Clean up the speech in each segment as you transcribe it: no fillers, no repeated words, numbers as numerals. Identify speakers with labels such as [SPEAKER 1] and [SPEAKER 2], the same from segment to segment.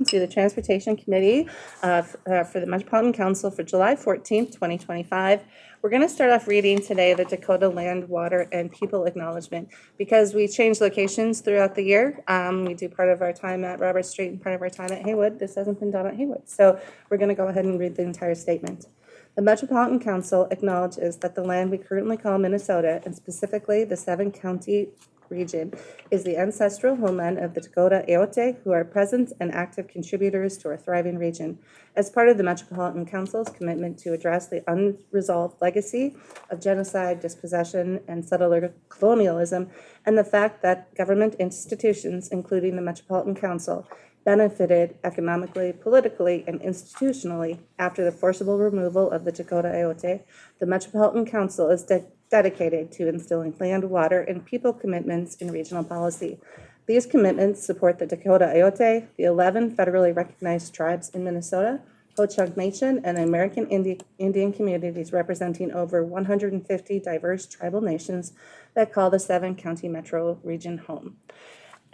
[SPEAKER 1] to the Transportation Committee for the Metropolitan Council for July 14th, 2025. We're going to start off reading today the Dakota Land, Water, and People Acknowledgement. Because we change locations throughout the year, we do part of our time at Robert Street and part of our time at Haywood. This hasn't been done at Haywood. So we're going to go ahead and read the entire statement. The Metropolitan Council acknowledges that the land we currently call Minnesota, and specifically the 7-county region, is the ancestral homeland of the Dakota Oyate, who are present and active contributors to our thriving region. As part of the Metropolitan Council's commitment to address the unresolved legacy of genocide, dispossession, and settler colonialism, and the fact that government institutions, including the Metropolitan Council, benefited economically, politically, and institutionally after the forcible removal of the Dakota Oyate, the Metropolitan Council is dedicated to instilling land, water, and people commitments in regional policy. These commitments support the Dakota Oyate, the 11 federally recognized tribes in Minnesota, Ho-Chunk Nation, and American Indian communities representing over 150 diverse tribal nations that call the 7-county metro region home.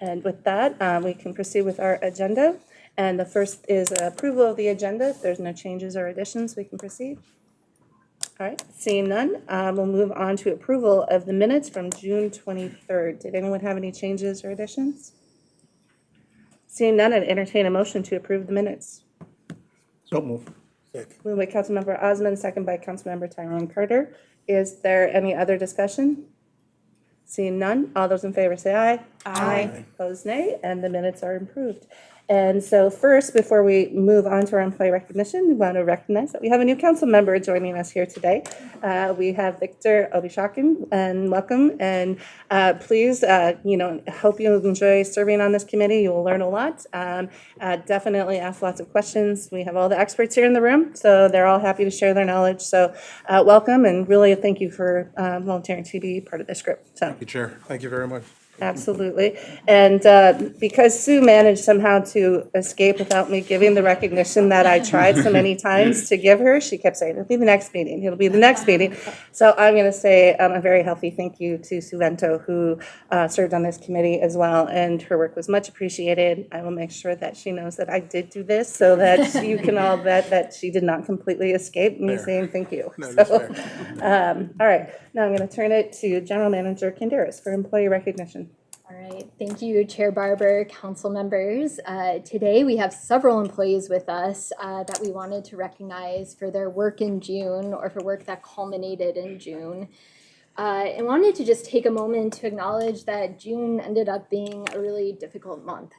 [SPEAKER 1] And with that, we can proceed with our agenda. And the first is approval of the agenda. If there's no changes or additions, we can proceed. All right, seeing none, we'll move on to approval of the minutes from June 23rd. Did anyone have any changes or additions? Seeing none, I'd entertain a motion to approve the minutes.
[SPEAKER 2] So moved.
[SPEAKER 1] Moved by Councilmember Osmond, second by Councilmember Tyrone Carter. Is there any other discussion? Seeing none, all those in favor say aye. Aye. Opposed, nay, and the minutes are approved. And so first, before we move on to our employee recognition, we want to recognize that we have a new council member joining us here today. We have Victor Obishakin, and welcome. And please, hope you enjoy serving on this committee. You will learn a lot. Definitely ask lots of questions. We have all the experts here in the room, so they're all happy to share their knowledge. So welcome, and really thank you for volunteering to be part of this group. So.
[SPEAKER 2] Thank you, Chair. Thank you very much.
[SPEAKER 1] Absolutely. And because Sue managed somehow to escape without me giving the recognition that I tried so many times to give her, she kept saying, it'll be the next meeting, it'll be the next meeting. So I'm going to say a very healthy thank you to Sue Vento, who served on this committee as well, and her work was much appreciated. I will make sure that she knows that I did do this so that you can all bet that she did not completely escape me saying thank you.
[SPEAKER 2] No,
[SPEAKER 1] so, all right, now I'm going to turn it to General Manager Kinderis for employee recognition.
[SPEAKER 3] All right, thank you, Chair Barber, council members. Today we have several employees with us that we wanted to recognize for their work in June or for work that culminated in June. And wanted to just take a moment to acknowledge that June ended up being a really difficult month.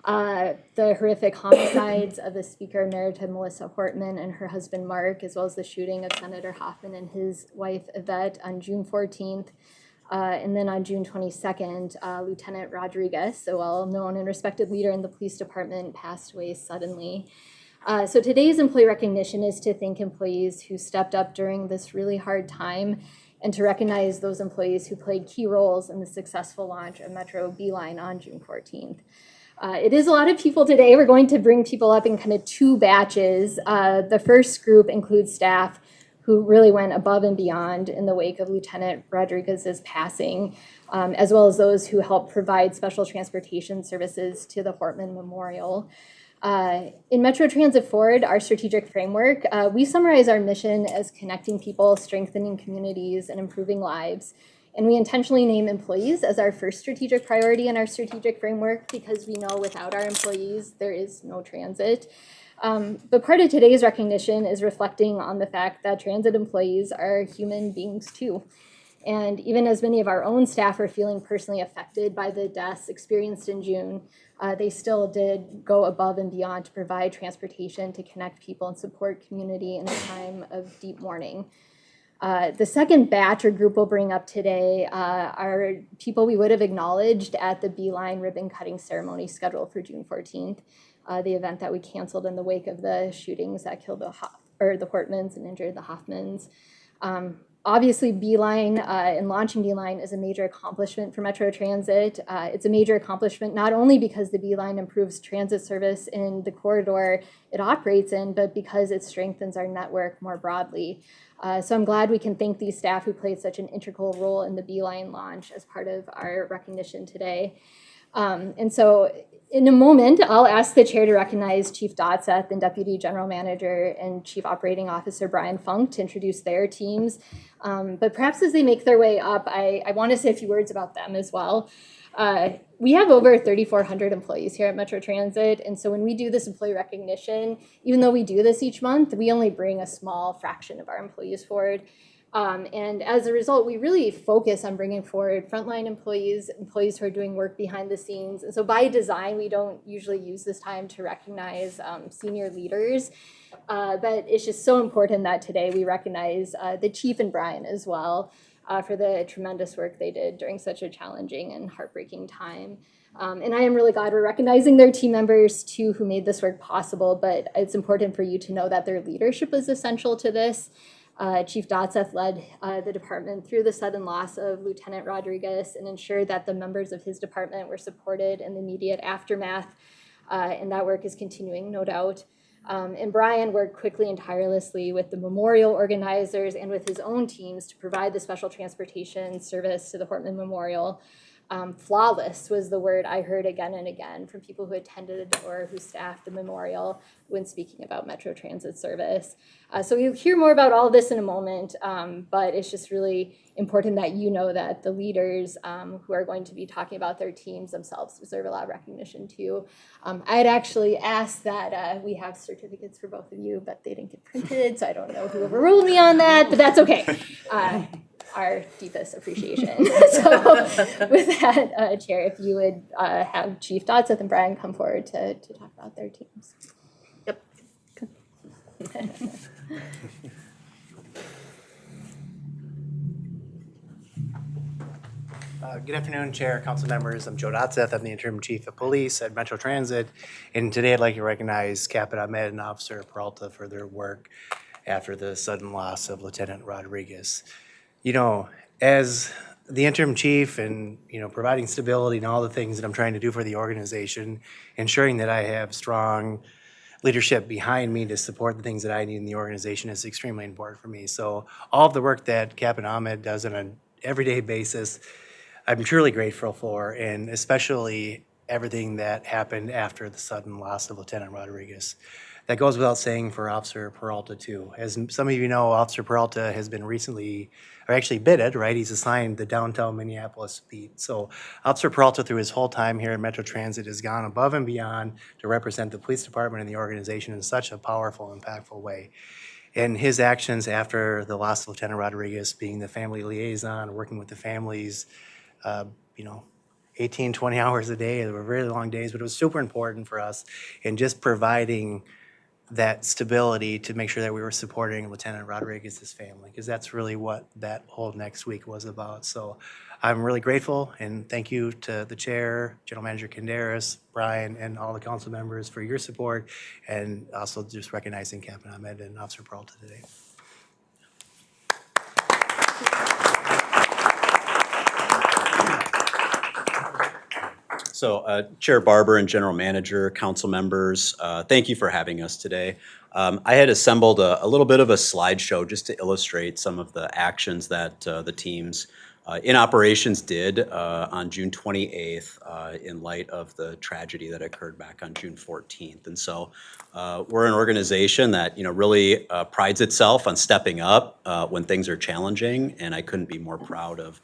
[SPEAKER 3] The horrific homicides of the Speaker Emerita Melissa Hortman and her husband Mark, as well as the shooting of Senator Hoffman and his wife Yvette on June 14th. And then on June 22nd, Lieutenant Rodriguez, a well-known and respected leader in the police department, passed away suddenly. So today's employee recognition is to thank employees who stepped up during this really hard time and to recognize those employees who played key roles in the successful launch of Metro B-Line on June 14th. It is a lot of people today. We're going to bring people up in kind of two batches. The first group includes staff who really went above and beyond in the wake of Lieutenant Rodriguez's passing, as well as those who helped provide special transportation services to the Hortman Memorial. In Metro Transit Forward, our strategic framework, we summarize our mission as connecting people, strengthening communities, and improving lives. And we intentionally name employees as our first strategic priority in our strategic framework because we know without our employees, there is no transit. But part of today's recognition is reflecting on the fact that transit employees are human beings too. And even as many of our own staff are feeling personally affected by the deaths experienced in June, they still did go above and beyond to provide transportation to connect people and support community in a time of deep mourning. The second batch or group we'll bring up today are people we would have acknowledged at the B-Line ribbon cutting ceremony scheduled for June 14th. The event that we canceled in the wake of the shootings that killed the Hortmans and injured the Hoffmans. Obviously, B-Line and launching B-Line is a major accomplishment for Metro Transit. It's a major accomplishment not only because the B-Line improves transit service in the corridor it operates in, but because it strengthens our network more broadly. So I'm glad we can thank these staff who played such an integral role in the B-Line launch as part of our recognition today. And so In a moment, I'll ask the chair to recognize Chief Dotseth and Deputy General Manager and Chief Operating Officer Brian Funk to introduce their teams. But perhaps as they make their way up, I want to say a few words about them as well. We have over 3,400 employees here at Metro Transit, and so when we do this employee recognition, even though we do this each month, we only bring a small fraction of our employees forward. And as a result, we really focus on bringing forward frontline employees, employees who are doing work behind the scenes. And so by design, we don't usually use this time to recognize senior leaders. But it's just so important that today we recognize the Chief and Brian as well for the tremendous work they did during such a challenging and heartbreaking time. And I am really glad we're recognizing their team members too who made this work possible, but it's important for you to know that their leadership was essential to this. Chief Dotseth led the department through the sudden loss of Lieutenant Rodriguez and ensured that the members of his department were supported in the immediate aftermath, and that work is continuing, no doubt. And Brian worked quickly and tirelessly with the memorial organizers and with his own teams to provide the special transportation service to the Hortman Memorial. Flawless was the word I heard again and again from people who attended or who staffed the memorial when speaking about Metro Transit service. So you'll hear more about all of this in a moment, but it's just really important that you know that the leaders who are going to be talking about their teams themselves deserve a lot of recognition too. I had actually asked that we have certificates for both of you, but they didn't get printed, so I don't know who overruled me on that, but that's okay. Our deepest appreciation. So with that, Chair, if you would have Chief Dotseth and Brian come forward to talk about their teams.
[SPEAKER 1] Yep.
[SPEAKER 4] Good afternoon, Chair, Council members. I'm Joe Dotseth. I'm the Interim Chief of Police at Metro Transit. And today I'd like to recognize Captain Ahmed and Officer Peralta for their work after the sudden loss of Lieutenant Rodriguez. You know, as the interim chief and, providing stability and all the things that I'm trying to do for the organization, ensuring that I have strong leadership behind me to support the things that I need in the organization is extremely important for me. So all of the work that Captain Ahmed does on an everyday basis, I'm truly grateful for, and especially everything that happened after the sudden loss of Lieutenant Rodriguez. That goes without saying for Officer Peralta too. As some of you know, Officer Peralta has been recently, or actually bidded, right? He's assigned the downtown Minneapolis beat. So Officer Peralta, through his whole time here at Metro Transit, has gone above and beyond to represent the police department and the organization in such a powerful, impactful way. And his actions after the loss of Lieutenant Rodriguez, being the family liaison, working with the families, 18, 20 hours a day. They were really long days, but it was super important for us in just providing that stability to make sure that we were supporting Lieutenant Rodriguez's family, because that's really what that whole next week was about. So I'm really grateful, and thank you to the chair, General Manager Canderas, Brian, and all the council members for your support, and also just recognizing Captain Ahmed and Officer Peralta today.
[SPEAKER 5] So Chair Barber and General Manager, council members, thank you for having us today. I had assembled a little bit of a slideshow just to illustrate some of the actions that the teams in operations did on June 28th in light of the tragedy that occurred back on June 14th. And so we're an organization that really prides itself on stepping up when things are challenging, and I couldn't be more proud of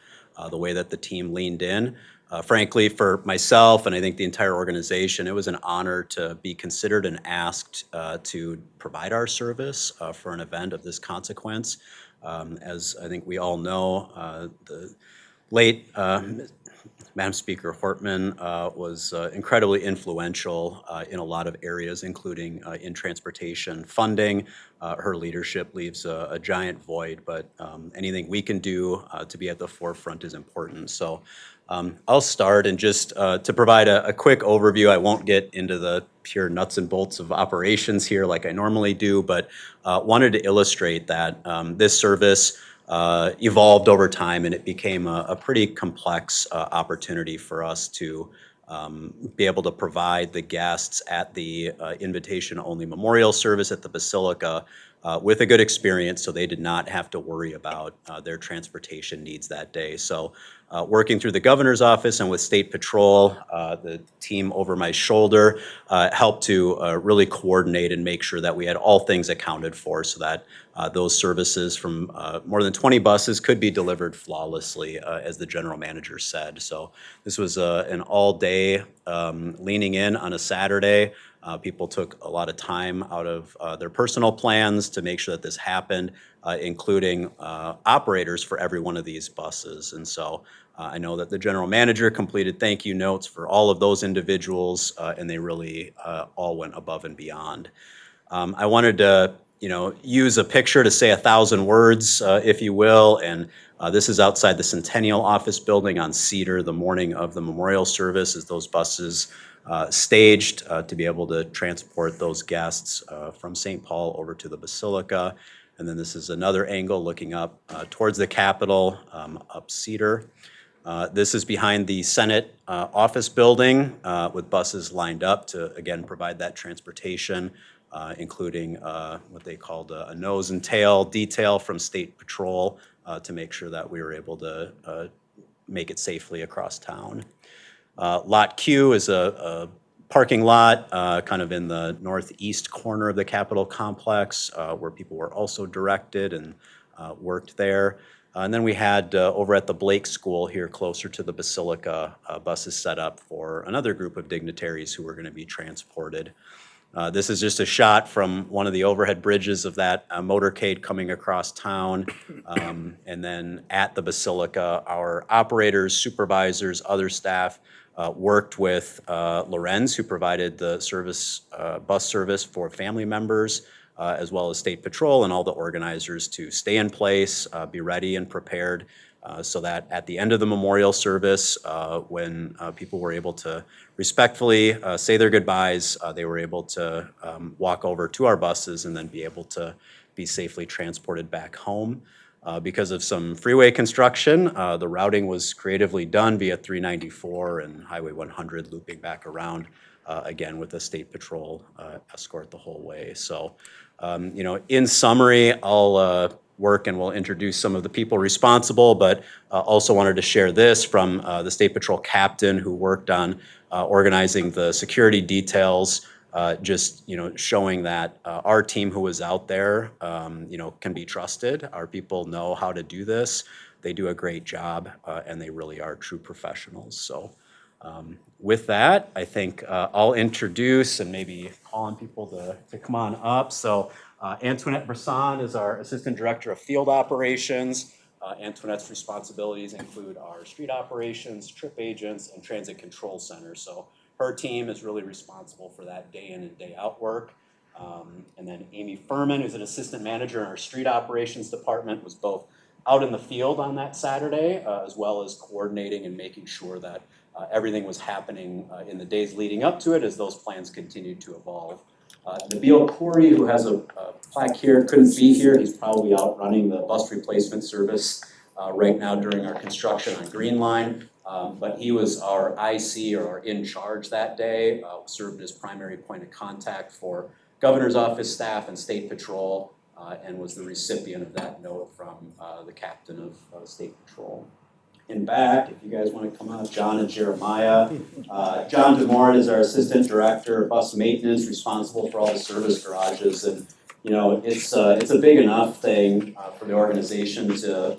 [SPEAKER 5] the way that the team leaned in. Frankly, for myself and I think the entire organization, it was an honor to be considered and asked to provide our service for an event of this consequence. As I think we all know, the late Madam Speaker Hortman was incredibly influential in a lot of areas, including in transportation funding. Her leadership leaves a giant void, but anything we can do to be at the forefront is important. So I'll start, and just to provide a quick overview. I won't get into the pure nuts and bolts of operations here like I normally do, but wanted to illustrate that this service evolved over time, and it became a pretty complex opportunity for us to be able to provide the guests at the invitation-only memorial service at the Basilica with a good experience, so they did not have to worry about their transportation needs that day. So working through the governor's office and with State Patrol, the team over my shoulder helped to really coordinate and make sure that we had all things accounted for so that those services from more than 20 buses could be delivered flawlessly, as the general manager said. So this was an all-day leaning in on a Saturday. People took a lot of time out of their personal plans to make sure that this happened, including operators for every one of these buses. And so I know that the general manager completed thank you notes for all of those individuals, and they really all went above and beyond. I wanted to, use a picture to say 1,000 words, if you will, and this is outside the Centennial Office Building on Cedar the morning of the memorial service as those buses staged to be able to transport those guests from St. Paul over to the Basilica. And then this is another angle looking up towards the Capitol, up Cedar. This is behind the Senate office building with buses lined up to, again, provide that transportation, including what they called a nose and tail detail from State Patrol to make sure that we were able to make it safely across town. Lot Q is a parking lot kind of in the northeast corner of the Capitol complex where people were also directed and worked there. And then we had over at the Blake School here closer to the Basilica, buses set up for another group of dignitaries who were going to be transported. This is just a shot from one of the overhead bridges of that motorcade coming across town. And then at the Basilica, our operators, supervisors, other staff worked with Lorenz, who provided the service, bus service for family members, as well as State Patrol and all the organizers to stay in place, be ready and prepared, so that at the end of the memorial service, when people were able to respectfully say their goodbyes, they were able to walk over to our buses and then be able to be safely transported back home. Because of some freeway construction, the routing was creatively done via 394 and Highway 100 looping back around, again with the State Patrol escort the whole way. So, in summary, I'll work and we'll introduce some of the people responsible, but also wanted to share this from the State Patrol captain who worked on organizing the security details, just, showing that our team who was out there, can be trusted. Our people know how to do this. They do a great job, and they really are true professionals. So with that, I think I'll introduce and maybe call on people to come on up. So Antoinette Brisson is our Assistant Director of Field Operations. Antoinette's responsibilities include our street operations, trip agents, and transit control center. So her team is really responsible for that day in and day out work. And then Amy Furman, who's an assistant manager in our street operations department, was both out in the field on that Saturday, as well as coordinating and making sure that everything was happening in the days leading up to it as those plans continued to evolve. Nabil Khoury, who has a plaque here, couldn't be here. He's probably out running the bus replacement service right now during our construction on Green Line. But he was our IC or our in charge that day, served as primary point of contact for governor's office staff and State Patrol, and was the recipient of that note from the captain of State Patrol. In back, if you guys want to come out, John and Jeremiah. John DeMorin is our assistant director of bus maintenance, responsible for all the service garages. And it's a big enough thing for the organization to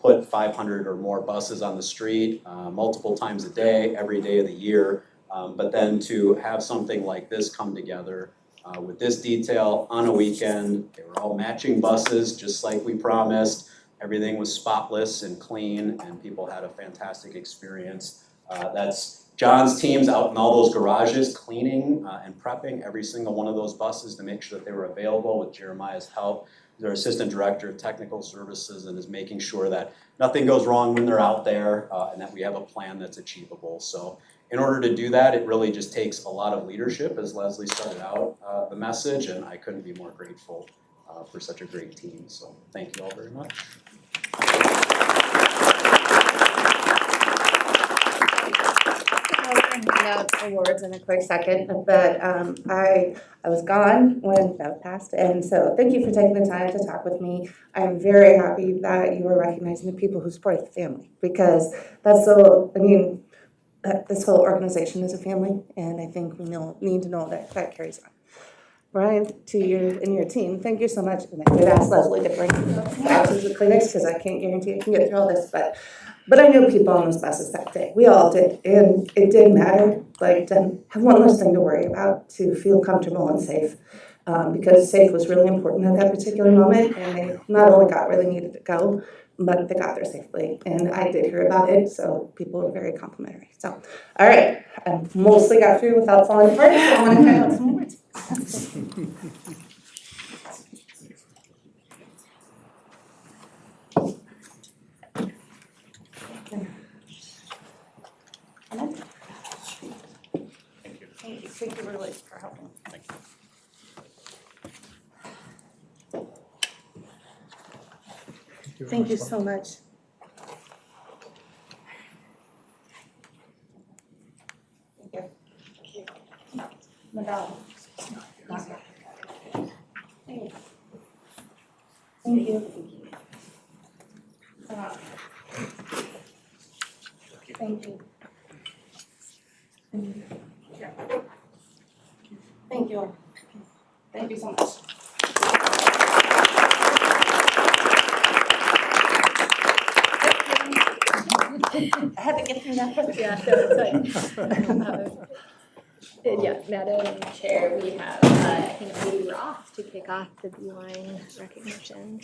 [SPEAKER 5] put 500 or more buses on the street multiple times a day, every day of the year. But then to have something like this come together with this detail on a weekend, they were all matching buses, just like we promised. Everything was spotless and clean, and people had a fantastic experience. That's John's teams out in all those garages, cleaning and prepping every single one of those buses to make sure that they were available with Jeremiah's help. He's our assistant director of technical services and is making sure that nothing goes wrong when they're out there and that we have a plan that's achievable. So in order to do that, it really just takes a lot of leadership, as Leslie started out the message, and I couldn't be more grateful for such a great team. So thank you all very much.
[SPEAKER 1] All hand out awards in a quick second, but I was gone when that passed, and so thank you for taking the time to talk with me. I'm very happy that you are recognizing the people who support the family, because that's so, I mean, this whole organization is a family, and I think we need to know that that carries on. Brian, to you and your team, thank you so much. And I did ask Leslie to bring back to the clinics because I can't guarantee I can get through all this, but I knew people on those buses that day. We all did, and it did matter, like, to have one less thing to worry about, to feel comfortable and safe, because safe was really important at that particular moment, and they not only got where they needed to go, but they got there safely, and I did hear about it, so people were very complimentary. So, all right, I mostly got through without falling apart, so I want to hand out some words. Thank you really for helping. Thank you so much. Thank you. Madame. Thank you. Thank you. Thank you. Thank you. Thank you so much. I had to get through that first.
[SPEAKER 3] Yeah, so it's like, yeah, Madam Chair, we have, I think Lee Roth to kick off the Beeline recognition.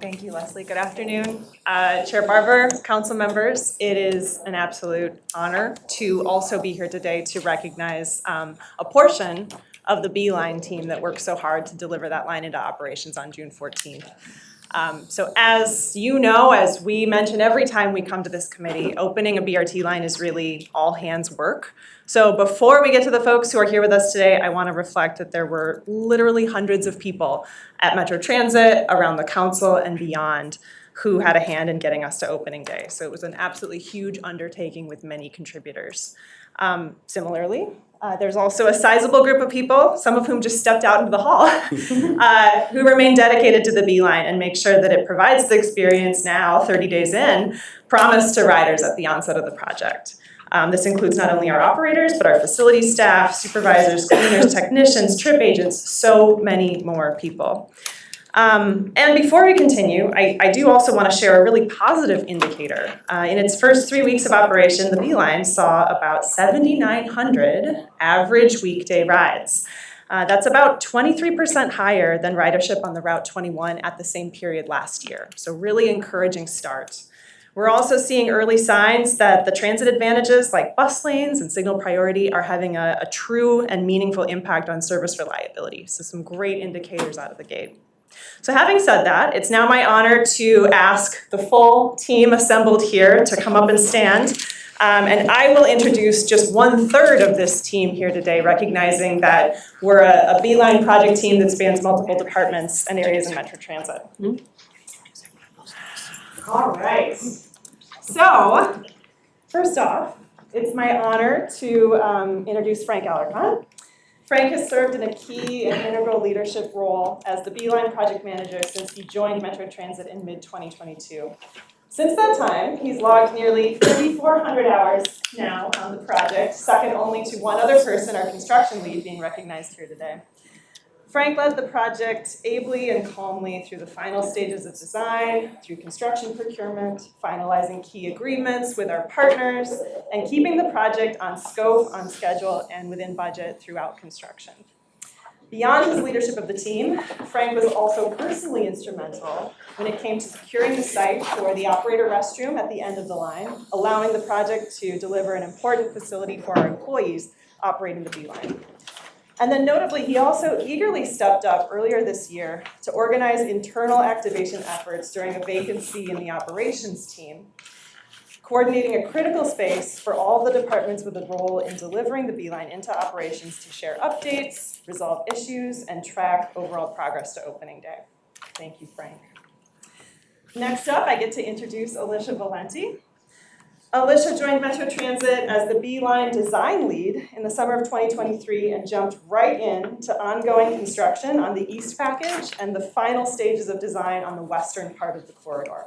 [SPEAKER 6] Thank you, Leslie. Good afternoon. Chair Barber, council members, it is an absolute honor to also be here today to recognize a portion of the Beeline team that worked so hard to deliver that line into operations on June 14th. So as you know, as we mention every time we come to this committee, opening a BRT line is really all hands work. So before we get to the folks who are here with us today, I want to reflect that there were literally hundreds of people at Metro Transit, around the council, and beyond who had a hand in getting us to opening day. So it was an absolutely huge undertaking with many contributors. Similarly, there's also a sizable group of people, some of whom just stepped out into the hall, who remain dedicated to the Beeline and make sure that it provides the experience now, 30 days in, promised to riders at the onset of the project. This includes not only our operators, but our facility staff, supervisors, cleaners, technicians, trip agents, so many more people. And before we continue, I do also want to share a really positive indicator. In its first 3 weeks of operation, the Beeline saw about 7,900 average weekday rides. That's about 23% higher than ridership on the Route 21 at the same period last year. So really encouraging start. We're also seeing early signs that the transit advantages like bus lanes and signal priority are having a true and meaningful impact on service reliability. So some great indicators out of the gate. So having said that, it's now my honor to ask the full team assembled here to come up and stand. And I will introduce just 1/3 of this team here today, recognizing that we're a Beeline project team that spans multiple departments and areas in Metro Transit. All right. So, first off, it's my honor to introduce Frank Alarcon. Frank has served in a key and integral leadership role as the Beeline project manager since he joined Metro Transit in mid-2022. Since that time, he's logged nearly 3,400 hours now on the project, second only to one other person, our construction lead, being recognized here today. Frank led the project ably and calmly through the final stages of design, through construction procurement, finalizing key agreements with our partners, and keeping the project on scope, on schedule, and within budget throughout construction. Beyond his leadership of the team, Frank was also personally instrumental when it came to securing the site for the operator restroom at the end of the line, allowing the project to deliver an important facility for our employees operating the Beeline. And then notably, he also eagerly stepped up earlier this year to organize internal activation efforts during a vacancy in the operations team, coordinating a critical space for all the departments with a role in delivering the Beeline into operations to share updates, resolve issues, and track overall progress to opening day. Thank you, Frank. Next up, I get to introduce Alicia Valenti. Alicia joined Metro Transit as the Beeline design lead in the summer of 2023 and jumped right into ongoing construction on the east package and the final stages of design on the western part of the corridor.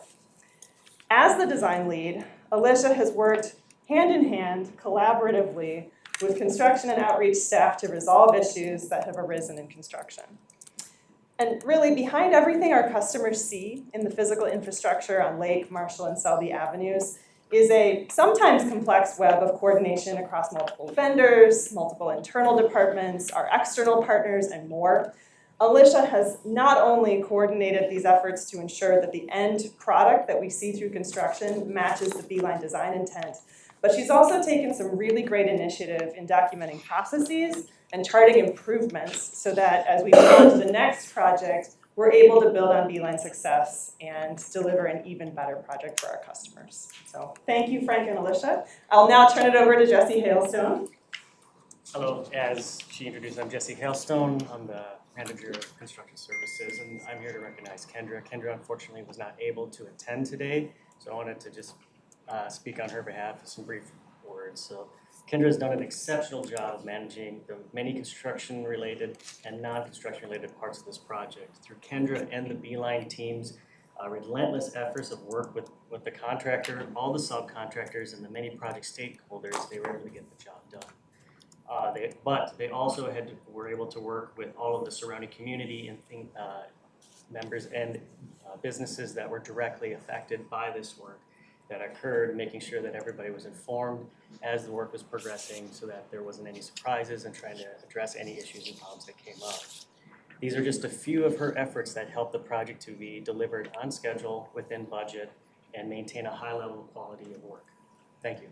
[SPEAKER 6] As the design lead, Alicia has worked hand in hand, collaboratively, with construction and outreach staff to resolve issues that have arisen in construction. And really, behind everything our customers see in the physical infrastructure on Lake, Marshall, and Selby Avenues is a sometimes complex web of coordination across multiple vendors, multiple internal departments, our external partners, and more. Alicia has not only coordinated these efforts to ensure that the end product that we see through construction matches the Beeline design intent, but she's also taken some really great initiative in documenting processes and charting improvements so that as we move on to the next project, we're able to build on Beeline's success and deliver an even better project for our customers. So thank you, Frank and Alicia. I'll now turn it over to Jesse Hailstone.
[SPEAKER 7] Hello, as she introduced, I'm Jesse Hailstone. I'm the manager of construction services, and I'm here to recognize Kendra. Kendra unfortunately was not able to attend today, so I wanted to just speak on her behalf with some brief words. So Kendra has done an exceptional job of managing the many construction-related and non-construction-related parts of this project. Through Kendra and the Beeline team's relentless efforts of work with the contractor, all the subcontractors, and the many project stakeholders, they were able to get the job done. But they also were able to work with all of the surrounding community and members and businesses that were directly affected by this work that occurred, making sure that everybody was informed as the work was progressing so that there wasn't any surprises and trying to address any issues and problems that came up. These are just a few of her efforts that helped the project to be delivered on schedule, within budget, and maintain a high level of quality of work. Thank you.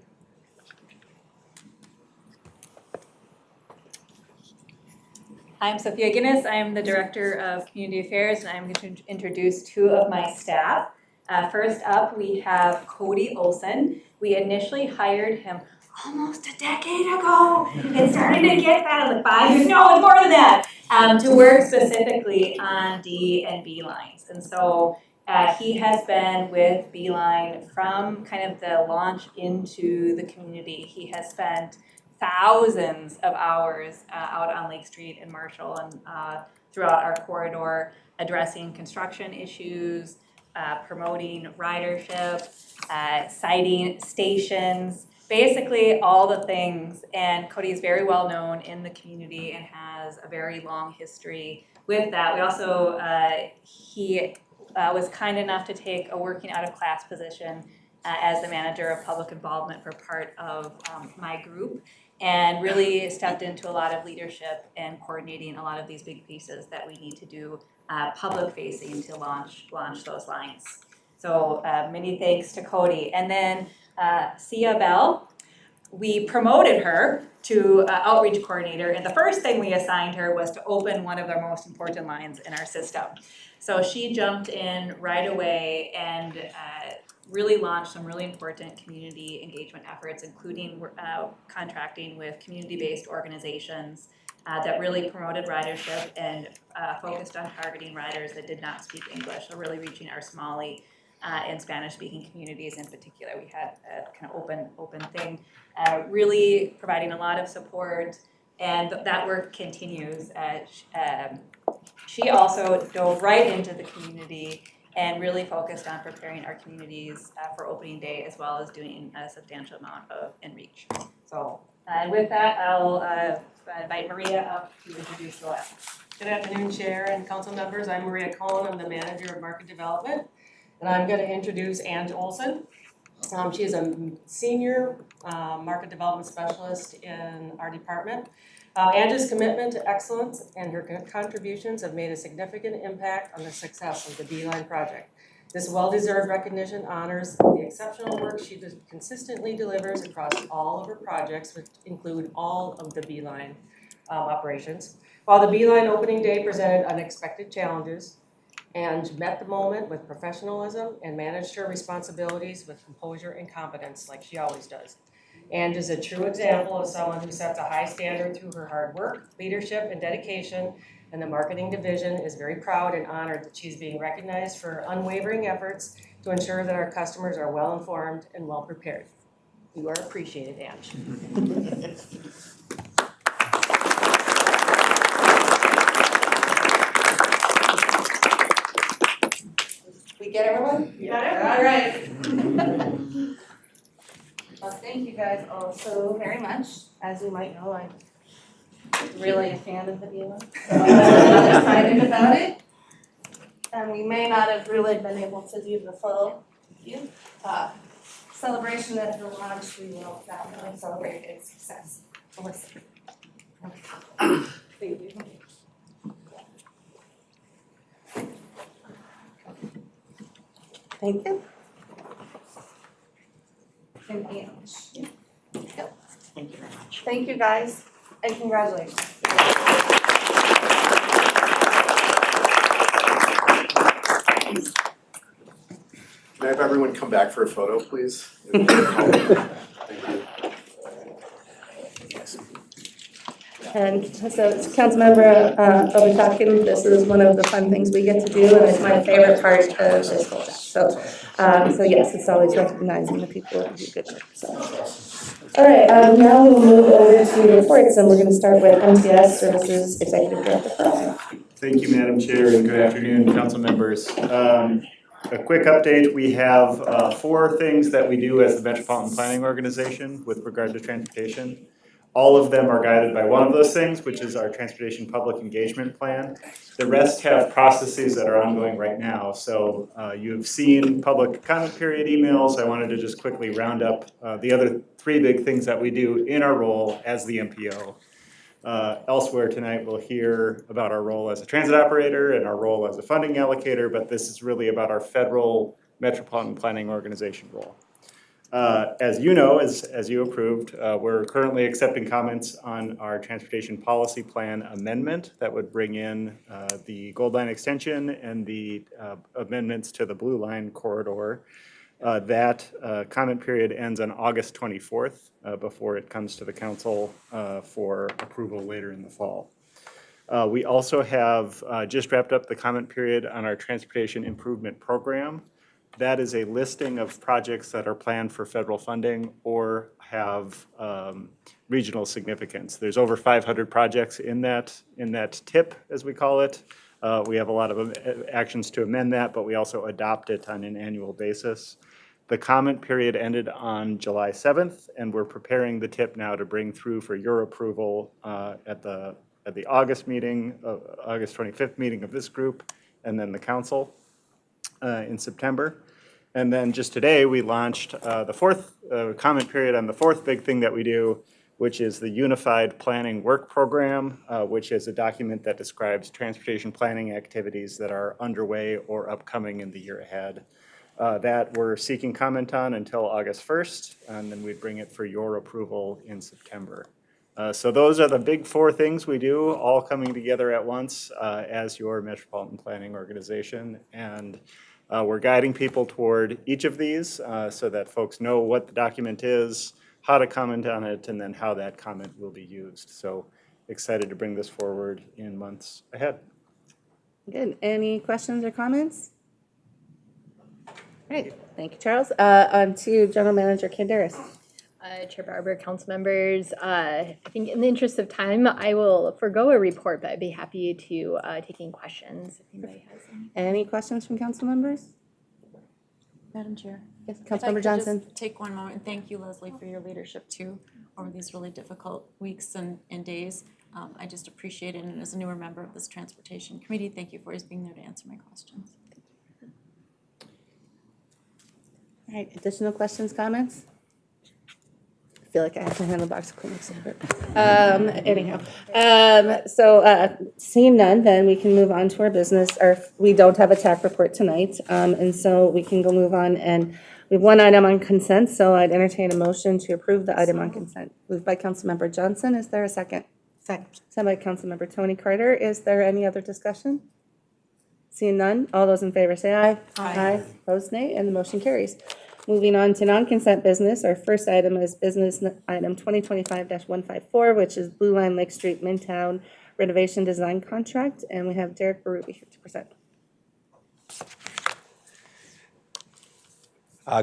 [SPEAKER 8] I'm Sophia Guinness. I'm the Director of Community Affairs, and I'm going to introduce two of my staff. First up, we have Cody Olson. We initially hired him almost a decade ago. It's starting to get that, like 5 years, no, it's more than that, to work specifically on D and B lines. And so he has been with Beeline from kind of the launch into the community. He has spent thousands of hours out on Lake Street in Marshall and throughout our corridor, addressing construction issues, promoting ridership, citing stations, basically all the things. And Cody is very well known in the community and has a very long history with that. We also, he was kind enough to take a working out of class position as the manager of public involvement for part of my group, and really stepped into a lot of leadership and coordinating a lot of these big pieces that we need to do public facing to launch those lines. So many thanks to Cody. And then Sia Bell, we promoted her to outreach coordinator, and the first thing we assigned her was to open one of our most important lines in our system. So she jumped in right away and really launched some really important community engagement efforts, including contracting with community-based organizations that really promoted ridership and focused on targeting riders that did not speak English, so really reaching our Somali and Spanish-speaking communities in particular. We had a kind of open thing, really providing a lot of support, and that work continues. She also dove right into the community and really focused on preparing our communities for opening day, as well as doing a substantial amount of in-reach. So, and with that, I'll invite Maria up to introduce the last.
[SPEAKER 9] Good afternoon, Chair and Council members. I'm Maria Cohen. I'm the Manager of Market Development, and I'm going to introduce Ange Olson. She is a Senior Market Development Specialist in our department. Ange's commitment to excellence and her contributions have made a significant impact on the success of the Beeline project. This well-deserved recognition honors the exceptional work she consistently delivers across all of her projects, which include all of the Beeline operations. While the Beeline opening day presented unexpected challenges, Ange met the moment with professionalism and managed her responsibilities with composure and competence, like she always does. Ange is a true example of someone who sets a high standard through her hard work, leadership, and dedication, and the marketing division is very proud and honored that she's being recognized for her unwavering efforts to ensure that our customers are well informed and well prepared. You are appreciated, Ange.
[SPEAKER 1] We get everyone? Yeah. All right. Well, thank you guys all so very much. As you might know, I'm really a fan of the Beulah. I'm excited about it. And we may not have really been able to do the full celebration at the launch. We will definitely celebrate its success. Melissa. Thank you. Thank you. And Ange. Yep.
[SPEAKER 10] Thank you very much.
[SPEAKER 1] Thank you, guys, and congratulations.
[SPEAKER 11] Can I have everyone come back for a photo, please? Thank you.
[SPEAKER 1] And so, Councilmember Obitakin, this is one of the fun things we get to do, and it's my favorite part of this whole job. So yes, it's always recognizing the people who do good work. So. All right, now we'll move over to reports, and we're going to start with MTS Services Executive Director.
[SPEAKER 12] Thank you, Madam Chair, and good afternoon, council members. A quick update, we have 4 things that we do as the Metropolitan Planning Organization with regard to transportation. All of them are guided by one of those things, which is our Transportation Public Engagement Plan. The rest have processes that are ongoing right now. So you've seen public comment period emails. I wanted to just quickly round up the other 3 big things that we do in our role as the MPO. Elsewhere tonight, we'll hear about our role as a transit operator and our role as a funding allocator, but this is really about our federal Metropolitan Planning Organization role. As you know, as you approved, we're currently accepting comments on our transportation policy plan amendment that would bring in the Gold Line extension and the amendments to the Blue Line corridor. That comment period ends on August 24th before it comes to the council for approval later in the fall. We also have just wrapped up the comment period on our transportation improvement program. That is a listing of projects that are planned for federal funding or have regional significance. There's over 500 projects in that TIP, as we call it. We have a lot of actions to amend that, but we also adopt it on an annual basis. The comment period ended on July 7th, and we're preparing the TIP now to bring through for your approval at the August meeting, August 25th meeting of this group, and then the council in September. And then just today, we launched the 4th comment period on the 4th big thing that we do, which is the Unified Planning Work Program, which is a document that describes transportation planning activities that are underway or upcoming in the year ahead. That we're seeking comment on until August 1st, and then we bring it for your approval in September. So those are the big 4 things we do, all coming together at once as your Metropolitan Planning Organization. And we're guiding people toward each of these so that folks know what the document is, how to comment on it, and then how that comment will be used. So excited to bring this forward in months ahead.
[SPEAKER 1] Good. Any questions or comments? All right. Thank you, Charles. On to General Manager Kandaris.
[SPEAKER 3] Chair Barber, council members, I think in the interest of time, I will forego a report, but I'd be happy to taking questions if anybody has any.
[SPEAKER 1] Any questions from council members?
[SPEAKER 10] Madam Chair.
[SPEAKER 1] Yes,
[SPEAKER 10] If I
[SPEAKER 1] Councilmember
[SPEAKER 10] could
[SPEAKER 1] Johnson.
[SPEAKER 10] just take one moment and thank you, Leslie, for your leadership too over these really difficult weeks and days. I just appreciate it, and as a newer member of this transportation committee, thank you for always being there to answer my questions.
[SPEAKER 1] All right, additional questions, comments? I feel like I have to hand the box of Kleenex over. Anyhow, so seeing none, then we can move on to our business. We don't have a TAC report tonight, and so we can go move on. And we have one item on consent, so I'd entertain a motion to approve the item on consent. Moved by Councilmember Johnson. Is there a second?
[SPEAKER 10] Second.
[SPEAKER 1] Second by Councilmember Tony Carter. Is there any other discussion? Seeing none, all those in favor say aye. Aye. Opposed, nay, and the motion carries. Moving on to non-consent business, our first item is business item 2025-154, which is Blue Line Lake Street Midtown renovation design contract. And we have Derek Berube here to present.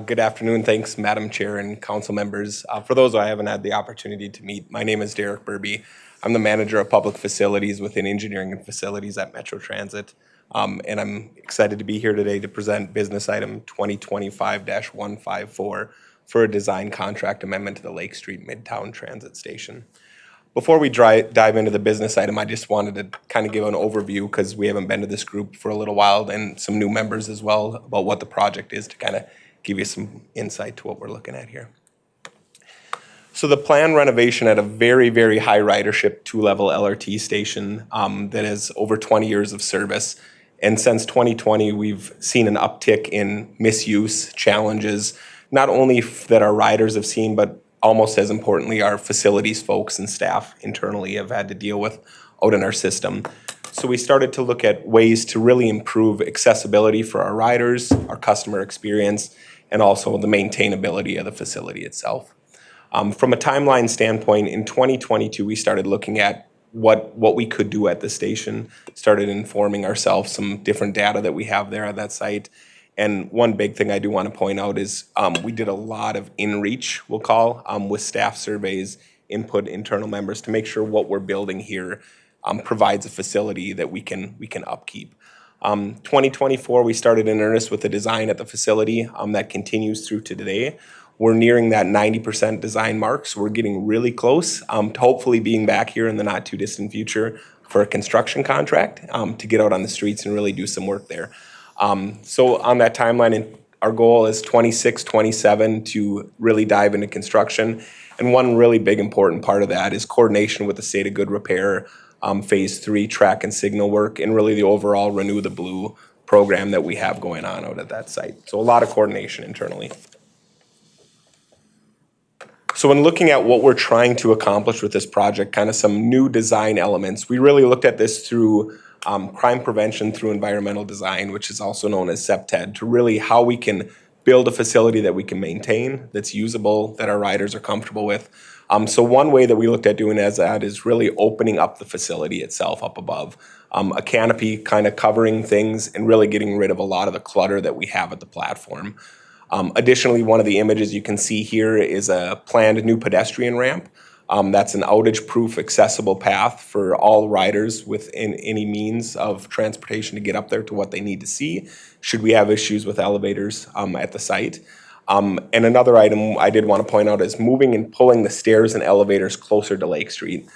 [SPEAKER 13] Good afternoon. Thanks, Madam Chair and council members. For those I haven't had the opportunity to meet, my name is Derek Berube. I'm the manager of public facilities within engineering and facilities at Metro Transit. And I'm excited to be here today to present business item 2025-154 for a design contract amendment to the Lake Street Midtown Transit Station. Before we dive into the business item, I just wanted to kind of give an overview, because we haven't been to this group for a little while, and some new members as well, about what the project is, to kind of give you some insight to what we're looking at here. So the planned renovation at a very, very high ridership 2-level LRT station that has over 20 years of service. And since 2020, we've seen an uptick in misuse challenges, not only that our riders have seen, but almost as importantly, our facilities folks and staff internally have had to deal with out in our system. So we started to look at ways to really improve accessibility for our riders, our customer experience, and also the maintainability of the facility itself. From a timeline standpoint, in 2022, we started looking at what we could do at the station, started informing ourselves some different data that we have there at that site. And one big thing I do want to point out is we did a lot of in-reach, we'll call, with staff surveys, input internal members, to make sure what we're building here provides a facility that we can upkeep. 2024, we started in earnest with the design at the facility that continues through to today. We're nearing that 90% design mark, so we're getting really close to hopefully being back here in the not too distant future for a construction contract to get out on the streets and really do some work there. So on that timeline, our goal is 26, 27 to really dive into construction. And one really big important part of that is coordination with the State of Good Repair, Phase 3 track and signal work, and really the overall Renew the Blue program that we have going on out at that site. So a lot of coordination internally. So when looking at what we're trying to accomplish with this project, kind of some new design elements, we really looked at this through crime prevention through environmental design, which is also known as CEPTED, to really how we can build a facility that we can maintain, that's usable, that our riders are comfortable with. So one way that we looked at doing that is really opening up the facility itself up above. A canopy kind of covering things and really getting rid of a lot of the clutter that we have at the platform. Additionally, one of the images you can see here is a planned new pedestrian ramp. That's an outage-proof, accessible path for all riders within any means of transportation to get up there to what they need to see, should we have issues with elevators at the site. And another item I did want to point out is moving and pulling the stairs and elevators closer to Lake Street,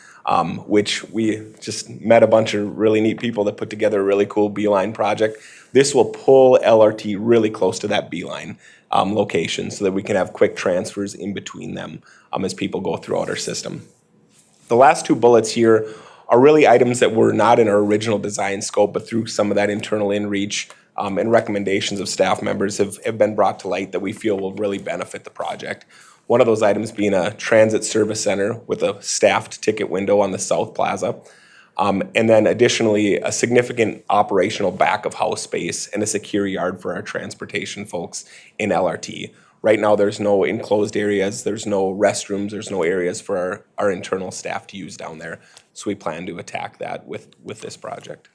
[SPEAKER 13] which we just met a bunch of really neat people that put together a really cool beeline project. This will pull LRT really close to that beeline location so that we can have quick transfers in between them as people go throughout our system. The last two bullets here are really items that were not in our original design scope, but through some of that internal in-reach and recommendations of staff members have been brought to light that we feel will really benefit the project. One of those items being a transit service center with a staffed ticket window on the South Plaza. And then additionally, a significant operational back of house space and a secure yard for our transportation folks in LRT. Right now, there's no enclosed areas, there's no restrooms, there's no areas for our internal staff to use down there. So we plan to attack that with this project.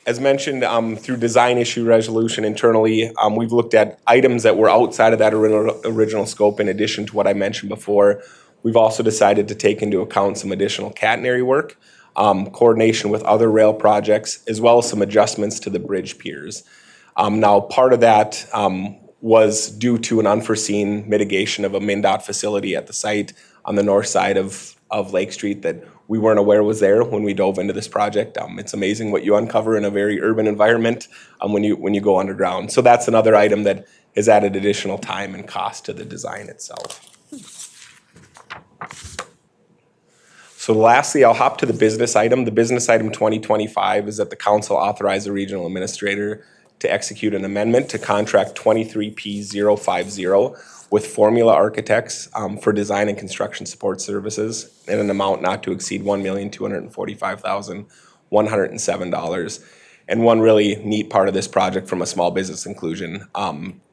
[SPEAKER 13] As mentioned, through design issue resolution internally, we've looked at items that were outside of that original scope in addition to what I mentioned before. We've also decided to take into account some additional catenary work, coordination with other rail projects, as well as some adjustments to the bridge piers. Now, part of that was due to an unforeseen mitigation of a MnDOT facility at the site on the north side of Lake Street that we weren't aware was there when we dove into this project. It's amazing what you uncover in a very urban environment when you go underground. So that's another item that has added additional time and cost to the design itself. So lastly, I'll hop to the business item. The business item 2025 is that the council authorize the regional administrator to execute an amendment to contract 23P050 with Formula Architects for design and construction support services in an amount not to exceed $1,245,107. And one really neat part of this project from a small business inclusion,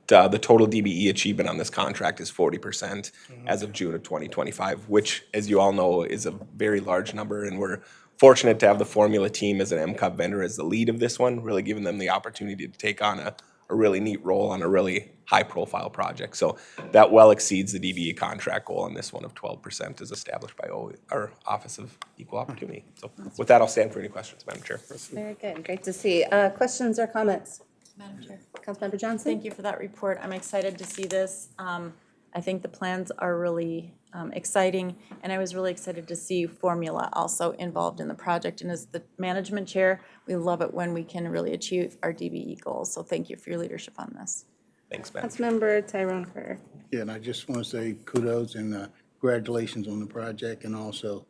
[SPEAKER 13] the total DBE achievement on this contract is 40% as of June of 2025, which, as you all know, is a very large number. And we're fortunate to have the formula team as an MCOP vendor as the lead of this one, really giving them the opportunity to take on a really neat role on a really high-profile project. So that well exceeds the DBE contract goal on this one of 12% as established by our Office of Equal Opportunity. So with that, I'll stand for any questions, Madam Chair.
[SPEAKER 1] Very good, great to see. Questions or comments?
[SPEAKER 10] Madam Chair.
[SPEAKER 1] Councilmember Johnson?
[SPEAKER 10] Thank you for that report. I'm excited to see this. I think the plans are really exciting, and I was really excited to see Formula also involved in the project. And as the management chair, we love it when we can really achieve our DBE goals. So thank you for your leadership on this.
[SPEAKER 13] Thanks, Madam Chair.
[SPEAKER 1] Councilmember Tyrone Carter.
[SPEAKER 14] Yeah, and I just want to say kudos and congratulations on the project, and also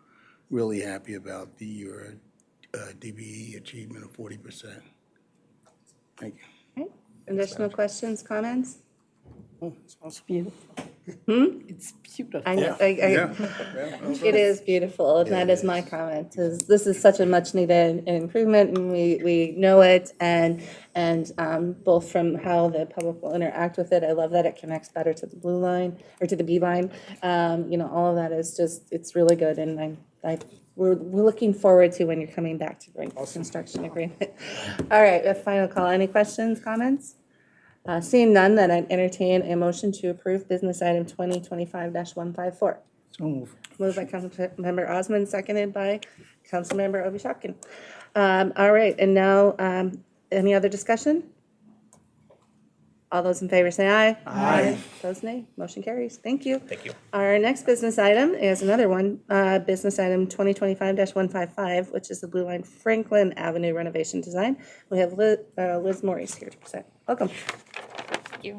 [SPEAKER 14] really happy about your DBE achievement of 40%. Thank you.
[SPEAKER 1] Additional questions, comments?
[SPEAKER 2] It's beautiful.
[SPEAKER 1] It's
[SPEAKER 2] beautiful.
[SPEAKER 1] I know,
[SPEAKER 2] Yeah.
[SPEAKER 1] it is beautiful, and that is my comment, is this is such a much needed improvement, and we know it, and both from how the public will interact with it, I love that it connects better to the blue line, or to the B line. You know, all of that is just, it's really good, and we're looking forward to when you're coming back to bring the construction agreement. All right, a final call. Any questions, comments? Seeing none, then I'd entertain a motion to approve business item 2025-154.
[SPEAKER 2] So move.
[SPEAKER 1] Moved by Councilmember Osman, seconded by Councilmember Ovechkin. All right, and now, any other discussion? All those in favor say aye. Aye. Opposed, nay. Motion carries. Thank you.
[SPEAKER 13] Thank you.
[SPEAKER 1] Our next business item is another one, business item 2025-155, which is the Blue Line Franklin Avenue renovation design. We have Liz Maurice here to present. Welcome.
[SPEAKER 15] Thank you.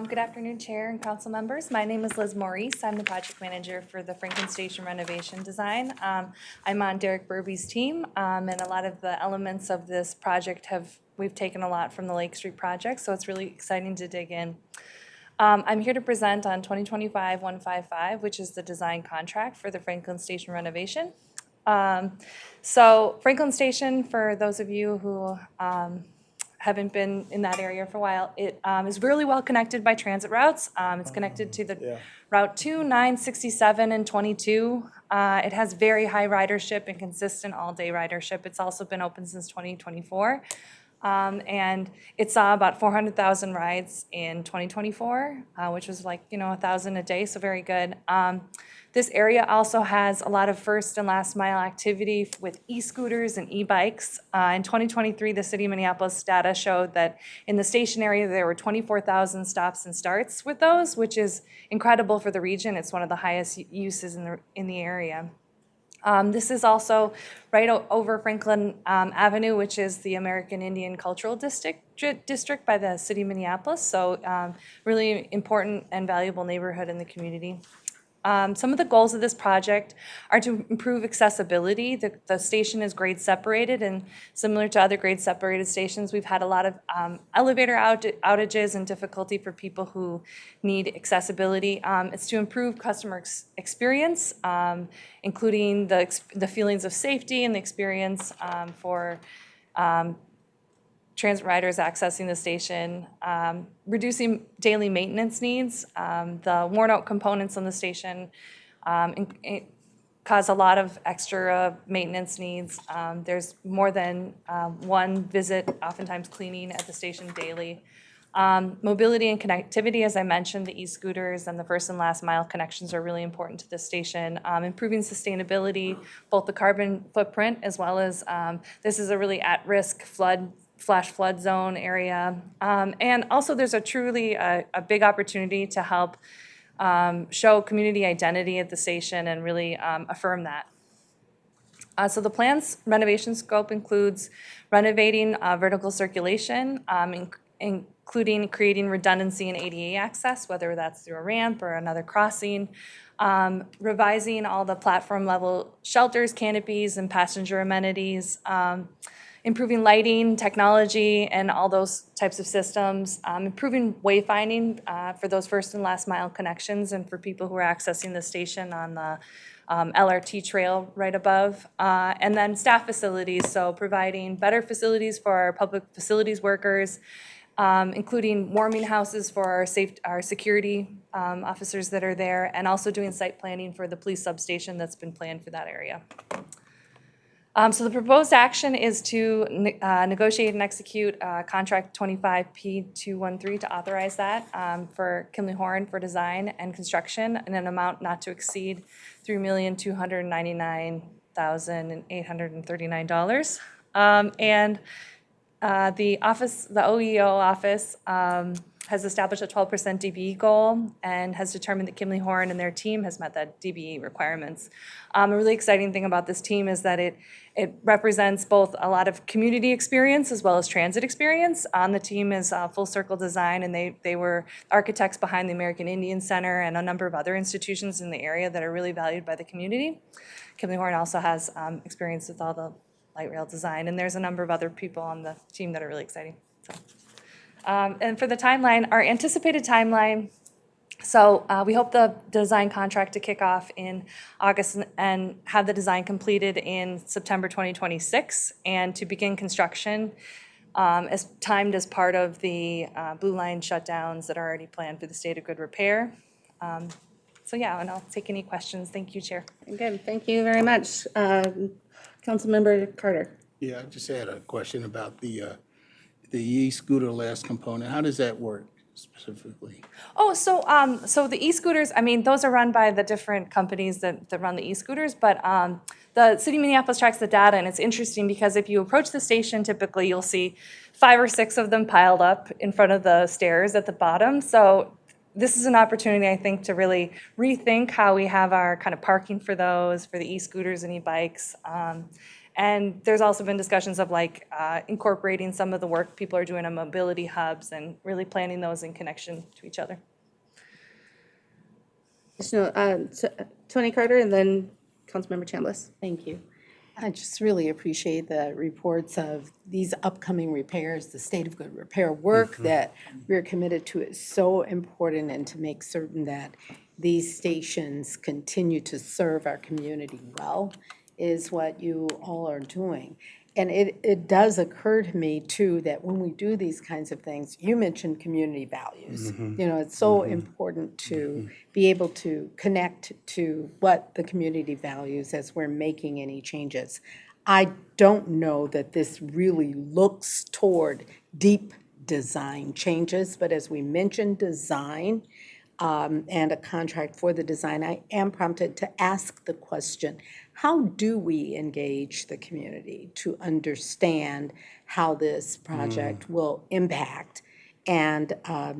[SPEAKER 15] Good afternoon, Chair and Council members. My name is Liz Maurice. I'm the project manager for the Franklin Station renovation design. I'm on Derek Burby's team, and a lot of the elements of this project we've taken a lot from the Lake Street project, so it's really exciting to dig in. I'm here to present on 2025-155, which is the design contract for the Franklin Station renovation. So Franklin Station, for those of you who haven't been in that area for a while, it is really well connected by transit routes. It's connected to the Route 2, 9, 67, and 22. It has very high ridership and consistent all-day ridership. It's also been open since 2024. And it saw about 400,000 rides in 2024, which was like, 1,000 a day, so very good. This area also has a lot of first and last mile activity with e-scooters and e-bikes. In 2023, the City of Minneapolis data showed that in the station area, there were 24,000 stops and starts with those, which is incredible for the region. It's one of the highest uses in the area. This is also right over Franklin Avenue, which is the American Indian Cultural District by the City of Minneapolis. So really important and valuable neighborhood in the community. Some of the goals of this project are to improve accessibility. The station is grade separated, and similar to other grade separated stations, we've had a lot of elevator outages and difficulty for people who need accessibility. It's to improve customer experience, including the feelings of safety and the experience for transit riders accessing the station, reducing daily maintenance needs. The worn-out components on the station cause a lot of extra maintenance needs. There's more than one visit, oftentimes cleaning at the station daily. Mobility and connectivity, as I mentioned, the e-scooters and the first and last mile connections are really important to the station. Improving sustainability, both the carbon footprint as well as this is a really at-risk flash flood zone area. And also there's a truly a big opportunity to help show community identity at the station and really affirm that. So the plan's renovation scope includes renovating vertical circulation, including creating redundancy in ADA access, whether that's through a ramp or another crossing, revising all the platform level shelters, canopies, and passenger amenities, improving lighting, technology, and all those types of systems, improving wayfinding for those first and last mile connections and for people who are accessing the station on the LRT trail right above, and then staff facilities, so providing better facilities for our public facilities workers, including warming houses for our security officers that are there, and also doing site planning for the police substation that's been planned for that area. So the proposed action is to negotiate and execute contract 25P213 to authorize that for Kimley Horn for design and construction in an amount not to exceed $3,299,839. And the OEO office has established a 12% DBE goal and has determined that Kimley Horn and their team has met that DBE requirements. A really exciting thing about this team is that it represents both a lot of community experience as well as transit experience. On the team is Full Circle Design, and they were architects behind the American Indian Center and a number of other institutions in the area that are really valued by the community. Kimley Horn also has experience with all the light rail design, and there's a number of other people on the team that are really exciting. So. And for the timeline, our anticipated timeline, so we hope the design contract to kick off in August and have the design completed in September 2026, and to begin construction as timed as part of the Blue Line shutdowns that are already planned for the state of good repair. So yeah, and I'll take any questions. Thank you, Chair.
[SPEAKER 1] Good, thank you very much. Councilmember Carter.
[SPEAKER 14] Yeah, I just had a question about the e-scooter-less component. How does that work specifically?
[SPEAKER 15] Oh, so the e-scooters, I mean, those are run by the different companies that run the e-scooters, but the City of Minneapolis tracks the data, and it's interesting because if you approach the station, typically you'll see 5 or 6 of them piled up in front of the stairs at the bottom. So this is an opportunity, I think, to really rethink how we have our kind of parking for those, for the e-scooters and e-bikes. And there's also been discussions of like incorporating some of the work people are doing on mobility hubs and really planning those in connection to each other.
[SPEAKER 1] Tony Carter and then Councilmember Chambliss.
[SPEAKER 2] Thank you. I just really appreciate the reports of these upcoming repairs, the state of good repair work that we're committed to is so important, and to make certain that these stations continue to serve our community well is what you all are doing. And it does occur to me too that when we do these kinds of things, you mentioned community values. You know, it's so important to be able to connect to what the community values as we're making any changes. I don't know that this really looks toward deep design changes, but as we mentioned design and a contract for the design, I am prompted to ask the question, how do we engage the community to understand how this project will impact, and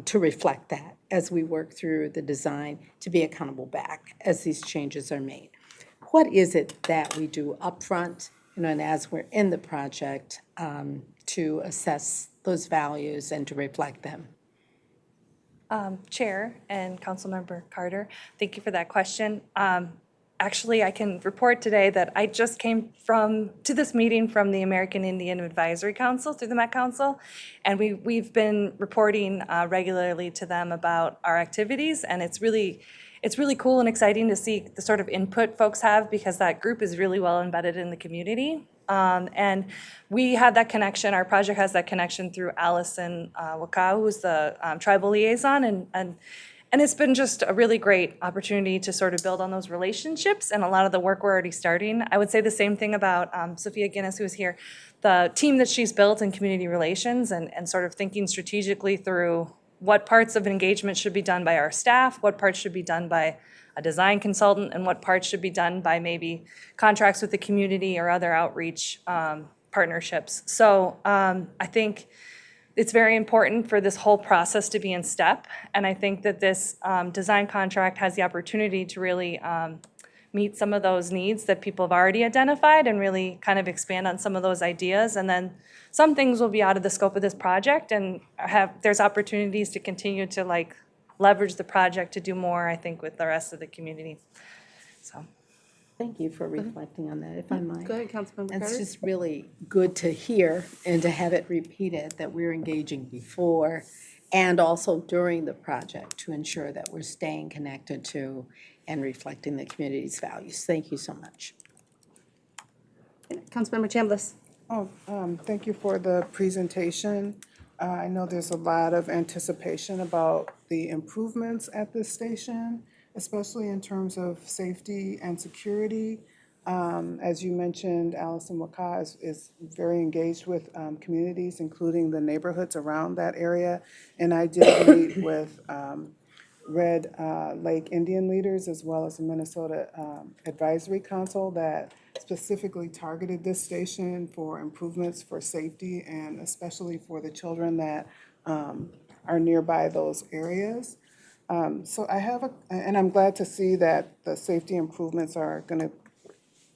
[SPEAKER 2] to reflect that as we work through the design to be accountable back as these changes are made? What is it that we do upfront, you know, and as we're in the project to assess those values and to reflect them?
[SPEAKER 15] Chair and Councilmember Carter, thank you for that question. Actually, I can report today that I just came to this meeting from the American Indian Advisory Council through the Met Council, and we've been reporting regularly to them about our activities, and it's really cool and exciting to see the sort of input folks have, because that group is really well embedded in the community. And we have that connection, our project has that connection through Allison Wakau, who's the tribal liaison, and it's been just a really great opportunity to sort of build on those relationships and a lot of the work we're already starting. I would say the same thing about Sophia Guinness, who's here, the team that she's built in community relations and sort of thinking strategically through what parts of engagement should be done by our staff, what parts should be done by a design consultant, and what parts should be done by maybe contracts with the community or other outreach partnerships. So I think it's very important for this whole process to be in step, and I think that this design contract has the opportunity to really meet some of those needs that people have already identified and really kind of expand on some of those ideas. And then some things will be out of the scope of this project, and there's opportunities to continue to like leverage the project to do more, I think, with the rest of the community. So.
[SPEAKER 2] Thank you for reflecting on that, if I might.
[SPEAKER 1] Go ahead, Councilmember Carter.
[SPEAKER 2] It's just really good to hear and to have it repeated that we're engaging before and also during the project to ensure that we're staying connected to and reflecting the community's values. Thank you so much.
[SPEAKER 1] Councilmember Chambliss.
[SPEAKER 16] Thank you for the presentation. I know there's a lot of anticipation about the improvements at this station, especially in terms of safety and security. As you mentioned, Allison Waka is very engaged with communities, including the neighborhoods around that area. And I did meet with Red Lake Indian leaders as well as the Minnesota Advisory Council that specifically targeted this station for improvements for safety and especially for the children that are nearby those areas. So I have and I'm glad to see that the safety improvements are going to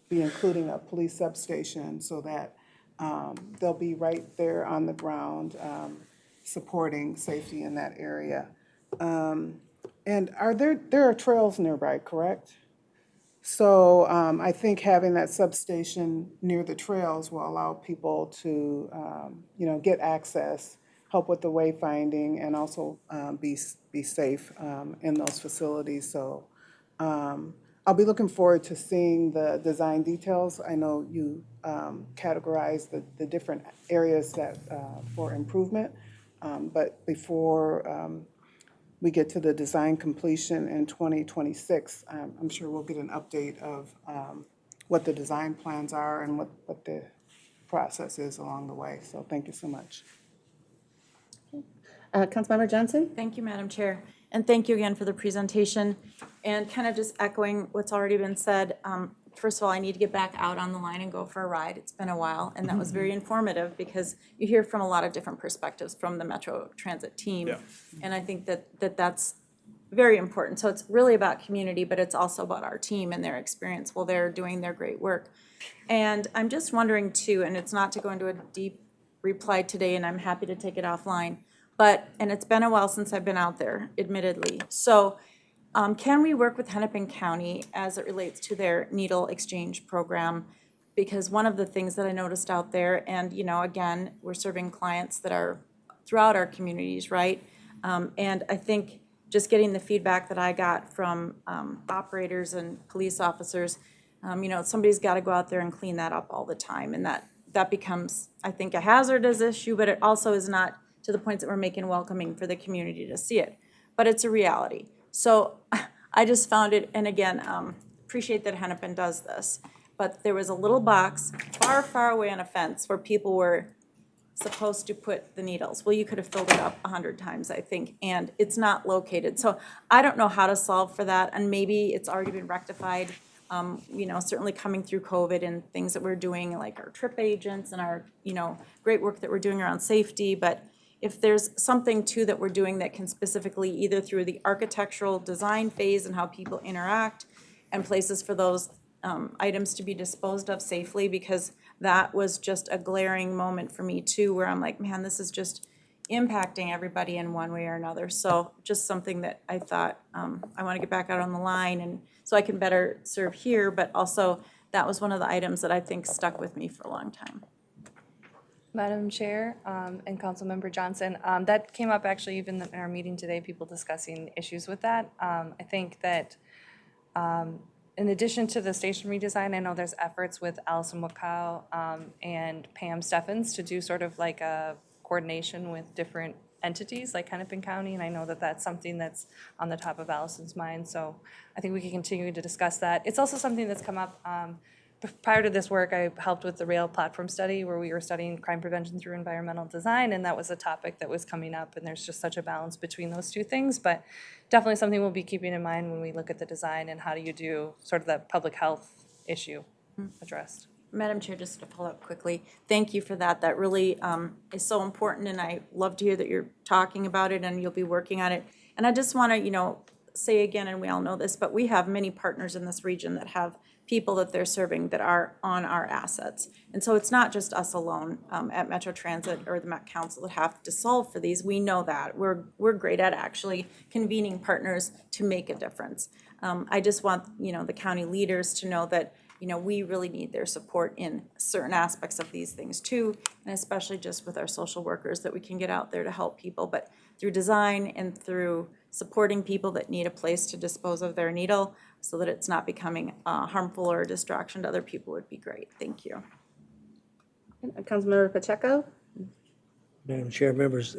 [SPEAKER 16] be including a police substation so that they'll be right there on the ground supporting safety in that area. And there are trails nearby, correct? So I think having that substation near the trails will allow people to, get access, help with the wayfinding, and also be safe in those facilities. So I'll be looking forward to seeing the design details. I know you categorize the different areas that for improvement, but before we get to the design completion in 2026, I'm sure we'll get an update of what the design plans are and what the process is along the way. So thank you so much.
[SPEAKER 1] Councilmember Johnson?
[SPEAKER 10] Thank you, Madam Chair. And thank you again for the presentation. And kind of just echoing what's already been said, first of all, I need to get back out on the line and go for a ride. It's been a while, and that was very informative because you hear from a lot of different perspectives from the Metro Transit team. Yeah. And I think that's very important. So it's really about community, but it's also about our team and their experience while they're doing their great work. And I'm just wondering too, and it's not to go into a deep reply today, and I'm happy to take it offline, and it's been a while since I've been out there, admittedly. So can we work with Hennepin County as it relates to their needle exchange program? Because one of the things that I noticed out there, and again, we're serving clients that are throughout our communities, right? And I think just getting the feedback that I got from operators and police officers, somebody's got to go out there and clean that up all the time. And that becomes, I think, a hazardous issue, but it also is not to the points that we're making welcoming for the community to see it. But it's a reality. So I just found it, and again, appreciate that Hennepin does this, but there was a little box far, far away on a fence where people were supposed to put the needles. Well, you could have filled it up 100 times, I think, and it's not located. So I don't know how to solve for that, and maybe it's already been rectified, certainly coming through COVID and things that we're doing, like our trip agents and our, great work that we're doing around safety, but if there's something too that we're doing that can specifically either through the architectural design phase and how people interact and places for those items to be disposed of safely, because that was just a glaring moment for me too, where I'm like, man, this is just impacting everybody in one way or another. So just something that I thought I want to get back out on the line and so I can better serve here, but also that was one of the items that I think stuck with me for a long time.
[SPEAKER 15] Madam Chair and Councilmember Johnson, that came up actually even in our meeting today, people discussing issues with that. I think that in addition to the station redesign, I know there's efforts with Allison Wakow and Pam Steffens to do sort of like a coordination with different entities like Hennepin County, and I know that that's something that's on the top of Allison's mind, so I think we can continue to discuss that. It's also something that's come up prior to this work. I helped with the rail platform study where we were studying crime prevention through environmental design, and that was a topic that was coming up, and there's just such a balance between those two things, but definitely something we'll be keeping in mind when we look at the design and how do you do sort of that public health issue addressed.
[SPEAKER 10] Madam Chair, just to follow up quickly, thank you for that. That really is so important, and I love to hear that you're talking about it and you'll be working on it. And I just want to, say again, and we all know this, but we have many partners in this region that have people that they're serving that are on our assets. And so it's not just us alone at Metro Transit or the Met Council that have to solve for these. We know that. We're great at actually convening partners to make a difference. I just want, the county leaders to know that, we really need their support in certain aspects of these things too, and especially just with our social workers that we can get out there to help people. But through design and through supporting people that need a place to dispose of their needle so that it's not becoming harmful or a distraction to other people would be great. Thank you.
[SPEAKER 1] Councilmember Pacheco?
[SPEAKER 17] Madam Chair, members,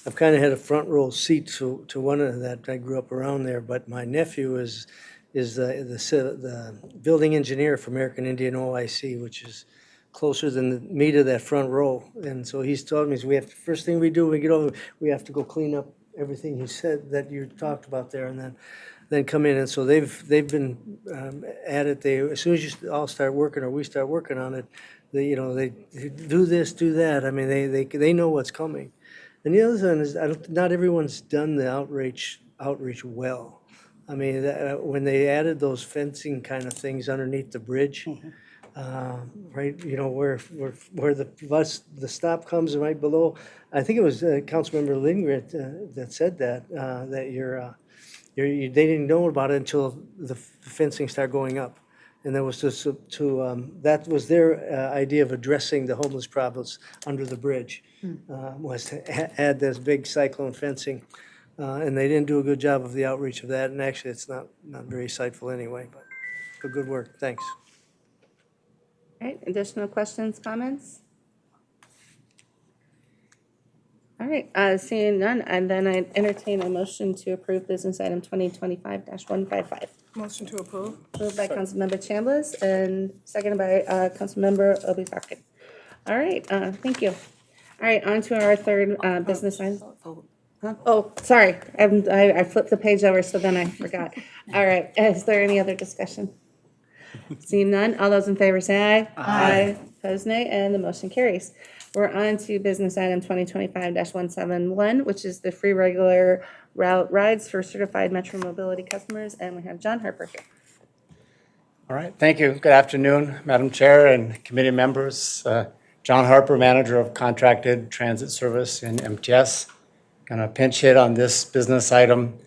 [SPEAKER 17] I've kind of had a front row seat to one of that. I grew up around there, but my nephew is the building engineer for American Indian OIC, which is closer than me to that front row. And so he's told me, first thing we do when we get over, we have to go clean up everything he said that you talked about there, and then come in. And so they've been at it. As soon as you all start working or we start working on it, they do this, do that. I mean, they know what's coming. And the other thing is, not everyone's done the outreach well. I mean, when they added those fencing kind of things underneath the bridge, right, where the stop comes right below. I think it was Councilmember Lindgren that said that they didn't know about it until the fencing started going up. And that was that was their idea of addressing the homeless problems under the bridge, was to add this big cyclone fencing. And they didn't do a good job of the outreach of that. And actually, it's not very insightful anyway, but good work. Thanks.
[SPEAKER 1] All right, additional questions, comments? All right, seeing none, and then I entertain a motion to approve business item 2025-155.
[SPEAKER 16] Motion to approve.
[SPEAKER 1] Moved by Councilmember Chambliss and seconded by Councilmember Obi-Toppin. All right, thank you. All right, on to our third business item. Huh? Oh, sorry, I flipped the page over, so then I forgot. All right, is there any other discussion? Seeing none, all those in favor say aye. Aye. Opposed, nay, and the motion carries. We're on to business item 2025-171, which is the free regular route rides for certified Metro Mobility customers, and we have John Harper here.
[SPEAKER 18] All right, thank you. Good afternoon, Madam Chair and committee members. John Harper, Manager of Contracted Transit Service in MTS. Gonna pinch hit on this business item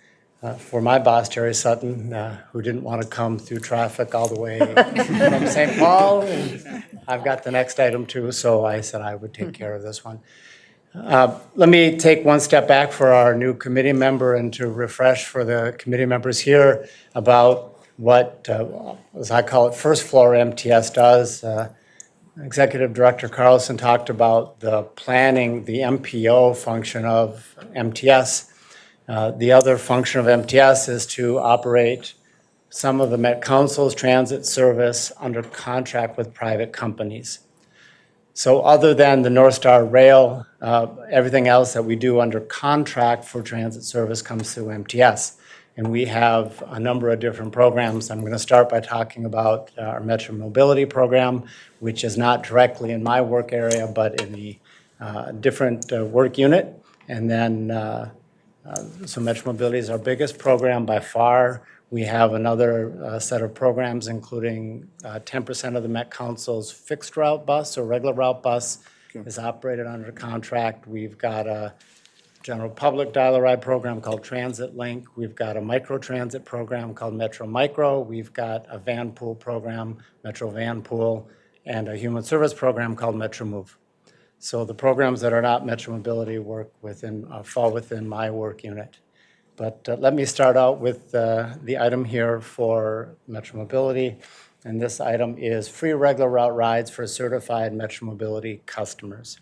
[SPEAKER 18] for my boss, Terry Sutton, who didn't want to come through traffic all the way from St. Paul. And I've got the next item too, so I said I would take care of this one. Let me take one step back for our new committee member and to refresh for the committee members here about what, as I call it, first floor MTS does. Executive Director Carlson talked about the planning, the MPO function of MTS. The other function of MTS is to operate some of the Met Council's transit service under contract with private companies. So other than the North Star Rail, everything else that we do under contract for transit service comes through MTS. And we have a number of different programs. I'm going to start by talking about our Metro Mobility program, which is not directly in my work area, but in the different work unit. And then, so Metro Mobility is our biggest program by far. We have another set of programs, including 10% of the Met Council's fixed route bus or regular route bus is operated under contract. We've got a general public dial-a-ride program called Transit Link. We've got a micro transit program called Metro Micro. We've got a van pool program, Metro Van Pool, and a human service program called Metro Move. So the programs that are not Metro Mobility fall within my work unit. But let me start out with the item here for Metro Mobility. And this item is free regular route rides for certified Metro Mobility customers.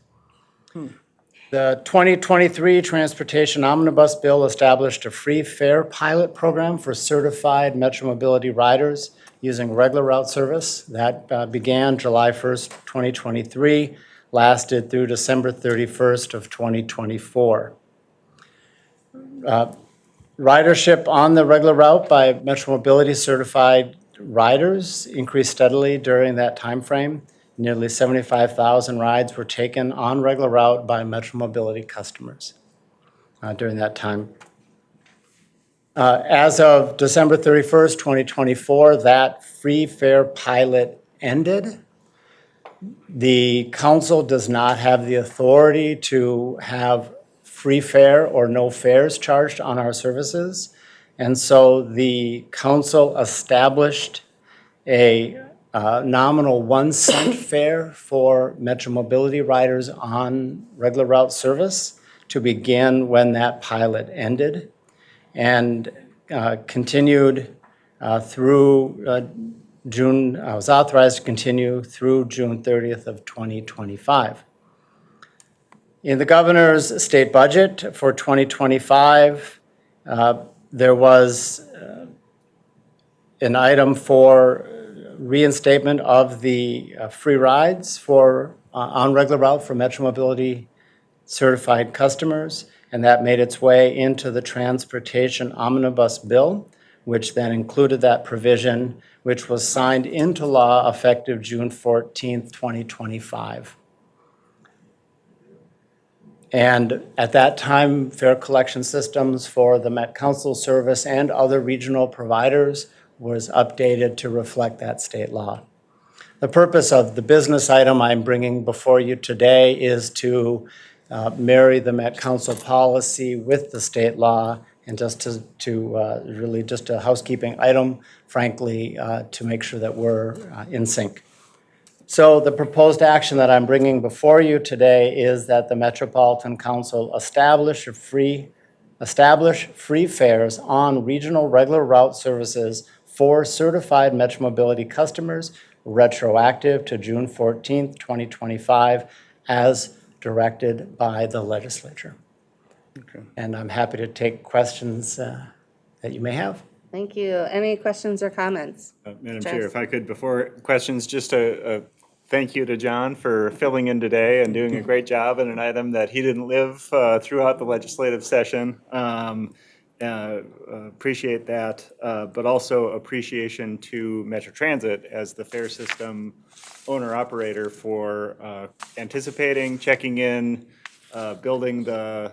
[SPEAKER 18] The 2023 Transportation Omnibus Bill established a free fare pilot program for certified Metro Mobility riders using regular route service. That began July 1st, 2023, lasted through December 31st of 2024. Ridership on the regular route by Metro Mobility certified riders increased steadily during that time frame. Nearly 75,000 rides were taken on regular route by Metro Mobility customers during that time. As of December 31st, 2024, that free fare pilot ended. The council does not have the authority to have free fare or no fares charged on our services. And so the council established a nominal 1 cent fare for Metro Mobility riders on regular route service to begin when that pilot ended, and continued through June, was authorized to continue through June 30th of 2025. In the governor's state budget for 2025, there was an item for reinstatement of the free rides for on regular route for Metro Mobility certified customers, and that made its way into the transportation omnibus bill, which then included that provision, which was signed into law effective June 14th, 2025. And at that time, fare collection systems for the Met Council service and other regional providers was updated to reflect that state law. The purpose of the business item I'm bringing before you today is to marry the Met Council policy with the state law, and just to really just a housekeeping item, frankly, to make sure that we're in sync. So the proposed action that I'm bringing before you today is that the Metropolitan Council establish free fares on regional regular route services for certified Metro Mobility customers retroactive to June 14th, 2025, as directed by the legislature.
[SPEAKER 14] Okay.
[SPEAKER 18] And I'm happy to take questions that you may have.
[SPEAKER 1] Thank you. Any questions or comments?
[SPEAKER 12] Madam
[SPEAKER 1] Jeff?
[SPEAKER 12] Chair, if I could, before questions, just a thank you to John for filling in today and doing a great job in an item that he didn't live throughout the legislative session. Appreciate that, but also appreciation to Metro Transit as the fare system owner-operator for anticipating, checking in, building the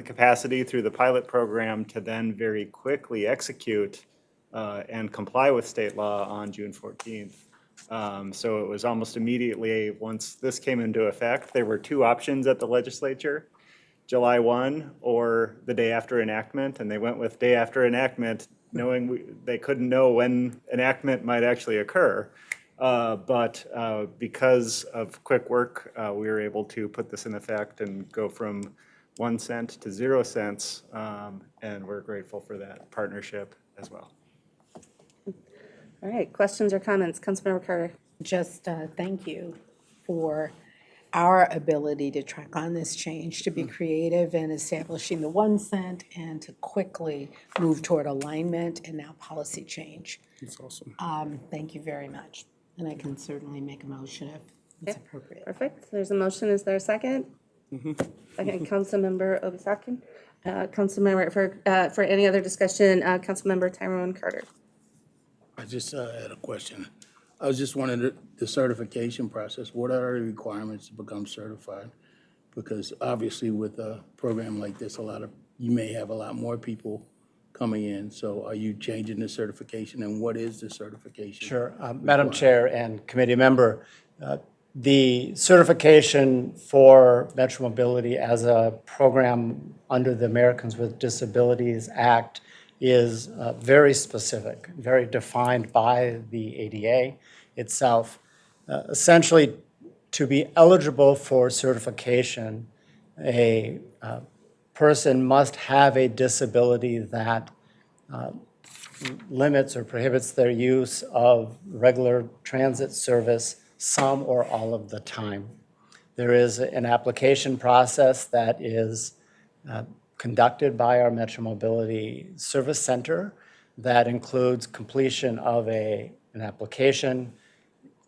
[SPEAKER 12] capacity through the pilot program to then very quickly execute and comply with state law on June 14th. So it was almost immediately, once this came into effect, there were two options at the legislature, July 1 or the day after enactment, and they went with day after enactment, knowing they couldn't know when enactment might actually occur. But because of quick work, we were able to put this in effect and go from 1 cent to 0 cents, and we're grateful for that partnership as well.
[SPEAKER 1] All right, questions or comments? Councilmember Carter.
[SPEAKER 2] Just thank you for our ability to track on this change, to be creative in establishing the 1 cent and to quickly move toward alignment and now policy change.
[SPEAKER 14] That's awesome.
[SPEAKER 2] Thank you very much. And I can certainly make a motion if it's appropriate.
[SPEAKER 1] Perfect. There's a motion. Is there a second? Second, Councilmember Obisakin. Councilmember, for any other discussion, Councilmember Tyrone Carter.
[SPEAKER 14] I just had a question. I was just wondering the certification process, what are the requirements to become certified? Because obviously with a program like this, you may have a lot more people coming in. So are you changing the certification, and what is the certification?
[SPEAKER 18] Sure. Madam Chair and committee member, the certification for Metro Mobility as a program under the Americans with Disabilities Act is very specific, very defined by the ADA itself. Essentially, to be eligible for certification, a person must have a disability that limits or prohibits their use of regular transit service some or all of the time. There is an application process that is conducted by our Metro Mobility Service Center that includes completion of an application,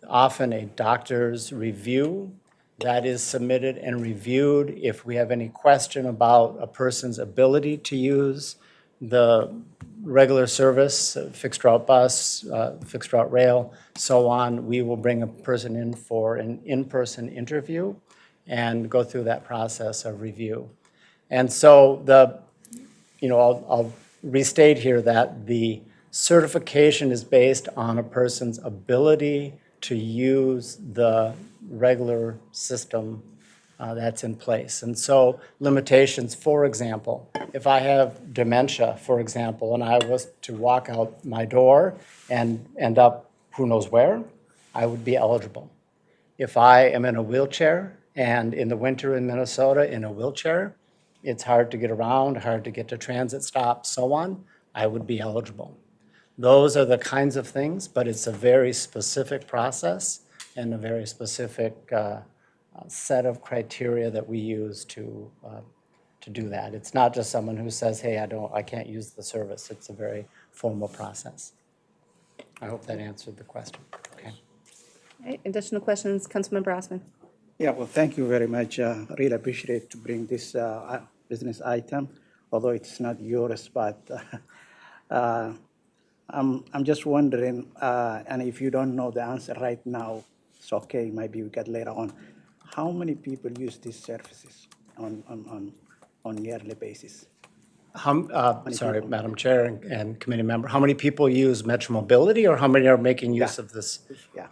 [SPEAKER 18] often a doctor's review that is submitted and reviewed. If we have any question about a person's ability to use the regular service, fixed route bus, fixed route rail, so on, we will bring a person in for an in-person interview and go through that process of review. And so I'll restate here that the certification is based on a person's ability to use the regular system that's in place. And so limitations, for example, if I have dementia, for example, and I was to walk out my door and end up who knows where, I would be eligible. If I am in a wheelchair and in the winter in Minnesota in a wheelchair, it's hard to get around, hard to get to transit stops, so on, I would be eligible. Those are the kinds of things, but it's a very specific process and a very specific set of criteria that we use to do that. It's not just someone who says, hey, I can't use the service. It's a very formal process. I hope that answered the question. Okay.
[SPEAKER 1] All right, additional questions, Councilmember Osman.
[SPEAKER 19] Yeah, well, thank you very much. Really appreciate to bring this business item, although it's not yours, but I'm just wondering, and if you don't know the answer right now, it's okay, maybe we get later on. How many people use these services on yearly basis?
[SPEAKER 18] Sorry, Madam Chair and committee member, how many people use Metro Mobility or how many are making use of this?
[SPEAKER 19] Yeah.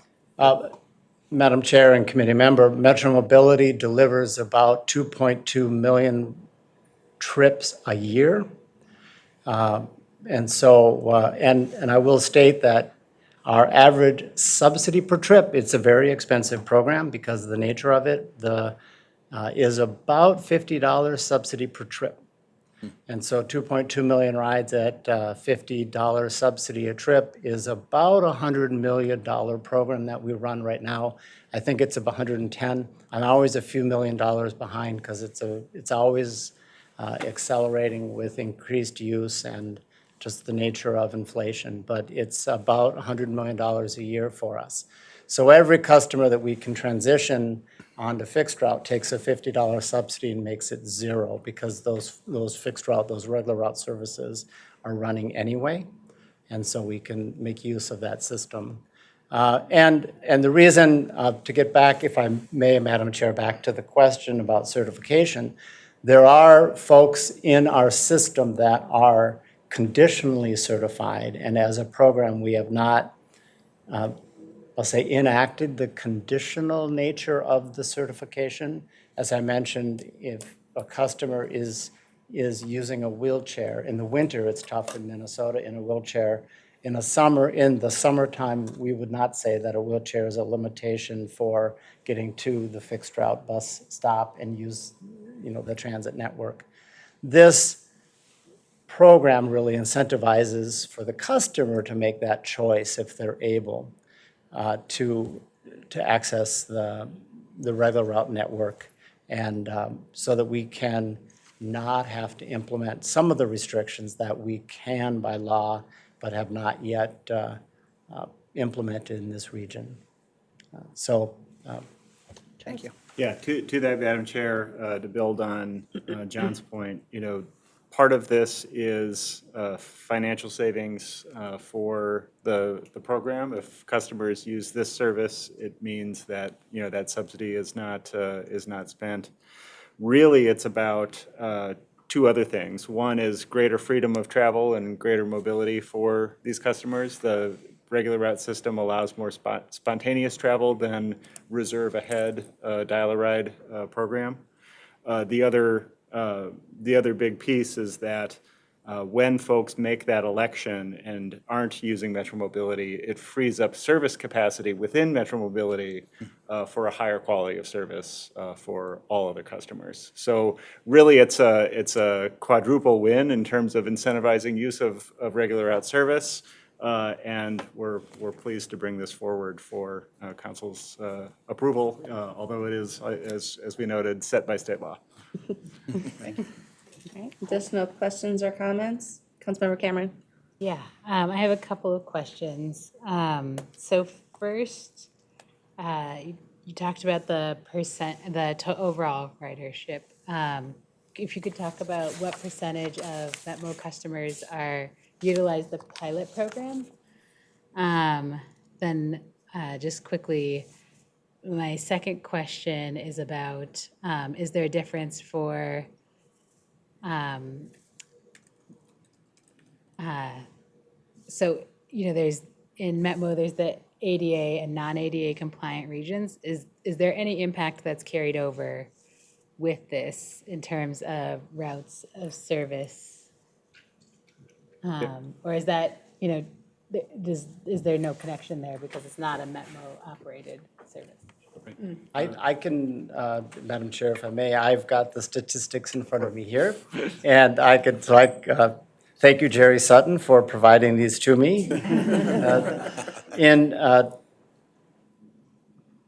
[SPEAKER 18] Madam Chair and committee member, Metro Mobility delivers about 2.2 million trips a year. And so, and I will state that our average subsidy per trip, it's a very expensive program because of the nature of it, is about $50 subsidy per trip. And so 2.2 million rides at $50 subsidy a trip is about a $100 million program that we run right now. I think it's of 110. I'm always a few $million behind because it's always accelerating with increased use and just the nature of inflation. But it's about $100 million a year for us. So every customer that we can transition onto fixed route takes a $50 subsidy and makes it zero because those fixed route, those regular route services are running anyway. And so we can make use of that system. And the reason, to get back, if I may, Madam Chair, back to the question about certification, there are folks in our system that are conditionally certified. And as a program, we have not I'll say enacted the conditional nature of the certification. As I mentioned, if a customer is using a wheelchair, in the winter it's tough in Minnesota in a wheelchair. In the summertime, we would not say that a wheelchair is a limitation for getting to the fixed route bus stop and use, the transit network. This program really incentivizes for the customer to make that choice if they're able. To access the regular route network, and so that we can not have to implement some of the restrictions that we can by law, but have not yet implemented in this region.
[SPEAKER 19] Thank you.
[SPEAKER 12] Yeah, to that, Madam Chair, to build on John's point, part of this is financial savings for the program. If customers use this service, it means that that subsidy is not spent. Really, it's about two other things. One is greater freedom of travel and greater mobility for these customers. The regular route system allows more spontaneous travel than reserve ahead dial-a-ride program. The other big piece is that when folks make that election and aren't using Metro Mobility, it frees up service capacity within Metro Mobility for a higher quality of service for all other customers. So really, it's a quadruple win in terms of incentivizing use of regular route service, and we're pleased to bring this forward for Council's approval, although it is, as we noted, set by state law.
[SPEAKER 19] Thank you.
[SPEAKER 1] All right, additional questions or comments? Councilmember Cameron.
[SPEAKER 2] Yeah, I have a couple of questions. So first, you talked about the overall ridership. If you could talk about what percentage of Metmo customers utilize the pilot program. Then just quickly, my second question is about, is there a difference for so, there's, in Metmo, there's the ADA and non-ADA compliant regions. Is there any impact that's carried over with this in terms of routes of service? Or is that, is there no connection there because it's not a Metmo operated service?
[SPEAKER 18] I can, Madam Chair, if I may, I've got the statistics in front of me here, and thank you, Jerry Sutton, for providing these to me.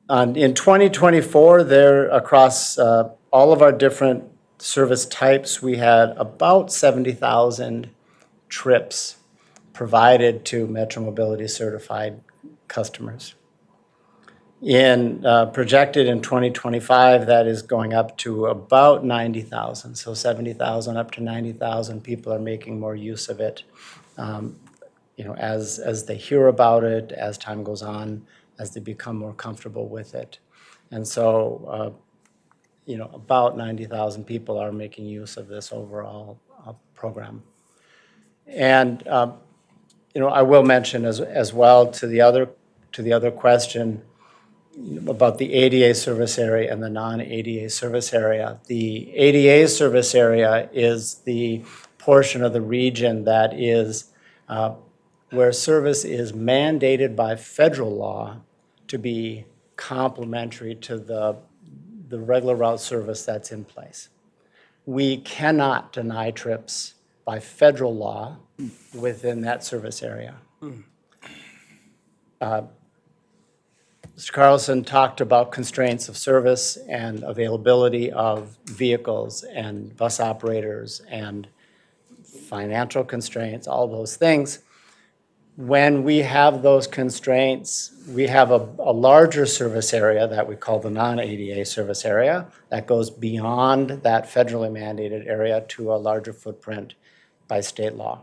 [SPEAKER 18] In 2024, there across all of our different service types, we had about 70,000 trips provided to Metro Mobility certified customers. Projected in 2025, that is going up to about 90,000. So 70,000 up to 90,000 people are making more use of it. As they hear about it, as time goes on, as they become more comfortable with it. And so, about 90,000 people are making use of this overall program. And, I will mention as well to the other question about the ADA service area and the non-ADA service area. The ADA service area is the portion of the region that is where service is mandated by federal law to be complementary to the regular route service that's in place. We cannot deny trips by federal law within that service area. Mr. Carlson talked about constraints of service and availability of vehicles and bus operators and financial constraints, all those things. When we have those constraints, we have a larger service area that we call the non-ADA service area that goes beyond that federally mandated area to a larger footprint by state law.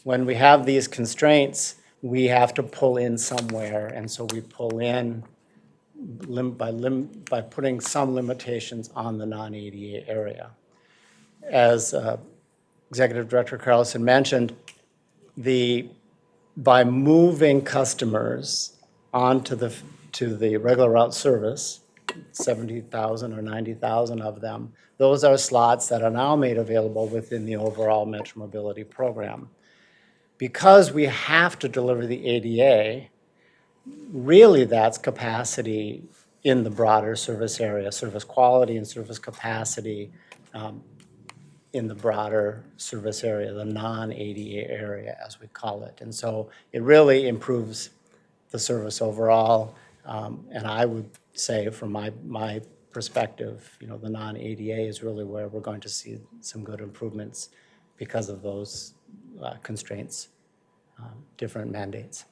[SPEAKER 18] When we have these constraints, we have to pull in somewhere, and so we pull in by putting some limitations on the non-ADA area. As Executive Director Carlson mentioned, by moving customers onto the regular route service, 70,000 or 90,000 of them, those are slots that are now made available within the overall Metro Mobility program. Because we have to deliver the ADA, really that's capacity in the broader service area, service quality and service capacity in the broader service area, the non-ADA area, as we call it. And so it really improves the service overall. And I would say from my perspective, the non-ADA is really where we're going to see some good improvements because of those constraints, different mandates.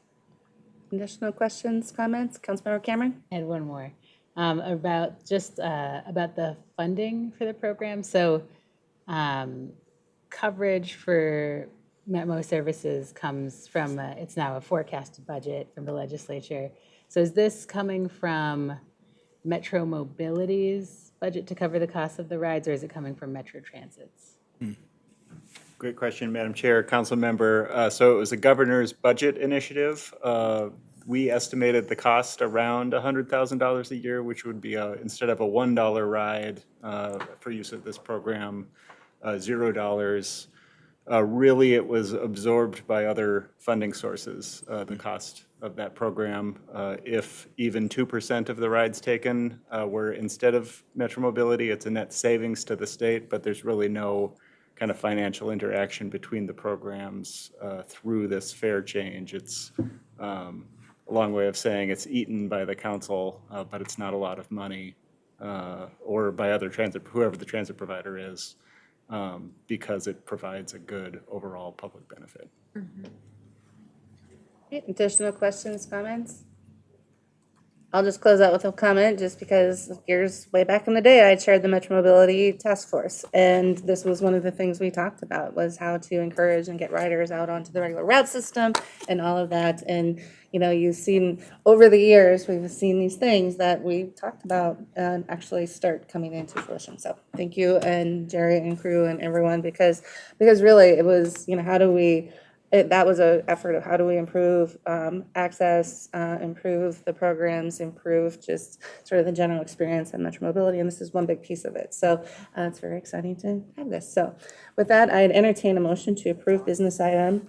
[SPEAKER 1] Additional questions, comments? Councilmember Cameron?
[SPEAKER 2] I had one more about the funding for the program. So coverage for Metmo services comes from, it's now a forecasted budget from the legislature. So is this coming from Metro Mobility's budget to cover the cost of the rides, or is it coming from Metro Transit's?
[SPEAKER 12] Great question, Madam Chair, Council Member. So it was a governor's budget initiative. We estimated the cost around $100,000 a year, which would be instead of a $1 ride for use of this program, $0. Really, it was absorbed by other funding sources, the cost of that program. If even 2% of the rides taken were instead of Metro Mobility, it's a net savings to the state, but there's really no kind of financial interaction between the programs through this fare change. It's a long way of saying it's eaten by the council, but it's not a lot of money, or by other transit, whoever the transit provider is, because it provides a good overall public benefit.
[SPEAKER 1] Okay, additional questions, comments? I'll just close out with a comment, just because years way back in the day, I chaired the Metro Mobility Task Force, and this was one of the things we talked about, was how to encourage and get riders out onto the regular route system and all of that. And you've seen over the years, we've seen these things that we talked about actually start coming into fruition. So thank you, and Jerry and crew and everyone, because really it was, how do we, that was an effort of how do we improve access, improve the programs, improve just sort of the general experience in Metro Mobility, and this is one big piece of it. So it's very exciting to have this. So with that, I'd entertain a motion to approve business item.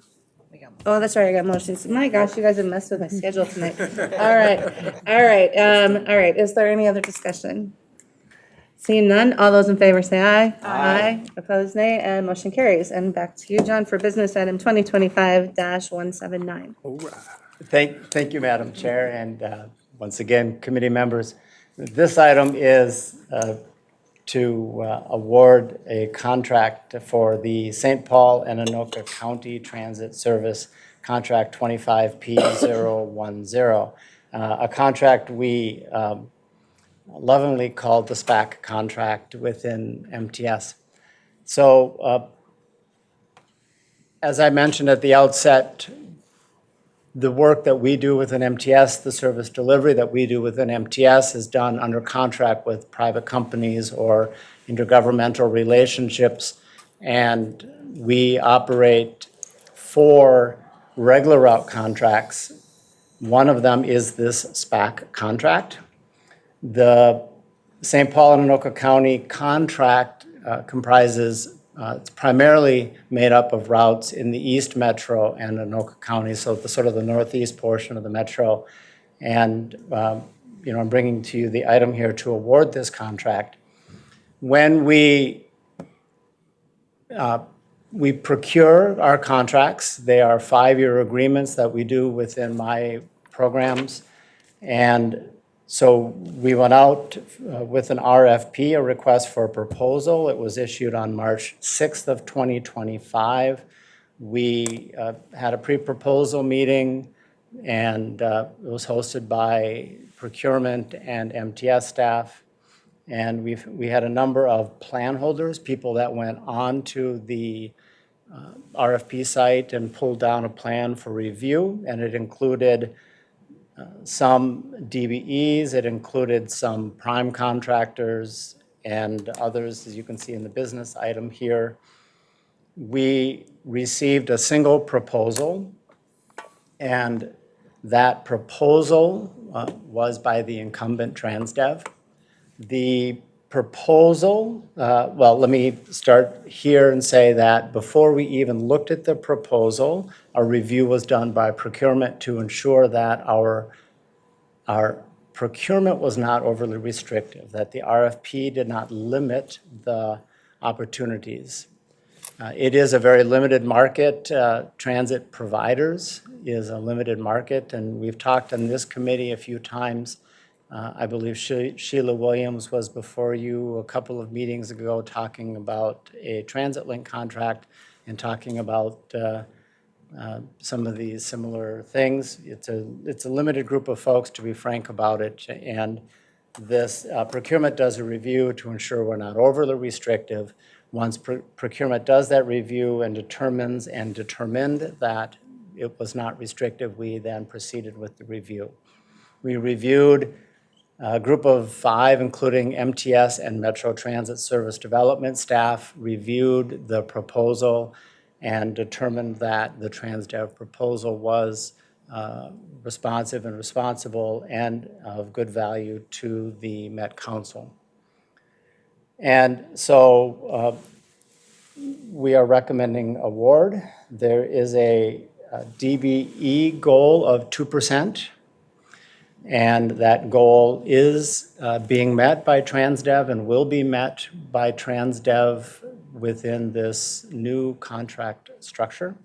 [SPEAKER 1] Oh, that's right, I got motions. My gosh, you guys have messed with my schedule tonight. All right. Is there any other discussion? Seeing none, all those in favor say aye. Aye. Opposed, nay, and motion carries. And back to you, John, for business item 2025-179.
[SPEAKER 18] Thank you, Madam Chair, and once again, committee members, this item is to award a contract for the St. Paul and Anoka County Transit Service Contract 25P010, a contract we lovingly called the SPAC contract within MTS. So as I mentioned at the outset, the work that we do within MTS, the service delivery that we do within MTS is done under contract with private companies or intergovernmental relationships. And we operate 4 regular route contracts. One of them is this SPAC contract. The St. Paul and Anoka County contract comprises it's primarily made up of routes in the East Metro and Anoka County, so the sort of the northeast portion of the metro. And I'm bringing to you the item here to award this contract. When we procure our contracts, they are 5-year agreements that we do within my programs, and so we went out with an RFP, a request for a proposal. It was issued on March 6th of 2025. We had a pre-proposal meeting, and it was hosted by procurement and MTS staff. And we had a number of plan holders, people that went on to the RFP site and pulled down a plan for review, and it included some DBEs, it included some prime contractors and others, as you can see in the business item here. We received a single proposal, and that proposal was by the incumbent Transdev. The proposal, well, let me start here and say that before we even looked at the proposal, a review was done by procurement to ensure that our procurement was not overly restrictive, that the RFP did not limit the opportunities. It is a very limited market. Transit providers is a limited market, and we've talked in this committee a few times. I believe Sheila Williams was before you a couple of meetings ago talking about a transit link contract and talking about some of these similar things. It's a limited group of folks, to be frank about it, and this procurement does a review to ensure we're not overly restrictive. Once procurement does that review and determined that it was not restrictive, we then proceeded with the review. We reviewed a group of 5, including MTS and Metro Transit Service Development staff, reviewed the proposal and determined that the Transdev proposal was responsive and responsible and of good value to the Met Council. And so we are recommending award. There is a DBE goal of 2%. And that goal is being met by Transdev and will be met by Transdev within this new contract structure.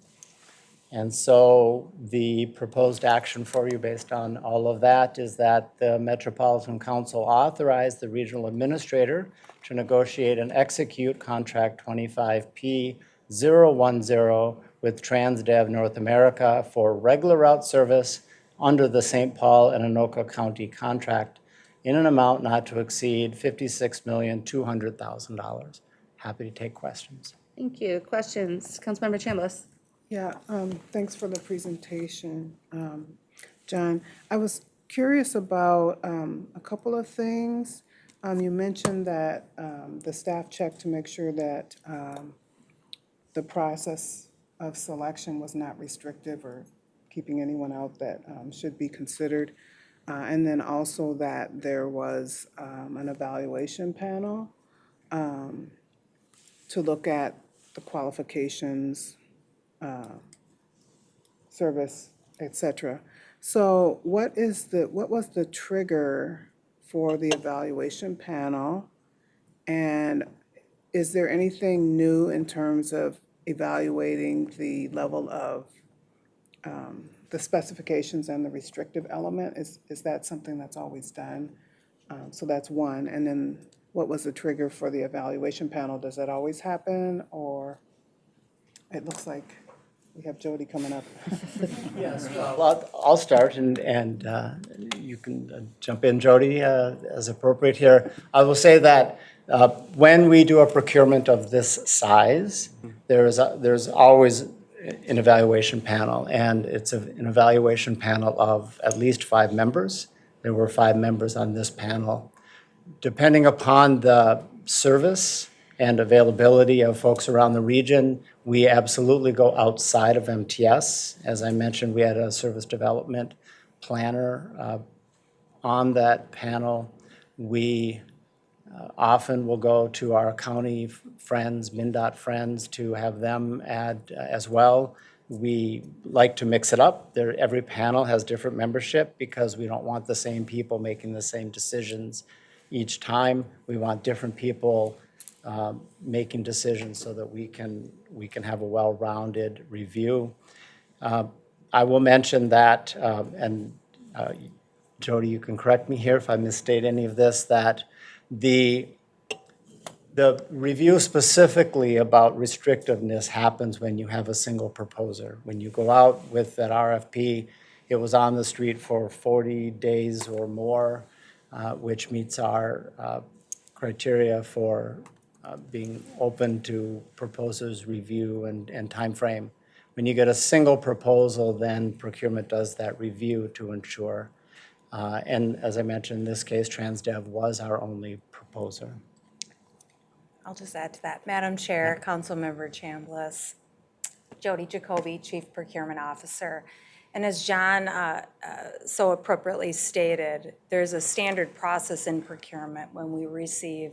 [SPEAKER 18] And so the proposed action for you based on all of that is that the Metropolitan Council authorize the regional administrator to negotiate and execute contract 25P010 with Transdev North America for regular route service under the St. Paul and Anoka County contract in an amount not to exceed $56,200,000. Happy to take questions.
[SPEAKER 1] Thank you. Questions? Councilmember Chambliss.
[SPEAKER 16] Yeah, thanks for the presentation, John. I was curious about a couple of things. You mentioned that the staff checked to make sure that the process of selection was not restrictive or keeping anyone out that should be considered. And then also that there was an evaluation panel to look at the qualifications, service, etc. So what was the trigger for the evaluation panel? And is there anything new in terms of evaluating the level of the specifications and the restrictive element? Is that something that's always done? So that's one. And then what was the trigger for the evaluation panel? Does that always happen, or it looks like we have Jody coming up?
[SPEAKER 18] Yes, well, I'll start and you can jump in, Jody, as appropriate here. I will say that when we do a procurement of this size, there's always an evaluation panel, and it's an evaluation panel of at least 5 members. There were 5 members on this panel. Depending upon the service and availability of folks around the region, we absolutely go outside of MTS. As I mentioned, we had a service development planner on that panel. We often will go to our county friends, MnDOT friends, to have them add as well. We like to mix it up. Every panel has different membership because we don't want the same people making the same decisions each time. We want different people making decisions so that we can have a well-rounded review. I will mention that, and Jody, you can correct me here if I misstate any of this, that the review specifically about restrictiveness happens when you have a single proposer. When you go out with that RFP, it was on the street for 40 days or more, which meets our criteria for being open to proposers' review and time frame. When you get a single proposal, then procurement does that review to ensure. And as I mentioned, in this case, TransDev was our only proposer.
[SPEAKER 20] I'll just add to that. Madam Chair, Councilmember Chambliss, Jody Jacoby, Chief Procurement Officer. And as John so appropriately stated, there's a standard process in procurement when we receive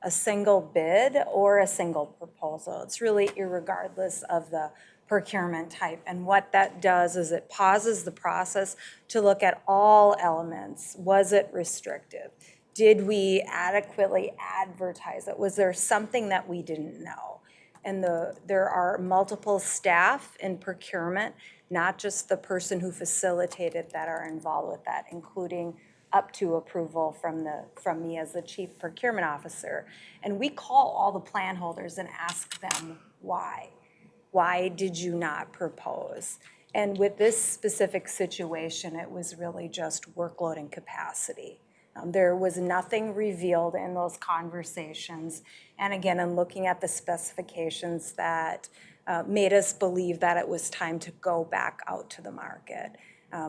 [SPEAKER 20] a single bid or a single proposal. It's really irregardless of the procurement type. And what that does is it pauses the process to look at all elements. Was it restrictive? Did we adequately advertise it? Was there something that we didn't know? And there are multiple staff in procurement, not just the person who facilitated that are involved with that, including up to approval from me as the Chief Procurement Officer. And we call all the plan holders and ask them why. Why did you not propose? And with this specific situation, it was really just workload and capacity. There was nothing revealed in those conversations. And again, in looking at the specifications that made us believe that it was time to go back out to the market.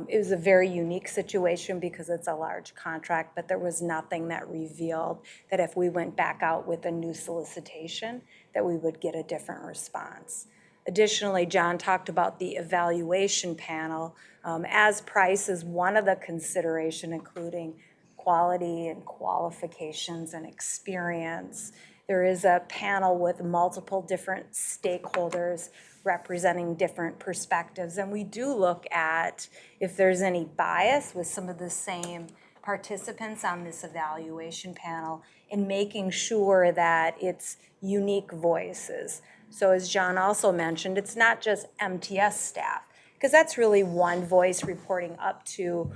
[SPEAKER 20] It was a very unique situation because it's a large contract, but there was nothing that revealed that if we went back out with a new solicitation, that we would get a different response. Additionally, John talked about the evaluation panel. As price is one of the consideration, including quality and qualifications and experience. There is a panel with multiple different stakeholders representing different perspectives. And we do look at if there's any bias with some of the same participants on this evaluation panel in making sure that it's unique voices. So as John also mentioned, it's not just MTS staff, because that's really one voice reporting up to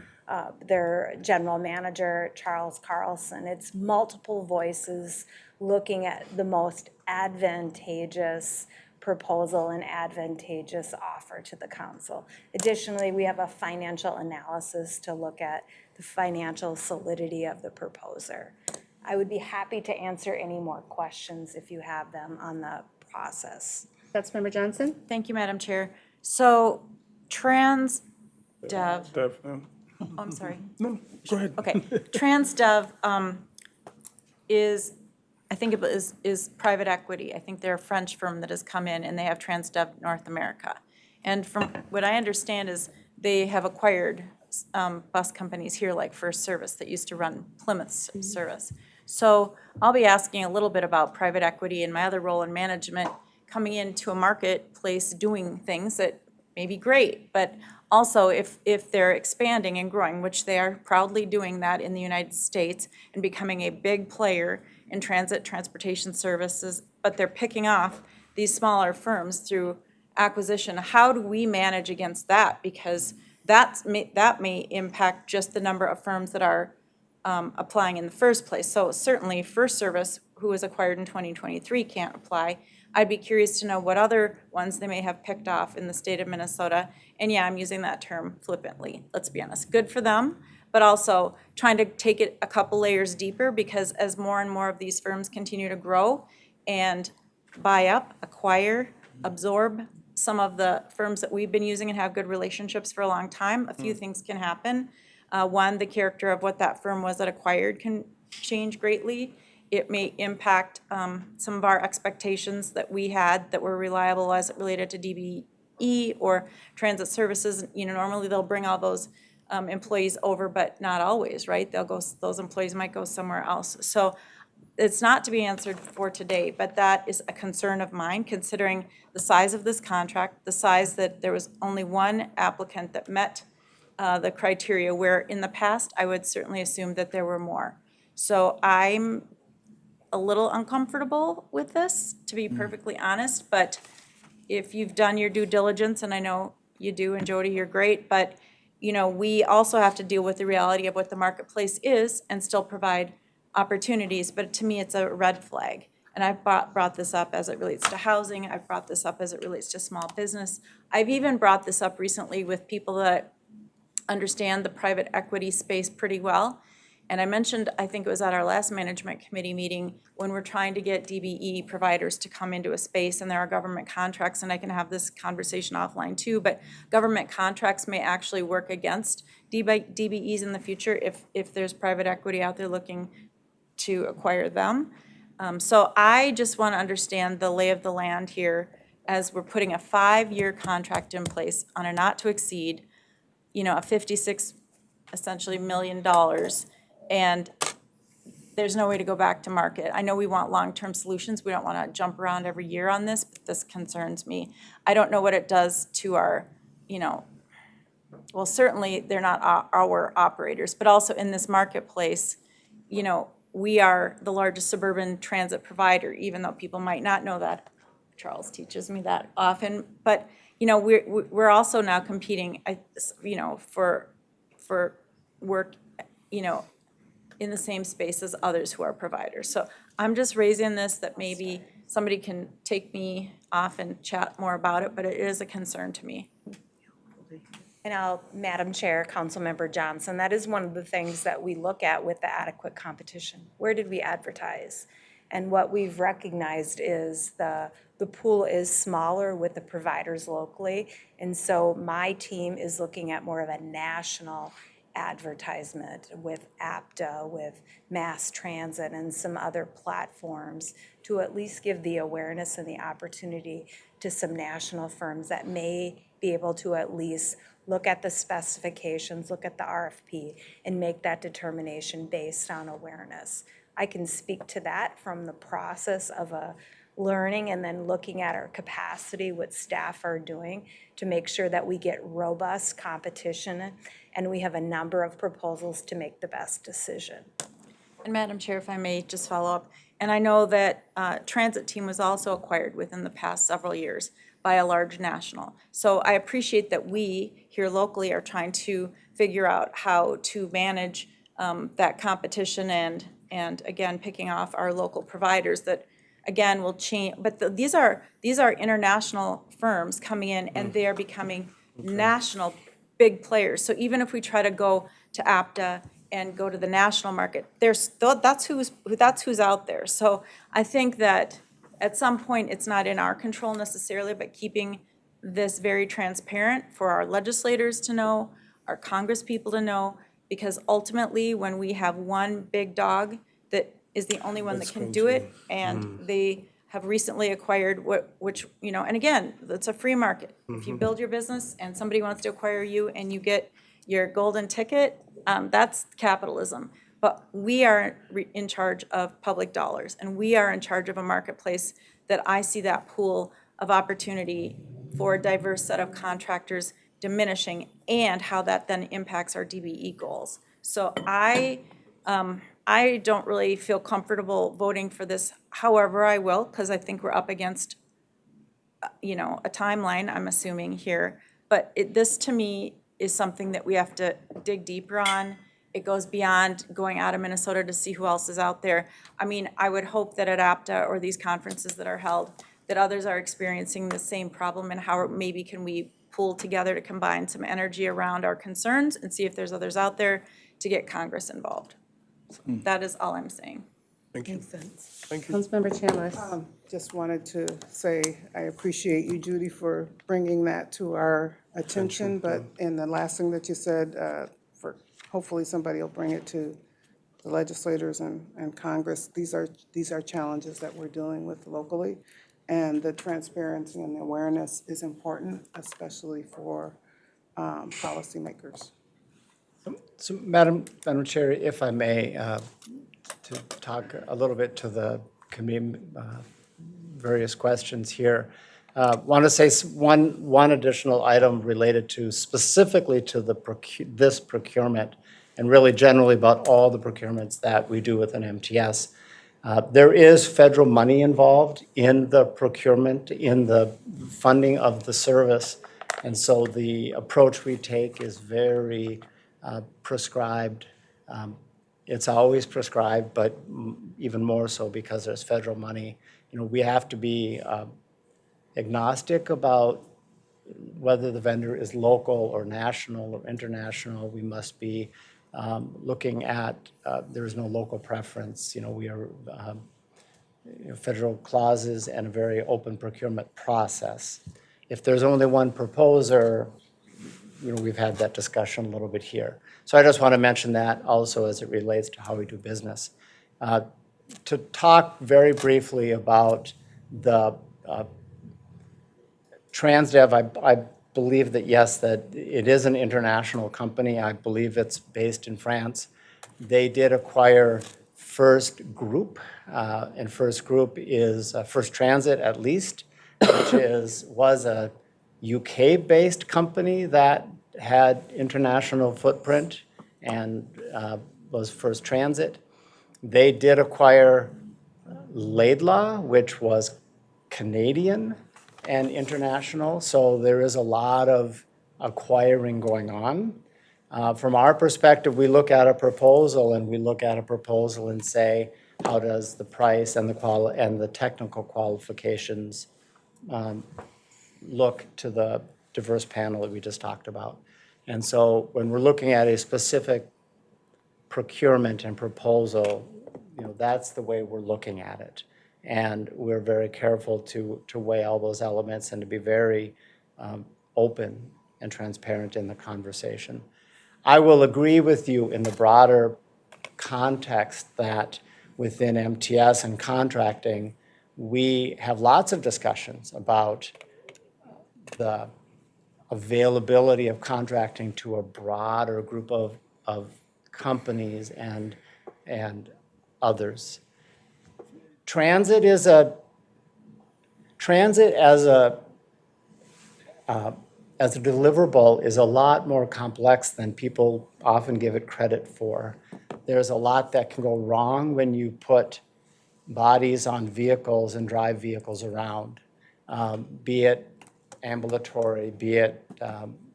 [SPEAKER 20] their general manager, Charles Carlson. It's multiple voices looking at the most advantageous proposal and advantageous offer to the council. Additionally, we have a financial analysis to look at the financial solidity of the proposer. I would be happy to answer any more questions if you have them on the process.
[SPEAKER 1] Councilmember Johnson?
[SPEAKER 10] Thank you, Madam Chair. So TransDev. Oh, I'm sorry.
[SPEAKER 14] No, go ahead.
[SPEAKER 10] Okay. TransDev is, I think it is private equity. I think they're a French firm that has come in and they have TransDev North America. And from what I understand is they have acquired bus companies here like First Service that used to run Plymouth's service. So I'll be asking a little bit about private equity and my other role in management coming into a marketplace doing things that may be great, but also if they're expanding and growing, which they are proudly doing that in the United States and becoming a big player in transportation services, but they're picking off these smaller firms through acquisition, how do we manage against that? Because that may impact just the number of firms that are applying in the first place. So certainly First Service, who was acquired in 2023, can't apply. I'd be curious to know what other ones they may have picked off in the state of Minnesota. And yeah, I'm using that term flippantly, let's be honest. Good for them, but also trying to take it a couple layers deeper, because as more and more of these firms continue to grow and buy up, acquire, absorb some of the firms that we've been using and have good relationships for a long time, a few things can happen. One, the character of what that firm was that acquired can change greatly. It may impact some of our expectations that we had that were reliable as it related to DBE or transit services. You know, normally they'll bring all those employees over, but not always, right? Those employees might go somewhere else. So it's not to be answered for today, but that is a concern of mine, considering the size of this contract, the size that there was only one applicant that met the criteria, where in the past, I would certainly assume that there were more. So I'm a little uncomfortable with this, to be perfectly honest, but if you've done your due diligence, and I know you do, and Jody, you're great, but you know, we also have to deal with the reality of what the marketplace is and still provide opportunities, but to me, it's a red flag. And I've brought this up as it relates to housing, I've brought this up as it relates to small business. I've even brought this up recently with people that understand the private equity space pretty well. And I mentioned, I think it was at our last management committee meeting, when we're trying to get DBE providers to come into a space, and there are government contracts, and I can have this conversation offline too, but government contracts may actually work against DBEs in the future if there's private equity out there looking to acquire them. So I just want to understand the lay of the land here, as we're putting a 5-year contract in place on a not to exceed, you know, a $56 essentially $1 million, and there's no way to go back to market. I know we want long-term solutions. We don't want to jump around every year on this, but this concerns me. I don't know what it does to our, you know, well, certainly they're not our operators, but also in this marketplace, you know, we are the largest suburban transit provider, even though people might not know that. Charles teaches me that often, but you know, we're also now competing, you know, for work, you know, in the same space as others who are providers. So I'm just raising this, that maybe somebody can take me off and chat more about it, but it is a concern to me.
[SPEAKER 20] And Madam Chair, Councilmember Johnson, that is one of the things that we look at with the adequate competition. Where did we advertise? And what we've recognized is the pool is smaller with the providers locally. And so my team is looking at more of a national advertisement with APTA, with mass transit, and some other platforms to at least give the awareness and the opportunity to some national firms that may be able to at least look at the specifications, look at the RFP, and make that determination based on awareness. I can speak to that from the process of a learning and then looking at our capacity, what staff are doing to make sure that we get robust competition and we have a number of proposals to make the best decision.
[SPEAKER 10] And Madam Chair, if I may just follow up, and I know that Transit Team was also acquired within the past several years by a large national. So I appreciate that we here locally are trying to figure out how to manage that competition and again, picking off our local providers that again will change. But these are international firms coming in, and they are becoming national big players. So even if we try to go to APTA and go to the national market, that's who's out there. So I think that at some point it's not in our control necessarily, but keeping this very transparent for our legislators to know, our Congress people to know, because ultimately when we have one big dog that is the only one that can do it, and they have recently acquired which, you know, and again, it's a free market. If you build your business and somebody wants to acquire you and you get your golden ticket, that's capitalism. But we are in charge of public dollars, and we are in charge of a marketplace that I see that pool of opportunity for a diverse set of contractors diminishing, and how that then impacts our DBE goals. So I don't really feel comfortable voting for this. However, I will, because I think we're up against a timeline, I'm assuming here, but this to me is something that we have to dig deeper on. It goes beyond going out of Minnesota to see who else is out there. I mean, I would hope that at APTA or these conferences that are held, that others are experiencing the same problem, and how maybe can we pull together to combine some energy around our concerns and see if there's others out there to get Congress involved. So that is all I'm saying.
[SPEAKER 16] Thank you. Makes sense.
[SPEAKER 1] Thank you. Councilmember Chambliss.
[SPEAKER 16] Just wanted to say I appreciate you, Judy, for bringing that to our attention. But in the last thing that you said, for hopefully somebody will bring it to the legislators and Congress. These are challenges that we're dealing with locally, and the transparency and the awareness is important, especially for policymakers.
[SPEAKER 18] So Madam Chair, if I may, to talk a little bit to the committee, various questions here. Want to say one additional item related to specifically to this procurement, and really generally about all the procurements that we do within MTS. There is federal money involved in the procurement, in the funding of the service, and so the approach we take is very prescribed. It's always prescribed, but even more so because there's federal money. We have to be agnostic about whether the vendor is local or national or international. We must be looking at, there is no local preference. We are federal clauses and a very open procurement process. If there's only one proposer, we've had that discussion a little bit here. So I just want to mention that also as it relates to how we do business. To talk very briefly about the Transdev, I believe that yes, that it is an international company. I believe it's based in France. They did acquire First Group, and First Group is First Transit at least, which was a UK-based company that had international footprint and was First Transit. They did acquire Laidlaw, which was Canadian and international, so there is a lot of acquiring going on. From our perspective, we look at a proposal and say, how does the price and the technical qualifications look to the diverse panel that we just talked about. And so when we're looking at a specific procurement and proposal, that's the way we're looking at it. And we're very careful to weigh all those elements and to be very open and transparent in the conversation. I will agree with you in the broader context that within MTS and contracting, we have lots of discussions about the availability of contracting to a broader group of companies and others. Transit as a deliverable is a lot more complex than people often give it credit for. There's a lot that can go wrong when you put bodies on vehicles and drive vehicles around, be it ambulatory, be it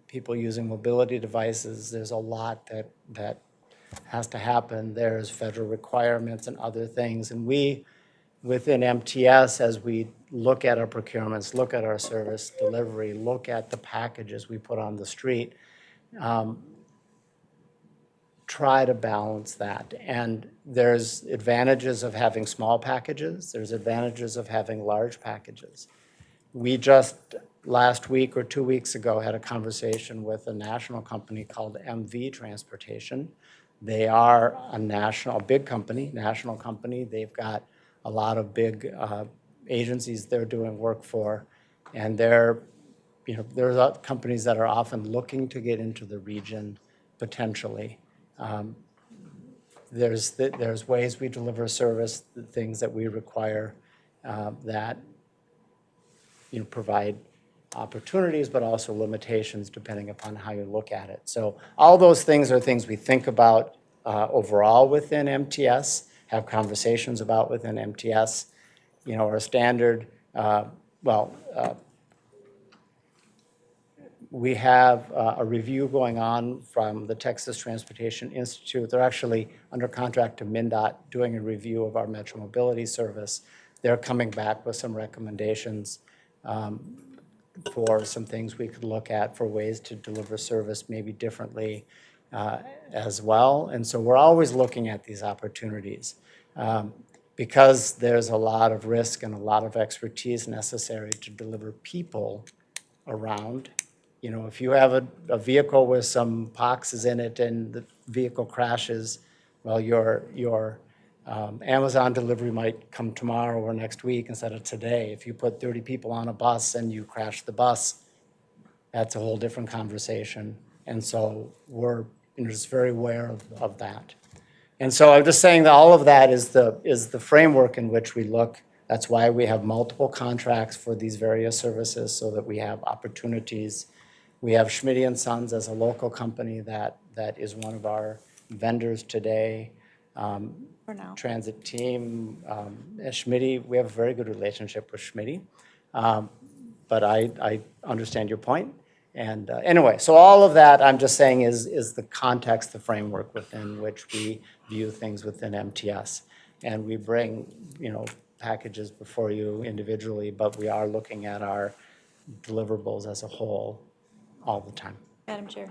[SPEAKER 18] people using mobility devices. There's a lot that has to happen. There's federal requirements and other things. And we, within MTS, as we look at our procurements, look at our service delivery, look at the packages we put on the street, try to balance that. And there's advantages of having small packages. There's advantages of having large packages. We just last week or 2 weeks ago had a conversation with a national company called MV Transportation. They are a big company, national company. They've got a lot of big agencies they're doing work for, and there's companies that are often looking to get into the region potentially. There's ways we deliver service, the things that we require that provide opportunities, but also limitations depending upon how you look at it. So all those things are things we think about overall within MTS, have conversations about within MTS. Our standard, We have a review going on from the Texas Transportation Institute. They're actually under contract to MnDOT doing a review of our Metro Mobility Service. They're coming back with some recommendations for some things we could look at for ways to deliver service maybe differently as well. And so we're always looking at these opportunities. Because there's a lot of risk and a lot of expertise necessary to deliver people around. You know, if you have a vehicle with some boxes in it and the vehicle crashes, well, your Amazon delivery might come tomorrow or next week instead of today. If you put 30 people on a bus and you crash the bus, that's a whole different conversation. And so we're just very aware of that. And so I'm just saying that all of that is the framework in which we look. That's why we have multiple contracts for these various services so that we have opportunities. We have Schmidt & Sons as a local company that is one of our vendors today.
[SPEAKER 10] For now.
[SPEAKER 18] Transit team, Schmidt, we have a very good relationship with Schmidt. But I understand your point. And anyway, so all of that I'm just saying is the context, the framework within which we view things within MTS. And we bring, packages before you individually, but we are looking at our deliverables as a whole all the time.
[SPEAKER 10] Madam Chair.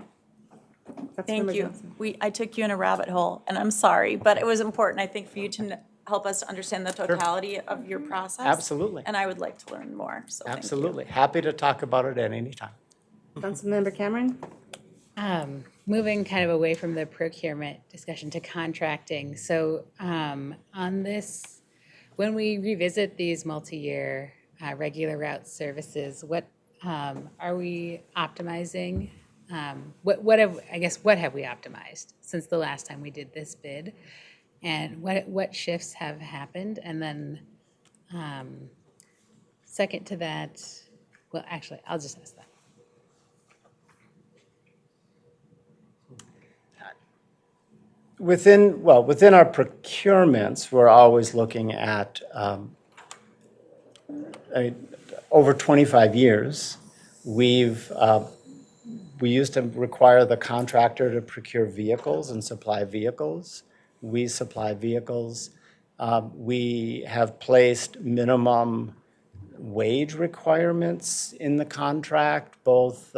[SPEAKER 1] That's
[SPEAKER 10] Thank
[SPEAKER 1] Member
[SPEAKER 10] you.
[SPEAKER 1] Johnson.
[SPEAKER 10] I took you in a rabbit hole, and I'm sorry, but it was important, I think, for you to help us to understand the totality of your process.
[SPEAKER 18] Absolutely.
[SPEAKER 10] And I would like to learn more, so thank you.
[SPEAKER 18] Absolutely. Happy to talk about it at any time.
[SPEAKER 1] Councilmember Cameron?
[SPEAKER 21] Moving kind of away from the procurement discussion to contracting. So on this, when we revisit these multi-year regular route services, what are we optimizing? What have we optimized since the last time we did this bid? And what shifts have happened? And then second to that, well, actually, I'll just ask that.
[SPEAKER 18] Within our procurements, we're always looking at over 25 years, we used to require the contractor to procure vehicles and supply vehicles. We supply vehicles. We have placed minimum wage requirements in the contract, both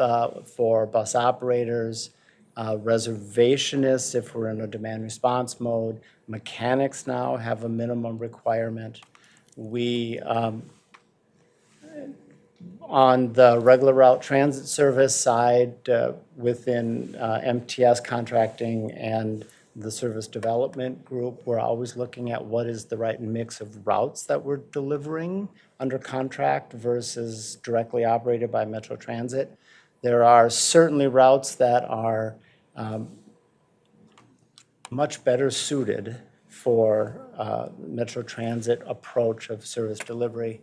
[SPEAKER 18] for bus operators, reservationists if we're in a demand response mode. Mechanics now have a minimum requirement. We, on the regular route transit service side, within MTS contracting and the service development group, we're always looking at what is the right mix of routes that we're delivering under contract versus directly operated by Metro Transit. There are certainly routes that are much better suited for Metro Transit approach of service delivery.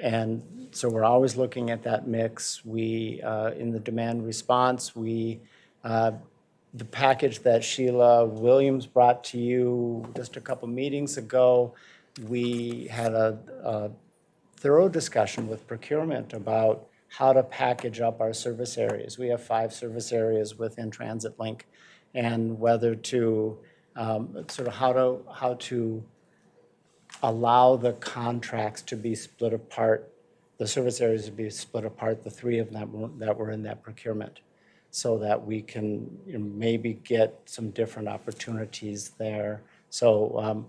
[SPEAKER 18] And so we're always looking at that mix. We, in the demand response, the package that Sheila Williams brought to you just a couple meetings ago, we had a thorough discussion with procurement about how to package up our service areas. We have 5 service areas within Transit Link, and whether to sort of how to allow the contracts to be split apart, the service areas to be split apart, the 3 of them that were in that procurement, so that we can maybe get some different opportunities there. So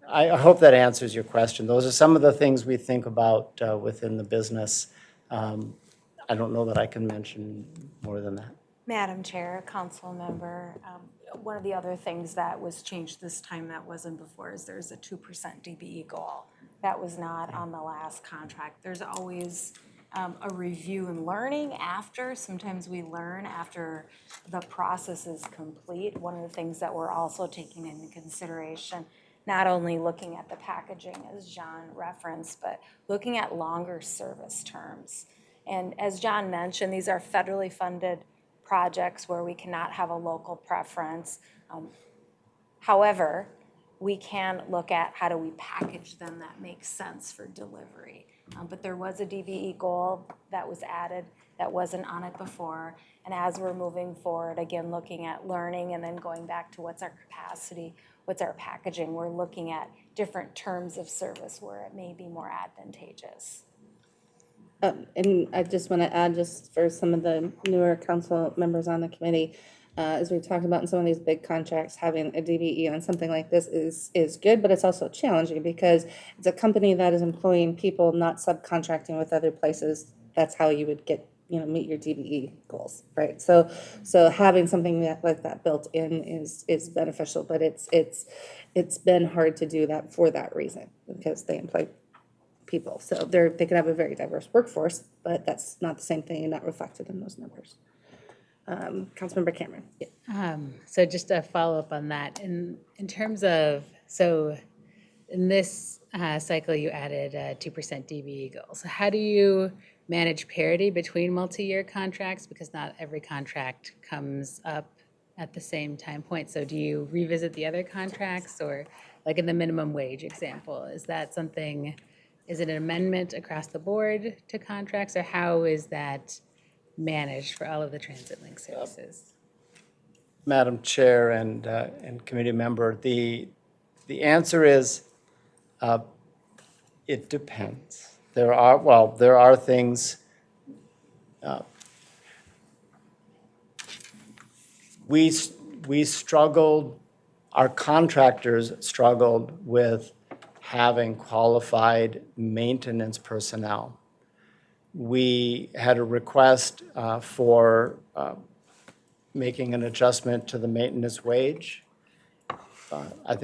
[SPEAKER 18] I hope that answers your question. Those are some of the things we think about within the business. I don't know that I can mention more than that.
[SPEAKER 20] Madam Chair, Council Member, one of the other things that was changed this time that wasn't before is there's a 2% DBE goal. That was not on the last contract. There's always a review and learning after. Sometimes we learn after the process is complete. One of the things that we're also taking into consideration, not only looking at the packaging as John referenced, but looking at longer service terms. And as John mentioned, these are federally funded projects where we cannot have a local preference. However, we can look at how do we package them that makes sense for delivery. But there was a DBE goal that was added that wasn't on it before. And as we're moving forward, again, looking at learning and then going back to what's our capacity, what's our packaging, we're looking at different terms of service where it may be more advantageous.
[SPEAKER 1] And I just want to add, just for some of the newer council members on the committee, as we talked about in some of these big contracts, having a DBE on something like this is good, but it's also challenging because it's a company that is employing people, not subcontracting with other places. That's how you would get, meet your DBE goals, right? So having something like that built in is beneficial, but it's been hard to do that for that reason because they employ people. So they can have a very diverse workforce, but that's not the same thing and not reflected in those numbers. Councilmember Cameron.
[SPEAKER 21] So just a follow-up on that. In terms of, so in this cycle, you added 2% DBE goal. So how do you manage parity between multi-year contracts? Because not every contract comes up at the same time point. So do you revisit the other contracts, or like in the minimum wage example, is that something, is it an amendment across the board to contracts, or how is that managed for all of the transit link services?
[SPEAKER 18] Madam Chair and committee member, the answer is it depends. There are things we struggled, our contractors struggled with having qualified maintenance personnel. We had a request for making an adjustment to the maintenance wage. I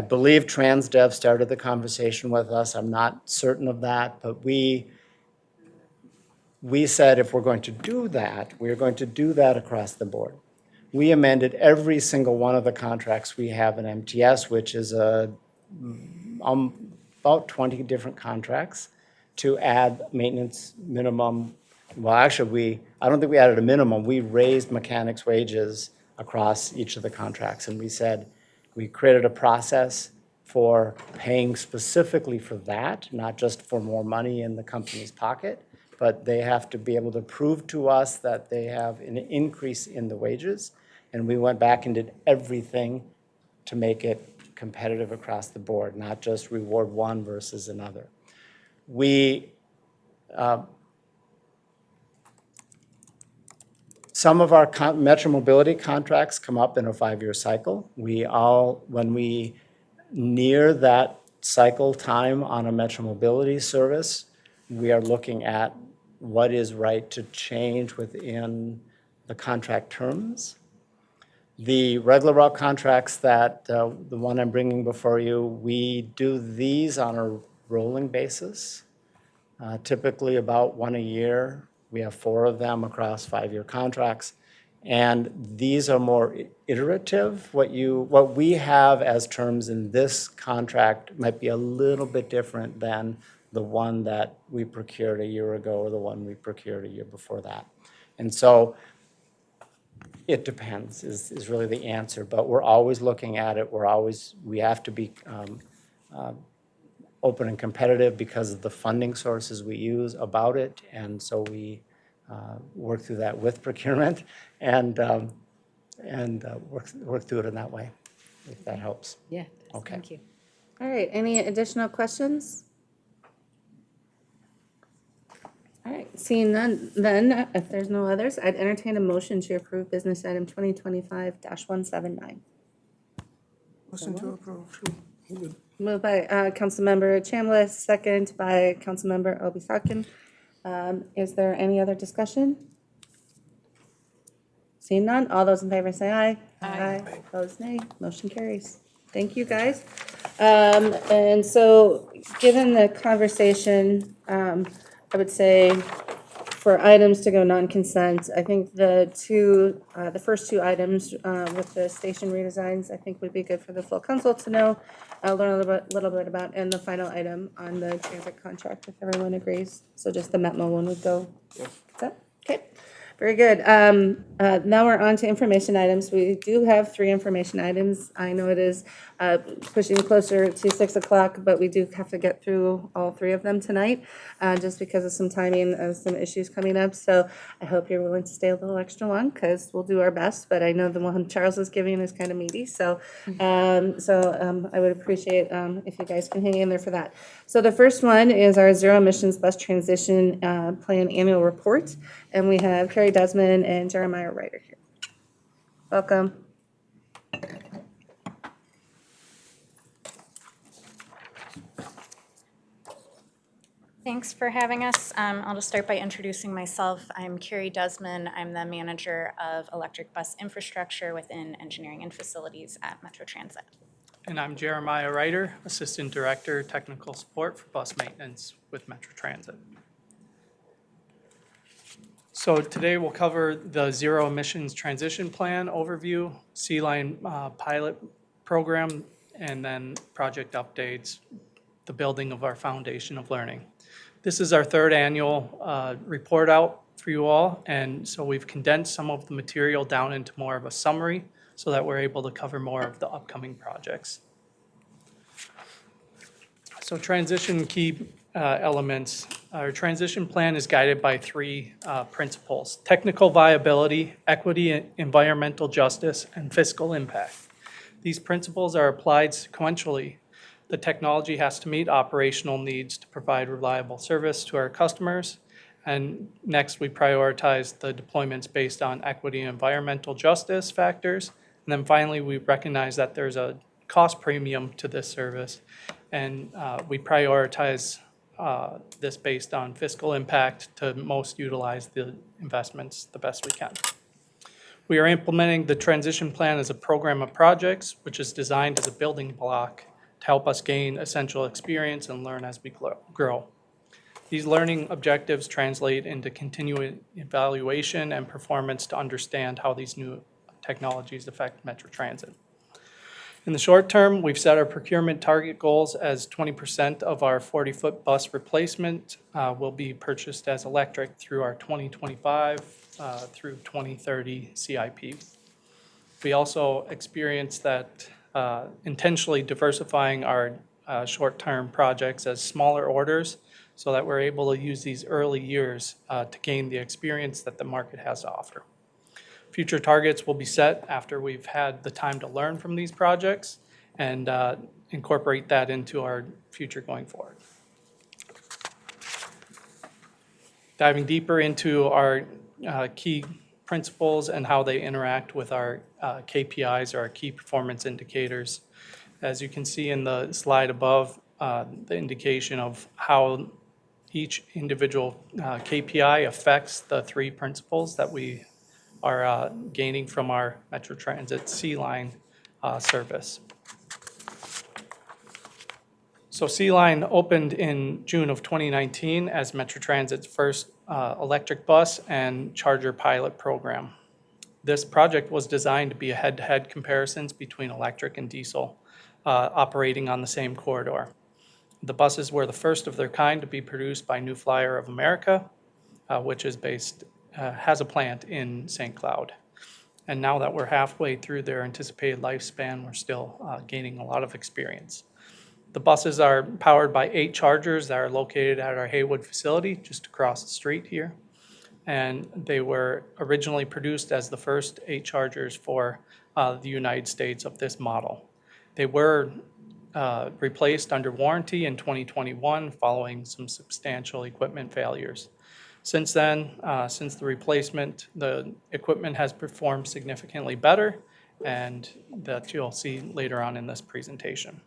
[SPEAKER 18] believe TransDev started the conversation with us. I'm not certain of that, but we said if we're going to do that, we're going to do that across the board. We amended every single one of the contracts we have in MTS, which is about 20 different contracts, to add maintenance minimum. Well, actually, I don't think we added a minimum. We raised mechanics' wages across each of the contracts, and we said we created a process for paying specifically for that, not just for more money in the company's pocket, but they have to be able to prove to us that they have an increase in the wages. And we went back and did everything to make it competitive across the board, not just reward one versus another. Some of our Metro Mobility contracts come up in a 5-year cycle. When we near that cycle time on a Metro Mobility service, we are looking at what is right to change within the contract terms. The regular route contracts that the one I'm bringing before you, we do these on a rolling basis, typically about one a year. We have 4 of them across 5-year contracts. And these are more iterative. What we have as terms in this contract might be a little bit different than the one that we procured a year ago or the one we procured a year before that. And so it depends is really the answer, but we're always looking at it. We have to be open and competitive because of the funding sources we use about it, and so we work through that with procurement and work through it in that way, if that helps.
[SPEAKER 21] Yeah,
[SPEAKER 18] okay.
[SPEAKER 21] Thank you.
[SPEAKER 1] All right, any additional questions? All right, seeing none, then if there's no others, I'd entertain a motion to approve business item 2025-179.
[SPEAKER 16] Motion to approve.
[SPEAKER 1] Moved by Councilmember Chambliss, second by Councilmember Obi-Sakin. Is there any other discussion? Seeing none, all those in favor say aye. Aye. Opposed, nay. Motion carries. Thank you, guys. And so, given the conversation, I would say for items to go non-consent, I think the first two items with the station redesigns, I think would be good for the full council to know, learn a little bit about, and the final item on the transit contract, if everyone agrees. So just the Metmo one would go. Is that okay? Very good. Now we're on to information items. We do have 3 information items. I know it is pushing closer to 6 o'clock, but we do have to get through all 3 of them tonight, just because of some timing, some issues coming up. So I hope you're willing to stay a little extra long, because we'll do our best. But I know the one Charles is giving is kind of meaty, so I would appreciate if you guys can hang in there for that. So the first one is our zero emissions bus transition plan annual report, and we have Carrie Desmond and Jeremiah Ryder here. Welcome.
[SPEAKER 4] Thanks for having us. I'll just start by introducing myself. I'm Carrie Desmond. I'm the manager of electric bus infrastructure within engineering and facilities at Metro Transit.
[SPEAKER 22] And I'm Jeremiah Ryder, Assistant Director, Technical Support for Bus Maintenance with Metro Transit. So today we'll cover the Zero Emissions Transition Plan overview, C-Line pilot program, and then project updates, the building of our foundation of learning. This is our 3rd annual report out for you all, and so we've condensed some of the material down into more of a summary so that we're able to cover more of the upcoming projects. So transition key elements. Our transition plan is guided by 3 principles: technical viability, equity, environmental justice, and fiscal impact. These principles are applied sequentially. The technology has to meet operational needs to provide reliable service to our customers. And next, we prioritize the deployments based on equity and environmental justice factors. And then finally, we recognize that there's a cost premium to this service. And we prioritize this based on fiscal impact to most utilize the investments the best we can. We are implementing the transition plan as a program of projects, which is designed as a building block to help us gain essential experience and learn as we grow. These learning objectives translate into continuing evaluation and performance to understand how these new technologies affect Metro Transit. In the short term, we've set our procurement target goals as 20% of our 40-foot bus replacement will be purchased as electric through our 2025 through 2030 CIP. We also experienced that intentionally diversifying our short-term projects as smaller orders so that we're able to use these early years to gain the experience that the market has to offer. Future targets will be set after we've had the time to learn from these projects and incorporate that into our future going forward. Diving deeper into our key principles and how they interact with our KPIs, or our key performance indicators. As you can see in the slide above, the indication of how each individual KPI affects the 3 principles that we are gaining from our Metro Transit C-Line service. So C-Line opened in June of 2019 as Metro Transit's first electric bus and charger pilot program. This project was designed to be a head-to-head comparisons between electric and diesel operating on the same corridor. The buses were the first of their kind to be produced by New Flyer of America, which is has a plant in St. Cloud. And now that we're halfway through their anticipated lifespan, we're still gaining a lot of experience. The buses are powered by 8 chargers that are located at our Haywood facility just across the street here. And they were originally produced as the first 8 chargers for the United States of this model. They were replaced under warranty in 2021 following some substantial equipment failures. Since then, since the replacement, the equipment has performed significantly better, and that you'll see later on in this presentation.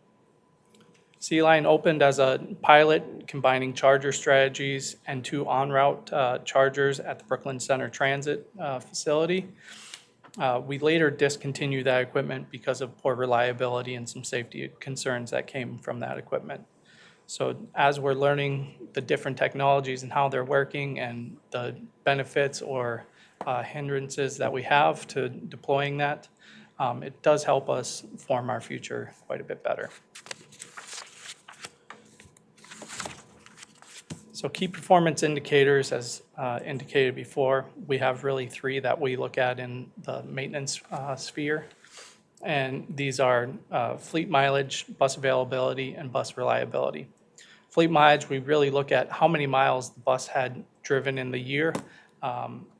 [SPEAKER 22] C-Line opened as a pilot combining charger strategies and 2 en-route chargers at the Brooklyn Center Transit facility. We later discontinued that equipment because of poor reliability and some safety concerns that came from that equipment. So as we're learning the different technologies and how they're working and the benefits or hindrances that we have to deploying that, it does help us form our future quite a bit better. So key performance indicators, as indicated before, we have really three that we look at in the maintenance sphere. And these are fleet mileage, bus availability, and bus reliability. Fleet mileage, we really look at how many miles the bus had driven in the year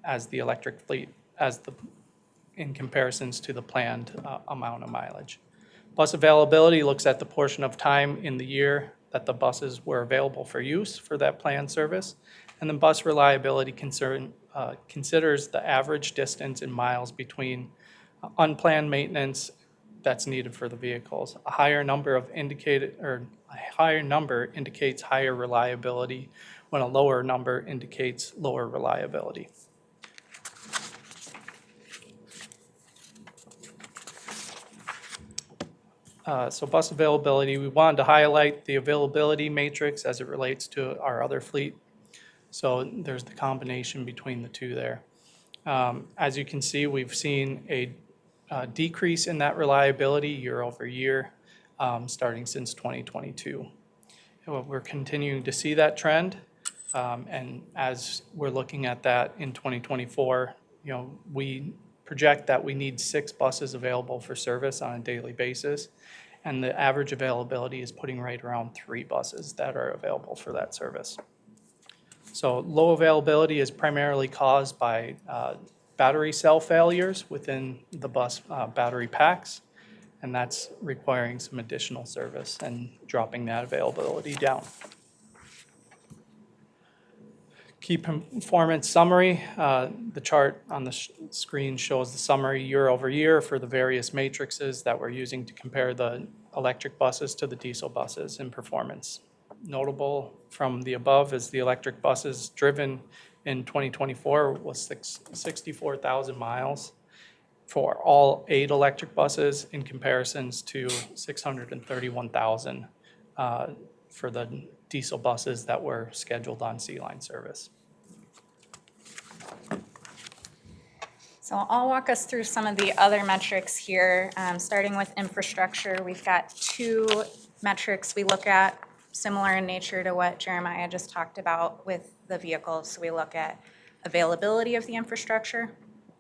[SPEAKER 22] as the electric fleet, in comparisons to the planned amount of mileage. Bus availability looks at the portion of time in the year that the buses were available for use for that planned service. And then bus reliability considers the average distance in miles between unplanned maintenance that's needed for the vehicles. A higher number indicates higher reliability, when a lower number indicates lower reliability. So bus availability, we wanted to highlight the availability matrix as it relates to our other fleet. So there's the combination between the two there. As you can see, we've seen a decrease in that reliability year over year, starting since 2022. We're continuing to see that trend, and as we're looking at that in 2024, we project that we need 6 buses available for service on a daily basis, and the average availability is putting right around 3 buses that are available for that service. So low availability is primarily caused by battery cell failures within the bus battery packs, and that's requiring some additional service and dropping that availability down. Key performance summary, the chart on the screen shows the summary year over year for the various matrices that we're using to compare the electric buses to the diesel buses in performance. Notable from the above is the electric buses driven in 2024 was 64,000 miles for all 8 electric buses in comparisons to 631,000 for the diesel buses that were scheduled on C-Line service.
[SPEAKER 4] So I'll walk us through some of the other metrics here, starting with infrastructure. We've got 2 metrics we look at, similar in nature to what Jeremiah just talked about with the vehicles. So we look at availability of the infrastructure.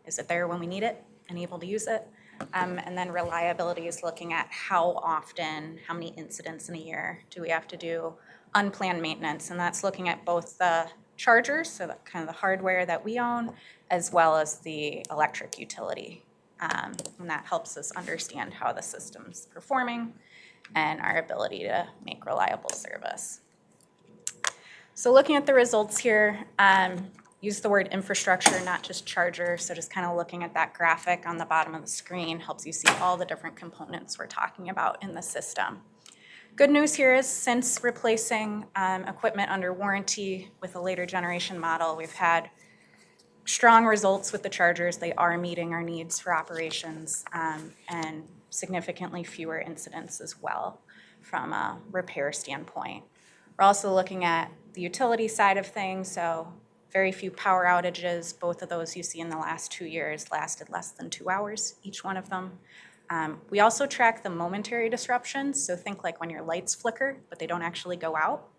[SPEAKER 4] Is it there when we need it and able to use it? And then reliability is looking at how often, how many incidents in a year do we have to do unplanned maintenance. And that's looking at both the chargers, so that kind of the hardware that we own, as well as the electric utility. And that helps us understand how the system's performing and our ability to make reliable service. So looking at the results here, use the word infrastructure, not just charger. So just kind of looking at that graphic on the bottom of the screen helps you see all the different components we're talking about in the system. Good news here is since replacing equipment under warranty with a later generation model, we've had strong results with the chargers. They are meeting our needs for operations and significantly fewer incidents as well from a repair standpoint. We're also looking at the utility side of things, so very few power outages. Both of those you see in the last 2 years lasted less than 2 hours, each one of them. We also track the momentary disruptions, so think like when your lights flicker, but they don't actually go out.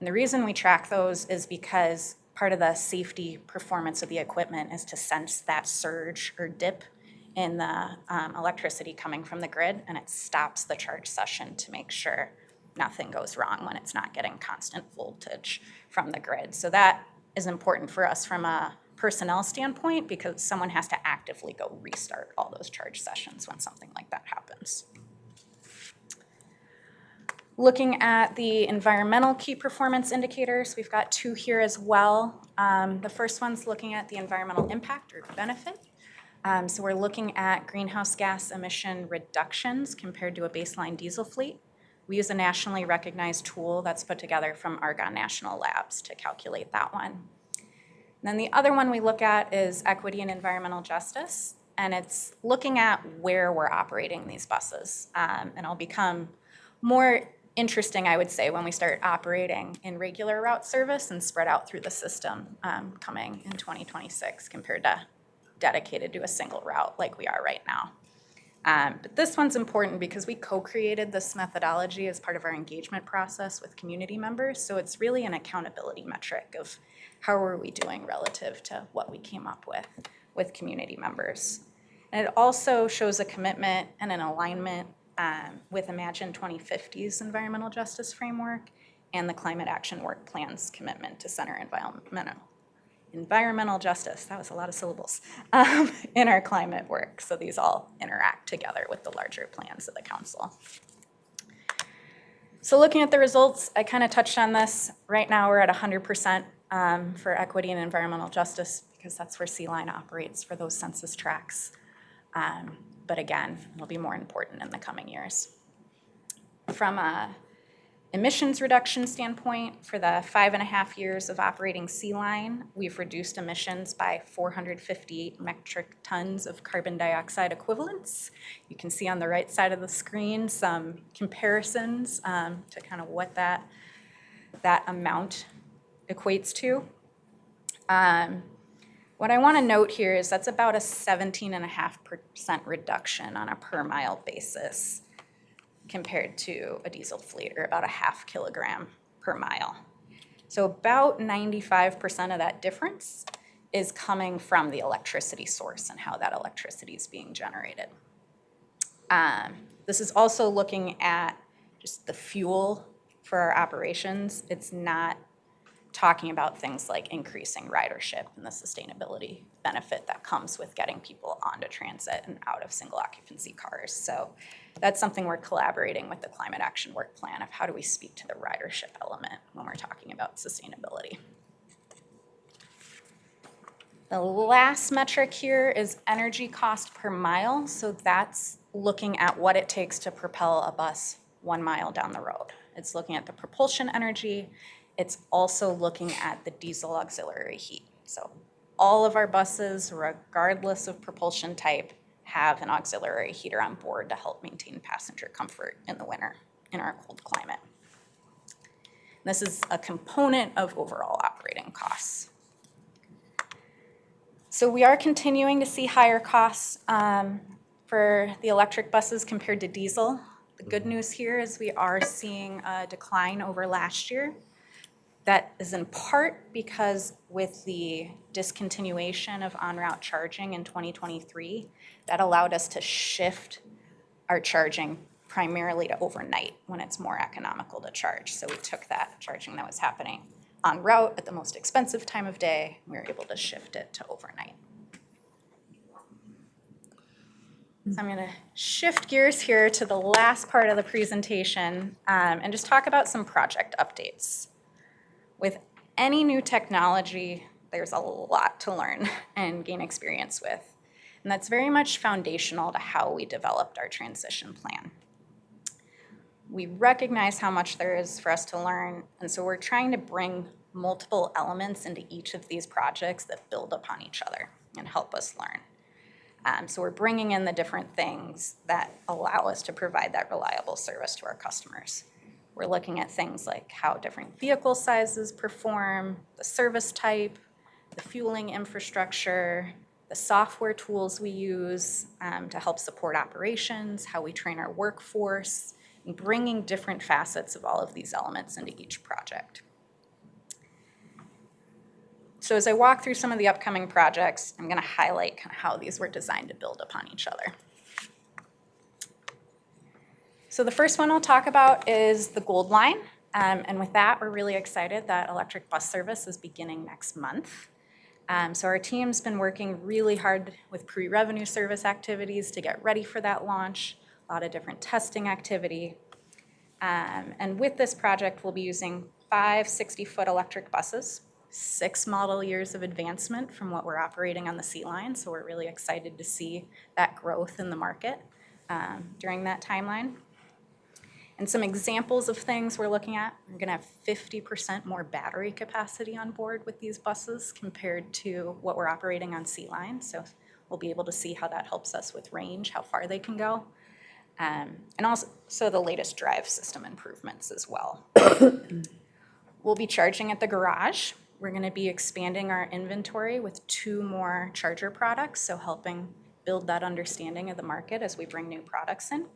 [SPEAKER 4] And the reason we track those is because part of the safety performance of the equipment is to sense that surge or dip in the electricity coming from the grid, and it stops the charge session to make sure nothing goes wrong when it's not getting constant voltage from the grid. So that is important for us from a personnel standpoint because someone has to actively go restart all those charge sessions when something like that happens. Looking at the environmental key performance indicators, we've got 2 here as well. The first one's looking at the environmental impact or benefit. So we're looking at greenhouse gas emission reductions compared to a baseline diesel fleet. We use a nationally recognized tool that's put together from Argonne National Labs to calculate that one. And then the other one we look at is equity and environmental justice, and it's looking at where we're operating these buses. And it'll become more interesting, I would say, when we start operating in regular route service and spread out through the system coming in 2026 compared to dedicated to a single route like we are right now. But this one's important because we co-created this methodology as part of our engagement process with community members. So it's really an accountability metric of how are we doing relative to what we came up with community members. And it also shows a commitment and an alignment with Imagine 2050's environmental justice framework and the Climate Action Work Plan's commitment to center environmental justice, that was a lot of syllables, in our climate work. So these all interact together with the larger plans of the council. So looking at the results, I kind of touched on this. Right now we're at 100% for equity and environmental justice because that's where Sea Line operates for those census tracts. But again, it'll be more important in the coming years. From a emissions reduction standpoint, for the 5.5 years of operating Sea Line, we've reduced emissions by 458 metric tons of carbon dioxide equivalents. You can see on the right side of the screen some comparisons to kind of what that amount equates to. What I want to note here is that's about a 17.5% reduction on a per mile basis compared to a diesel fleet, or about a 0.5 kilogram per mile. So about 95% of that difference is coming from the electricity source and how that electricity is being generated. This is also looking at just the fuel for our operations. It's not talking about things like increasing ridership and the sustainability benefit that comes with getting people onto transit and out of single occupancy cars. So that's something we're collaborating with the Climate Action Work Plan of how do we speak to the ridership element when we're talking about sustainability. The last metric here is energy cost per mile. So that's looking at what it takes to propel a bus 1 mile down the road. It's looking at the propulsion energy. It's also looking at the diesel auxiliary heat. So all of our buses, regardless of propulsion type, have an auxiliary heater on board to help maintain passenger comfort in the winter in our cold climate. This is a component of overall operating costs. So we are continuing to see higher costs for the electric buses compared to diesel. The good news here is we are seeing a decline over last year. That is in part because with the discontinuation of on-route charging in 2023, that allowed us to shift our charging primarily to overnight when it's more economical to charge. So we took that charging that was happening en route at the most expensive time of day, we were able to shift it to overnight. So I'm going to shift gears here to the last part of the presentation and just talk about some project updates. With any new technology, there's a lot to learn and gain experience with. And that's very much foundational to how we developed our transition plan. We recognize how much there is for us to learn, and so we're trying to bring multiple elements into each of these projects that build upon each other and help us learn. So we're bringing in the different things that allow us to provide that reliable service to our customers. We're looking at things like how different vehicle sizes perform, the service type, the fueling infrastructure, the software tools we use to help support operations, how we train our workforce, and bringing different facets of all of these elements into each project. So as I walk through some of the upcoming projects, I'm going to highlight kind of how these were designed to build upon each other. So the first one I'll talk about is the Gold Line. And with that, we're really excited that electric bus service is beginning next month. So our team's been working really hard with pre-revenue service activities to get ready for that launch, a lot of different testing activity. And with this project, we'll be using 5 60-foot electric buses, 6 model years of advancement from what we're operating on the Sea Line. So we're really excited to see that growth in the market during that timeline. And some examples of things we're looking at, we're going to have 50% more battery capacity on board with these buses compared to what we're operating on Sea Line. So we'll be able to see how that helps us with range, how far they can go. And also the latest drive system improvements as well. We'll be charging at the garage. We're going to be expanding our inventory with 2 more charger products, so helping build that understanding of the market as we bring new products in.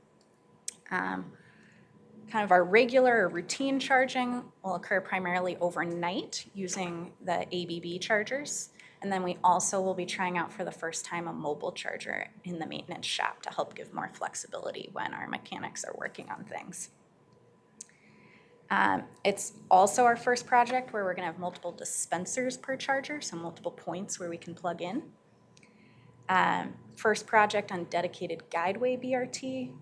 [SPEAKER 4] Kind of our regular or routine charging will occur primarily overnight using the ABB chargers. And then we also will be trying out for the first time a mobile charger in the maintenance shop to help give more flexibility when our mechanics are working on things. It's also our first project where we're going to have multiple dispensers per charger, so multiple points where we can plug in. First project on dedicated guideway BRT.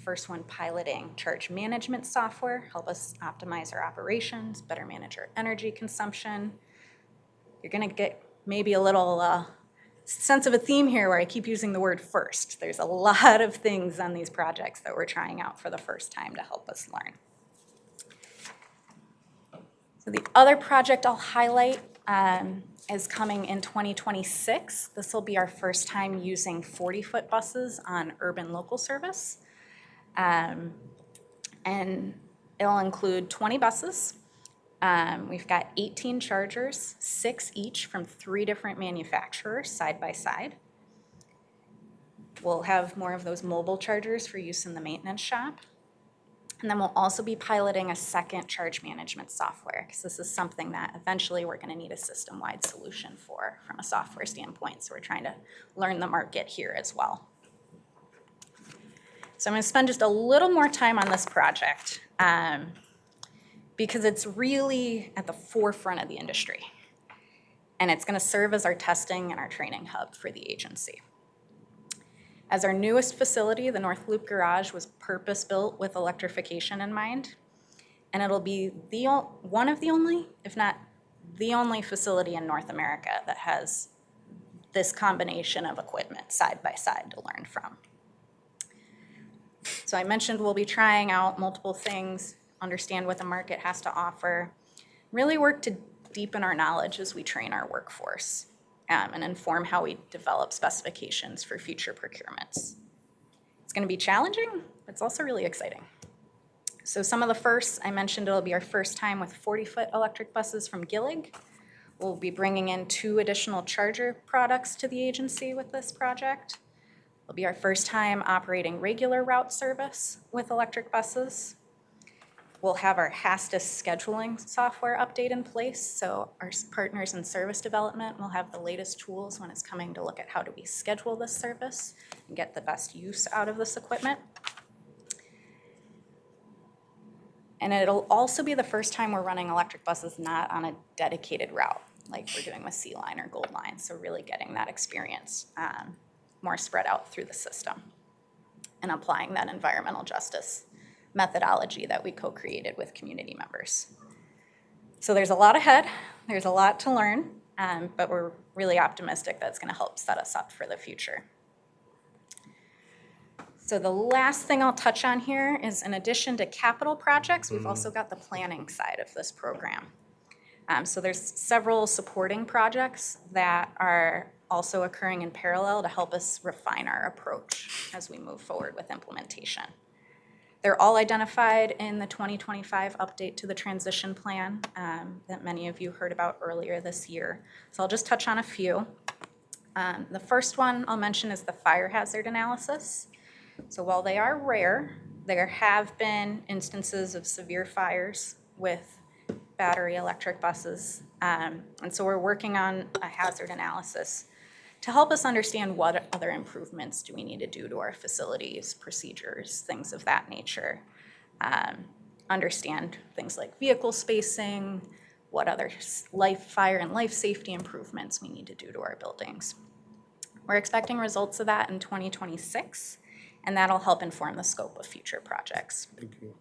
[SPEAKER 4] First one piloting charge management software, help us optimize our operations, better manage our energy consumption. You're going to get maybe a little sense of a theme here where I keep using the word first. There's a lot of things on these projects that we're trying out for the first time to help us learn. So the other project I'll highlight is coming in 2026. This will be our first time using 40-foot buses on urban local service. And it'll include 20 buses. We've got 18 chargers, 6 each from 3 different manufacturers side by side. We'll have more of those mobile chargers for use in the maintenance shop. And then we'll also be piloting a second charge management software, because this is something that eventually we're going to need a system-wide solution for from a software standpoint. So we're trying to learn the market here as well. So I'm going to spend just a little more time on this project because it's really at the forefront of the industry. And it's going to serve as our testing and our training hub for the agency. As our newest facility, the North Loop Garage was purpose-built with electrification in mind. And it'll be one of the only, if not the only facility in North America that has this combination of equipment side by side to learn from. So I mentioned we'll be trying out multiple things, understand what the market has to offer, really work to deepen our knowledge as we train our workforce and inform how we develop specifications for future procurements. It's going to be challenging, but it's also really exciting. So some of the firsts, I mentioned it'll be our first time with 40-foot electric buses from Gillig. We'll be bringing in 2 additional charger products to the agency with this project. It'll be our first time operating regular route service with electric buses. We'll have our HASTIS scheduling software update in place, so our partners in service development will have the latest tools when it's coming to look at how do we schedule this service and get the best use out of this equipment. And it'll also be the first time we're running electric buses not on a dedicated route like we're doing with Sea Line or Gold Line, so really getting that experience more spread out through the system and applying that environmental justice methodology that we co-created with community members. So there's a lot ahead, there's a lot to learn, but we're really optimistic that's going to help set us up for the future. So the last thing I'll touch on here is, in addition to capital projects, we've also got the planning side of this program. So there's several supporting projects that are also occurring in parallel to help us refine our approach as we move forward with implementation. They're all identified in the 2025 update to the transition plan that many of you heard about earlier this year. So I'll just touch on a few. The first one I'll mention is the fire hazard analysis. So while they are rare, there have been instances of severe fires with battery electric buses. And so we're working on a hazard analysis to help us understand what other improvements do we need to do to our facilities, procedures, things of that nature. Understand things like vehicle spacing, what other fire and life safety improvements we need to do to our buildings. We're expecting results of that in 2026, and that'll help inform the scope of future projects.
[SPEAKER 14] Thank you.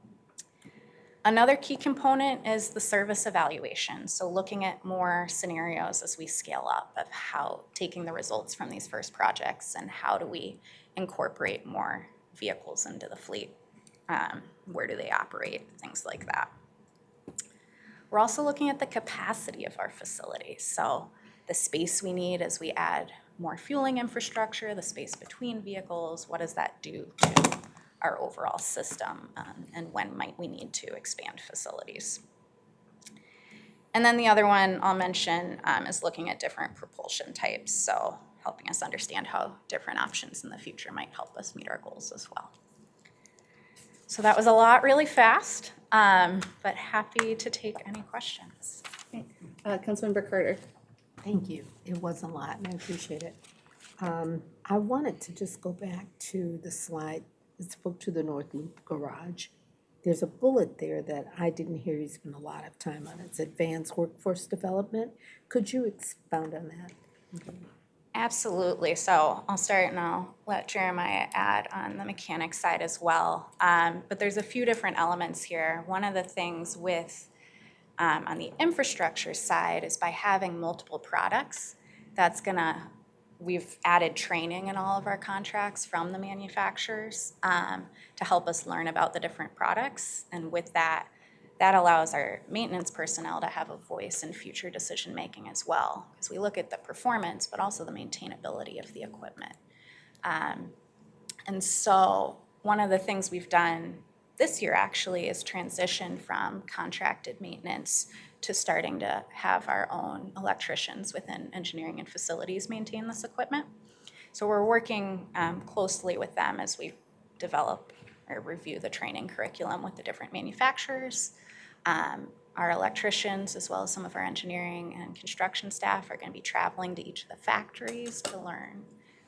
[SPEAKER 4] Another key component is the service evaluation. So looking at more scenarios as we scale up of how taking the results from these first projects and how do we incorporate more vehicles into the fleet. Where do they operate? Things like that. We're also looking at the capacity of our facilities. So the space we need as we add more fueling infrastructure, the space between vehicles, what does that do to our overall system, and when might we need to expand facilities. And then the other one I'll mention is looking at different propulsion types. So helping us understand how different options in the future might help us meet our goals as well. So that was a lot really fast, but happy to take any questions.
[SPEAKER 1] Councilmember Carter.
[SPEAKER 2] Thank you. It was a lot, and I appreciate it. I wanted to just go back to the slide that spoke to the North Loop Garage. There's a bullet there that I didn't hear you spend a lot of time on. It's advanced workforce development. Could you expound on that?
[SPEAKER 4] Absolutely. So I'll start and I'll let Jeremiah add on the mechanics side as well. But there's a few different elements here. One of the things with on the infrastructure side is by having multiple products, we've added training in all of our contracts from the manufacturers to help us learn about the different products. And with that allows our maintenance personnel to have a voice in future decision-making as well, because we look at the performance, but also the maintainability of the equipment. And so one of the things we've done this year actually is transition from contracted maintenance to starting to have our own electricians within engineering and facilities maintain this equipment. So we're working closely with them as we develop or review the training curriculum with the different manufacturers. Our electricians, as well as some of our engineering and construction staff, are going to be traveling to each of the factories to learn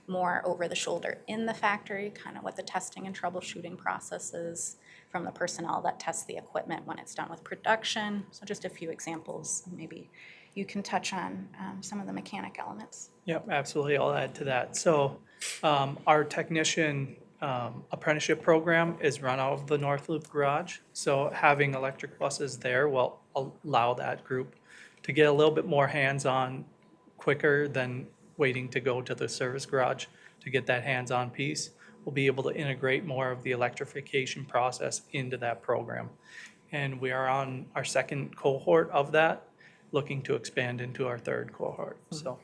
[SPEAKER 4] more over the shoulder in the factory, kind of what the testing and troubleshooting process is from the personnel that test the equipment when it's done with production. So just a few examples. Maybe you can touch on some of the mechanic elements.
[SPEAKER 22] Yep, absolutely. I'll add to that. So our technician apprenticeship program is run out of the North Loop Garage. So having electric buses there will allow that group to get a little bit more hands-on quicker than waiting to go to the service garage to get that hands-on piece. We'll be able to integrate more of the electrification process into that program. And we are on our second cohort of that, looking to expand into our third cohort. So.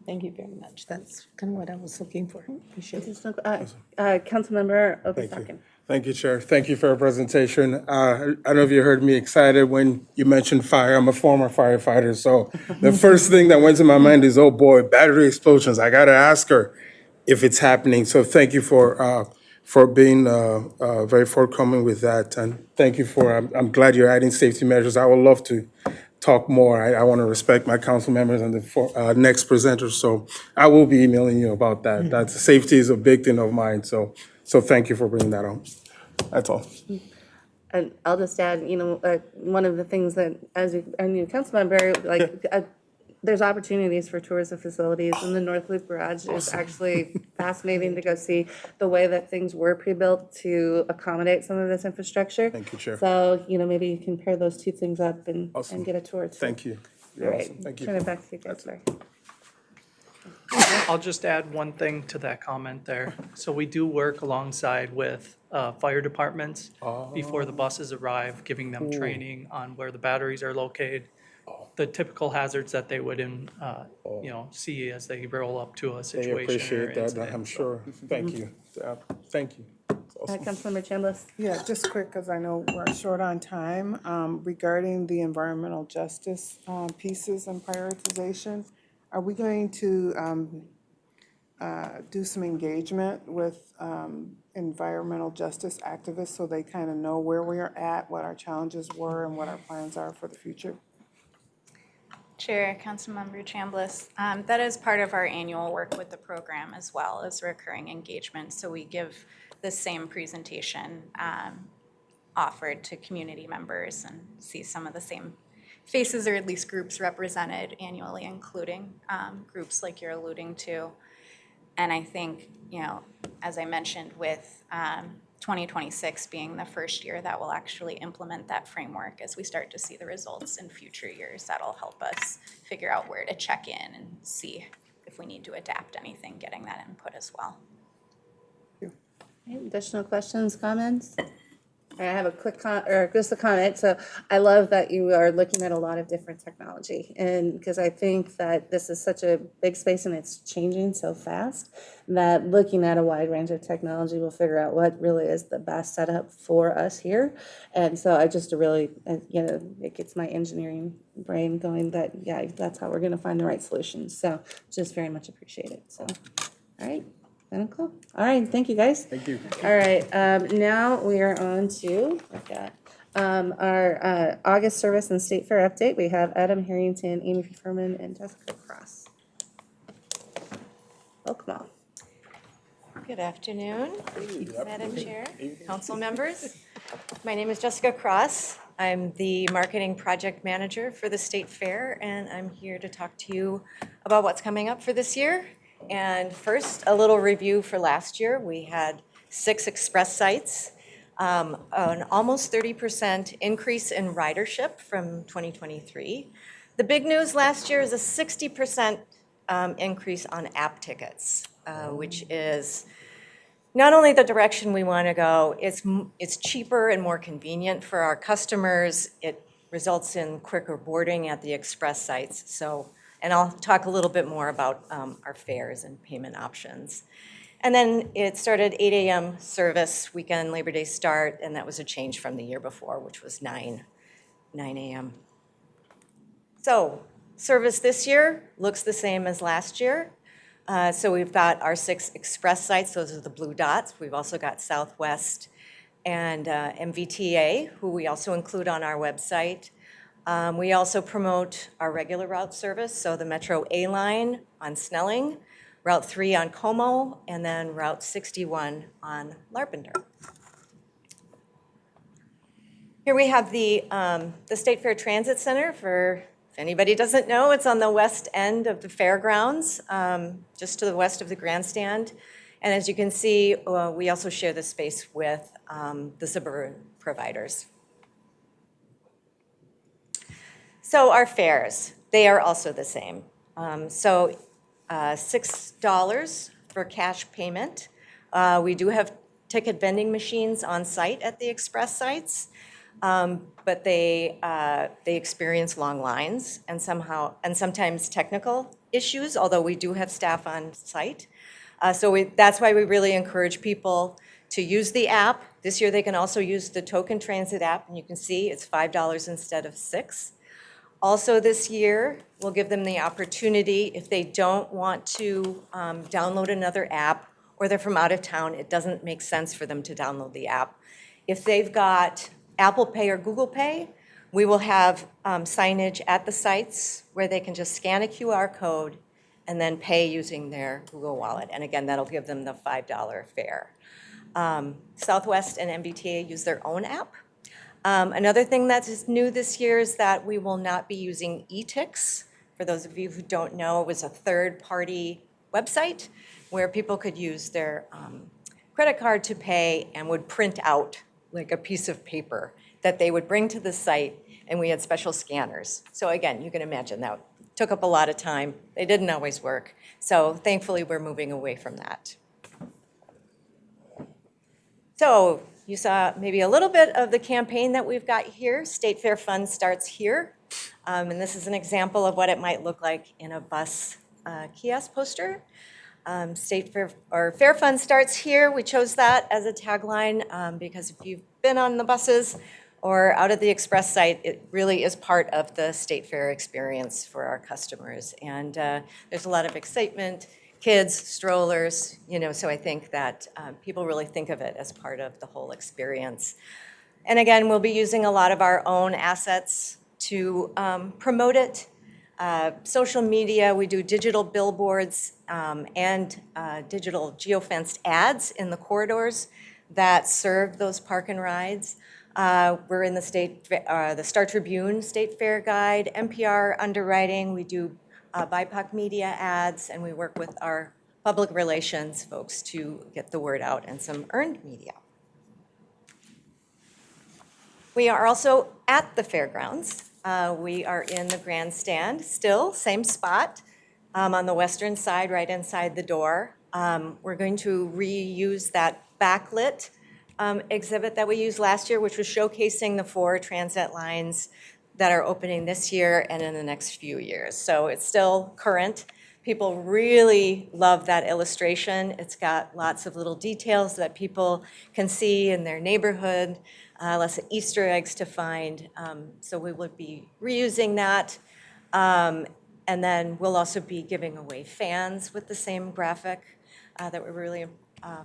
[SPEAKER 2] Thank you very much. That's kind of what I was looking for. Appreciate it.
[SPEAKER 1] Councilmember Obasaki.
[SPEAKER 5] Thank you, Chair. Thank you for your presentation. I don't know if you heard me excited when you mentioned fire. I'm a former firefighter, so the first thing that went to my mind is, oh boy, battery explosions. I gotta ask her if it's happening. So thank you for being very forthcoming with that, and thank you I'm glad you're adding safety measures. I would love to talk more. I want to respect my council members and the next presenter, so I will be emailing you about that. That safety is a big thing of mine, so thank you for bringing that up. That's all.
[SPEAKER 1] And I'll just add, one of the things that as a new council member, there's opportunities for tours of facilities, and the North Loop Garage is actually fascinating to go see the way that things were pre-built to accommodate some of this infrastructure.
[SPEAKER 5] Thank you, Chair.
[SPEAKER 1] So, maybe you can pair those two things up and get a tour.
[SPEAKER 5] Thank you.
[SPEAKER 1] Great.
[SPEAKER 5] Awesome. Thank you.
[SPEAKER 1] Turn it back to you guys. Sorry.
[SPEAKER 22] I'll just add one thing to that comment there. So we do work alongside with fire departments before the buses arrive, giving them training on where the batteries are located, the typical hazards that they would see as they roll up to a situation.
[SPEAKER 5] They appreciate that,
[SPEAKER 22] incident.
[SPEAKER 5] I'm sure. Thank you. Thank you. Awesome.
[SPEAKER 1] Councilmember Chambliss.
[SPEAKER 16] Yeah, just quick, because I know we're short on time. Regarding the environmental justice pieces and prioritization, are we going to do some engagement with environmental justice activists so they kind of know where we are at, what our challenges were, and what our plans are for the future?
[SPEAKER 4] Chair, Councilmember Chambliss, that is part of our annual work with the program as well as recurring engagement. So we give the same presentation offered to community members and see some of the same faces or at least groups represented annually, including groups like you're alluding to. And I think, as I mentioned, with 2026 being the first year that will actually implement that framework, as we start to see the results in future years, that'll help us figure out where to check in and see if we need to adapt anything, getting that input as well.
[SPEAKER 1] Additional questions, comments? I have a quick or just a comment. So I love that you are looking at a lot of different technology, and because I think that this is such a big space and it's changing so fast that looking at a wide range of technology will figure out what really is the best setup for us here. And so I just really, it gets my engineering brain going that, yeah, that's how we're going to find the right solutions. So just very much appreciate it. So, all right. Cool. All right, thank you, guys.
[SPEAKER 5] Thank you.
[SPEAKER 1] All right, now we are on to our August service and state fair update. We have Adam Harrington, Amy Furman, and Jessica Cross. Welcome all.
[SPEAKER 6] Good afternoon, Madam Chair, council members. My name is Jessica Cross. I'm the marketing project manager for the State Fair, and I'm here to talk to you about what's coming up for this year. And first, a little review for last year. We had 6 express sites, an almost 30% increase in ridership from 2023. The big news last year is a 60% increase on app tickets, which is not only the direction we want to go, it's cheaper and more convenient for our customers. It results in quicker boarding at the express sites. And I'll talk a little bit more about our fares and payment options. And then it started 8 a.m. service, weekend Labor Day start, and that was a change from the year before, which was 9 a.m. So service this year looks the same as last year. So we've got our 6 express sites, those are the blue dots. We've also got Southwest and MVTA, who we also include on our website. We also promote our regular route service, so the Metro A line on Snelling, Route 3 on Como, and then Route 61 on Larpenteur. Here we have the State Fair Transit Center. For if anybody doesn't know, it's on the west end of the fairgrounds, just to the west of the grandstand. And as you can see, we also share the space with the suburban providers. So our fares, they are also the same. $6 for cash payment. We do have ticket vending machines on site at the express sites, but they experience long lines and sometimes technical issues, although we do have staff on site. That's why we really encourage people to use the app. This year they can also use the Token Transit app, and you can see it's $5 instead of $6. Also this year, we'll give them the opportunity, if they don't want to download another app or they're from out of town, it doesn't make sense for them to download the app. If they've got Apple Pay or Google Pay, we will have signage at the sites where they can just scan a QR code and then pay using their Google Wallet. And again, that'll give them the $5 fare. Southwest and MBTA use their own app. Another thing that's new this year is that we will not be using eTix. For those of you who don't know, it was a third-party website where people could use their credit card to pay and would print out like a piece of paper that they would bring to the site, and we had special scanners. So again, you can imagine that took up a lot of time. They didn't always work. So thankfully, we're moving away from that. So you saw maybe a little bit of the campaign that we've got here. State Fair Fun starts here. And this is an example of what it might look like in a bus kiosk poster. State Fair, or Fair Fun starts here. We chose that as a tagline because if you've been on the buses or out at the express site, it really is part of the State Fair experience for our customers. And there's a lot of excitement, kids, strollers, so I think that people really think of it as part of the whole experience. And again, we'll be using a lot of our own assets to promote it. Social media, we do digital billboards and digital geofenced ads in the corridors that serve those park and rides. We're in the Star Tribune State Fair Guide, NPR underwriting. We do BIPOC media ads, and we work with our public relations folks to get the word out and some earned media. We are also at the fairgrounds. We are in the grandstand still, same spot on the western side, right inside the door. We're going to reuse that backlit exhibit that we used last year, which was showcasing the 4 transit lines that are opening this year and in the next few years. So it's still current. People really love that illustration. It's got lots of little details that people can see in their neighborhood, lots of Easter eggs to find. So we will be reusing that. And then we'll also be giving away fans with the same graphic that were really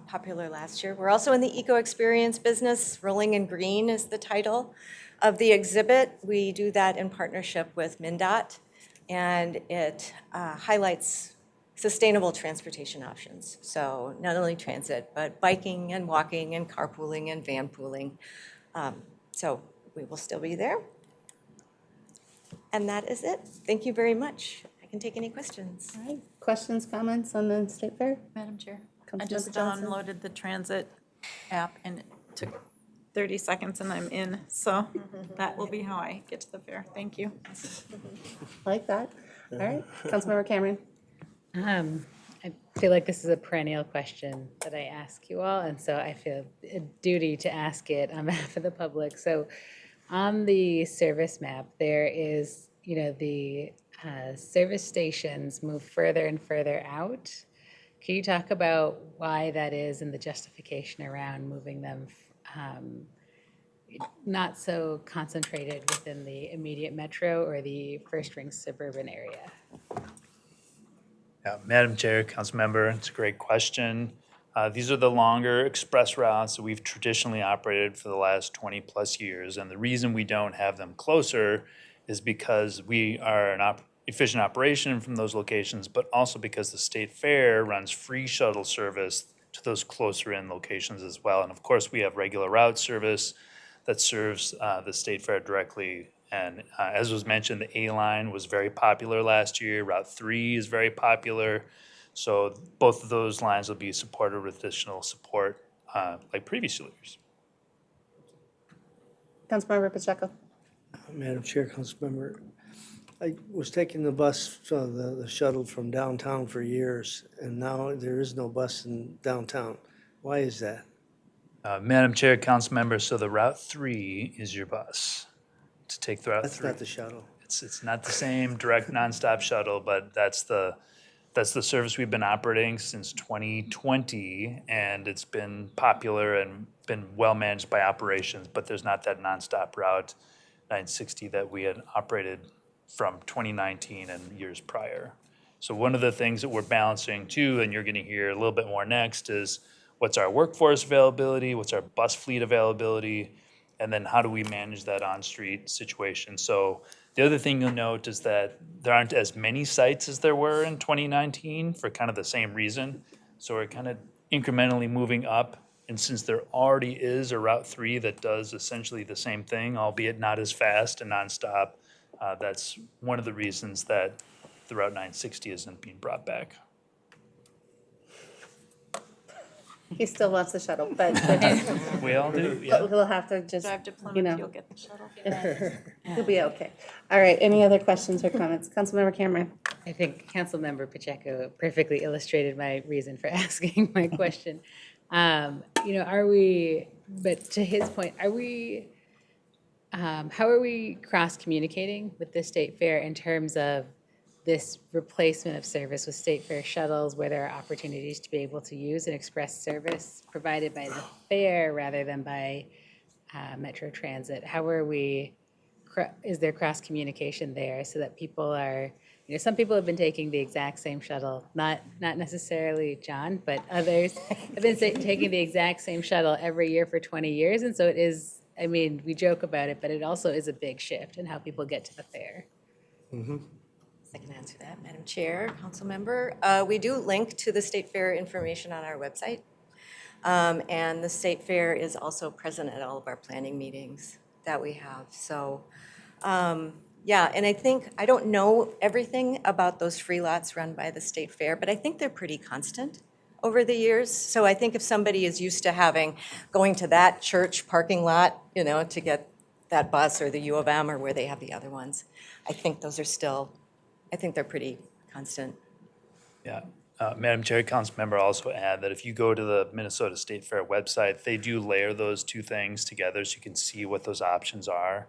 [SPEAKER 6] popular last year. We're also in the eco experience business. Rolling in Green is the title of the exhibit. We do that in partnership with MnDOT, and it highlights sustainable transportation options. So not only transit, but biking and walking and carpooling and van pooling. So we will still be there. And that is it. Thank you very much. I can take any questions.
[SPEAKER 1] All right, questions, comments on the State Fair?
[SPEAKER 10] Madam Chair, I
[SPEAKER 1] Councilmember
[SPEAKER 10] just
[SPEAKER 1] Johnson?
[SPEAKER 10] downloaded the transit app and it took 30 seconds and I'm in. So that will be how I get to the fair. Thank you.
[SPEAKER 1] Like that. All right, Councilmember Cameron.
[SPEAKER 21] I feel like this is a perennial question that I ask you all, and so I feel a duty to ask it on behalf of the public. So on the service map, there is, the service stations move further and further out. Can you talk about why that is and the justification around moving them not so concentrated within the immediate metro or the first ring suburban area?
[SPEAKER 7] Yeah, Madam Chair, Council Member, it's a great question. These are the longer express routes that we've traditionally operated for the last 20 plus years. And the reason we don't have them closer is because we are an efficient operation from those locations, but also because the State Fair runs free shuttle service to those closer in locations as well. And of course, we have regular route service that serves the State Fair directly. And as was mentioned, the A line was very popular last year. Route 3 is very popular. So both of those lines will be supported with additional support like previous years.
[SPEAKER 1] Councilmember Pacheco.
[SPEAKER 17] Madam Chair, Councilmember, I was taking the bus, the shuttle from downtown for years, and now there is no bus in downtown. Why is that?
[SPEAKER 7] Madam Chair, Council Member, so the Route 3 is your bus to take the Route 3.
[SPEAKER 17] That's not the shuttle.
[SPEAKER 7] It's not the same direct nonstop shuttle, but that's the service we've been operating since 2020, and it's been popular and been well managed by operations, but there's not that nonstop route 960 that we had operated from 2019 and years prior. So one of the things that we're balancing too, and you're gonna hear a little bit more next, is what's our workforce availability, what's our bus fleet availability, and then how do we manage that on-street situation. So the other thing you'll note is that there aren't as many sites as there were in 2019 for kind of the same reason. So we're kind of incrementally moving up. And since there already is a Route 3 that does essentially the same thing, albeit not as fast and nonstop, that's one of the reasons that the Route 960 isn't being brought back.
[SPEAKER 1] He still wants the shuttle, but
[SPEAKER 7] We all do, yeah.
[SPEAKER 1] He'll have to just,
[SPEAKER 10] Drive to Plymouth, you'll get the shuttle.
[SPEAKER 1] he'll be okay. All right, any other questions or comments? Councilmember Cameron.
[SPEAKER 21] I think Councilmember Pacheco perfectly illustrated my reason for asking my question. Are we, but to his point, how are we cross-communicating with the State Fair in terms of this replacement of service with State Fair shuttles where there are opportunities to be able to use an express service provided by the fair rather than by Metro Transit? How are we, is there cross-communication there so that people are, some people have been taking the exact same shuttle, not necessarily John, but others have been taking the exact same shuttle every year for 20 years. And so it is, we joke about it, but it also is a big shift in how people get to the fair.
[SPEAKER 17] Mm-hmm.
[SPEAKER 6] I can answer that, Madam Chair, Council Member. We do link to the State Fair information on our website. And the State Fair is also present at all of our planning meetings that we have. So, yeah, and I don't know everything about those free lots run by the State Fair, but I think they're pretty constant over the years. So I think if somebody is used to going to that church parking lot, to get that bus or the U of M or where they have the other ones, I think those are still, I think they're pretty constant.
[SPEAKER 7] Yeah, Madam Chair, Council Member, also add that if you go to the Minnesota State Fair website, they do layer those two things together so you can see what those options are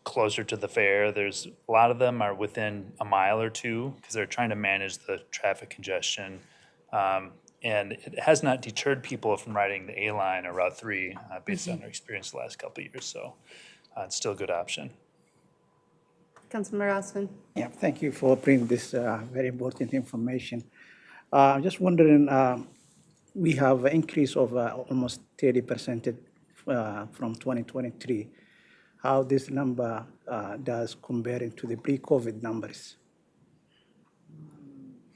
[SPEAKER 7] closer to the fair. There's a lot of them are within a mile or two because they're trying to manage the traffic congestion. And it has not deterred people from riding the A line or Route 3 based on their experience the last couple of years. So it's still a good option.
[SPEAKER 1] Councilmember Osman.
[SPEAKER 19] Yeah, thank you for bringing this very important information. I'm just wondering, we have an increase of almost 30% from 2023. How this number does comparing to the pre-COVID numbers?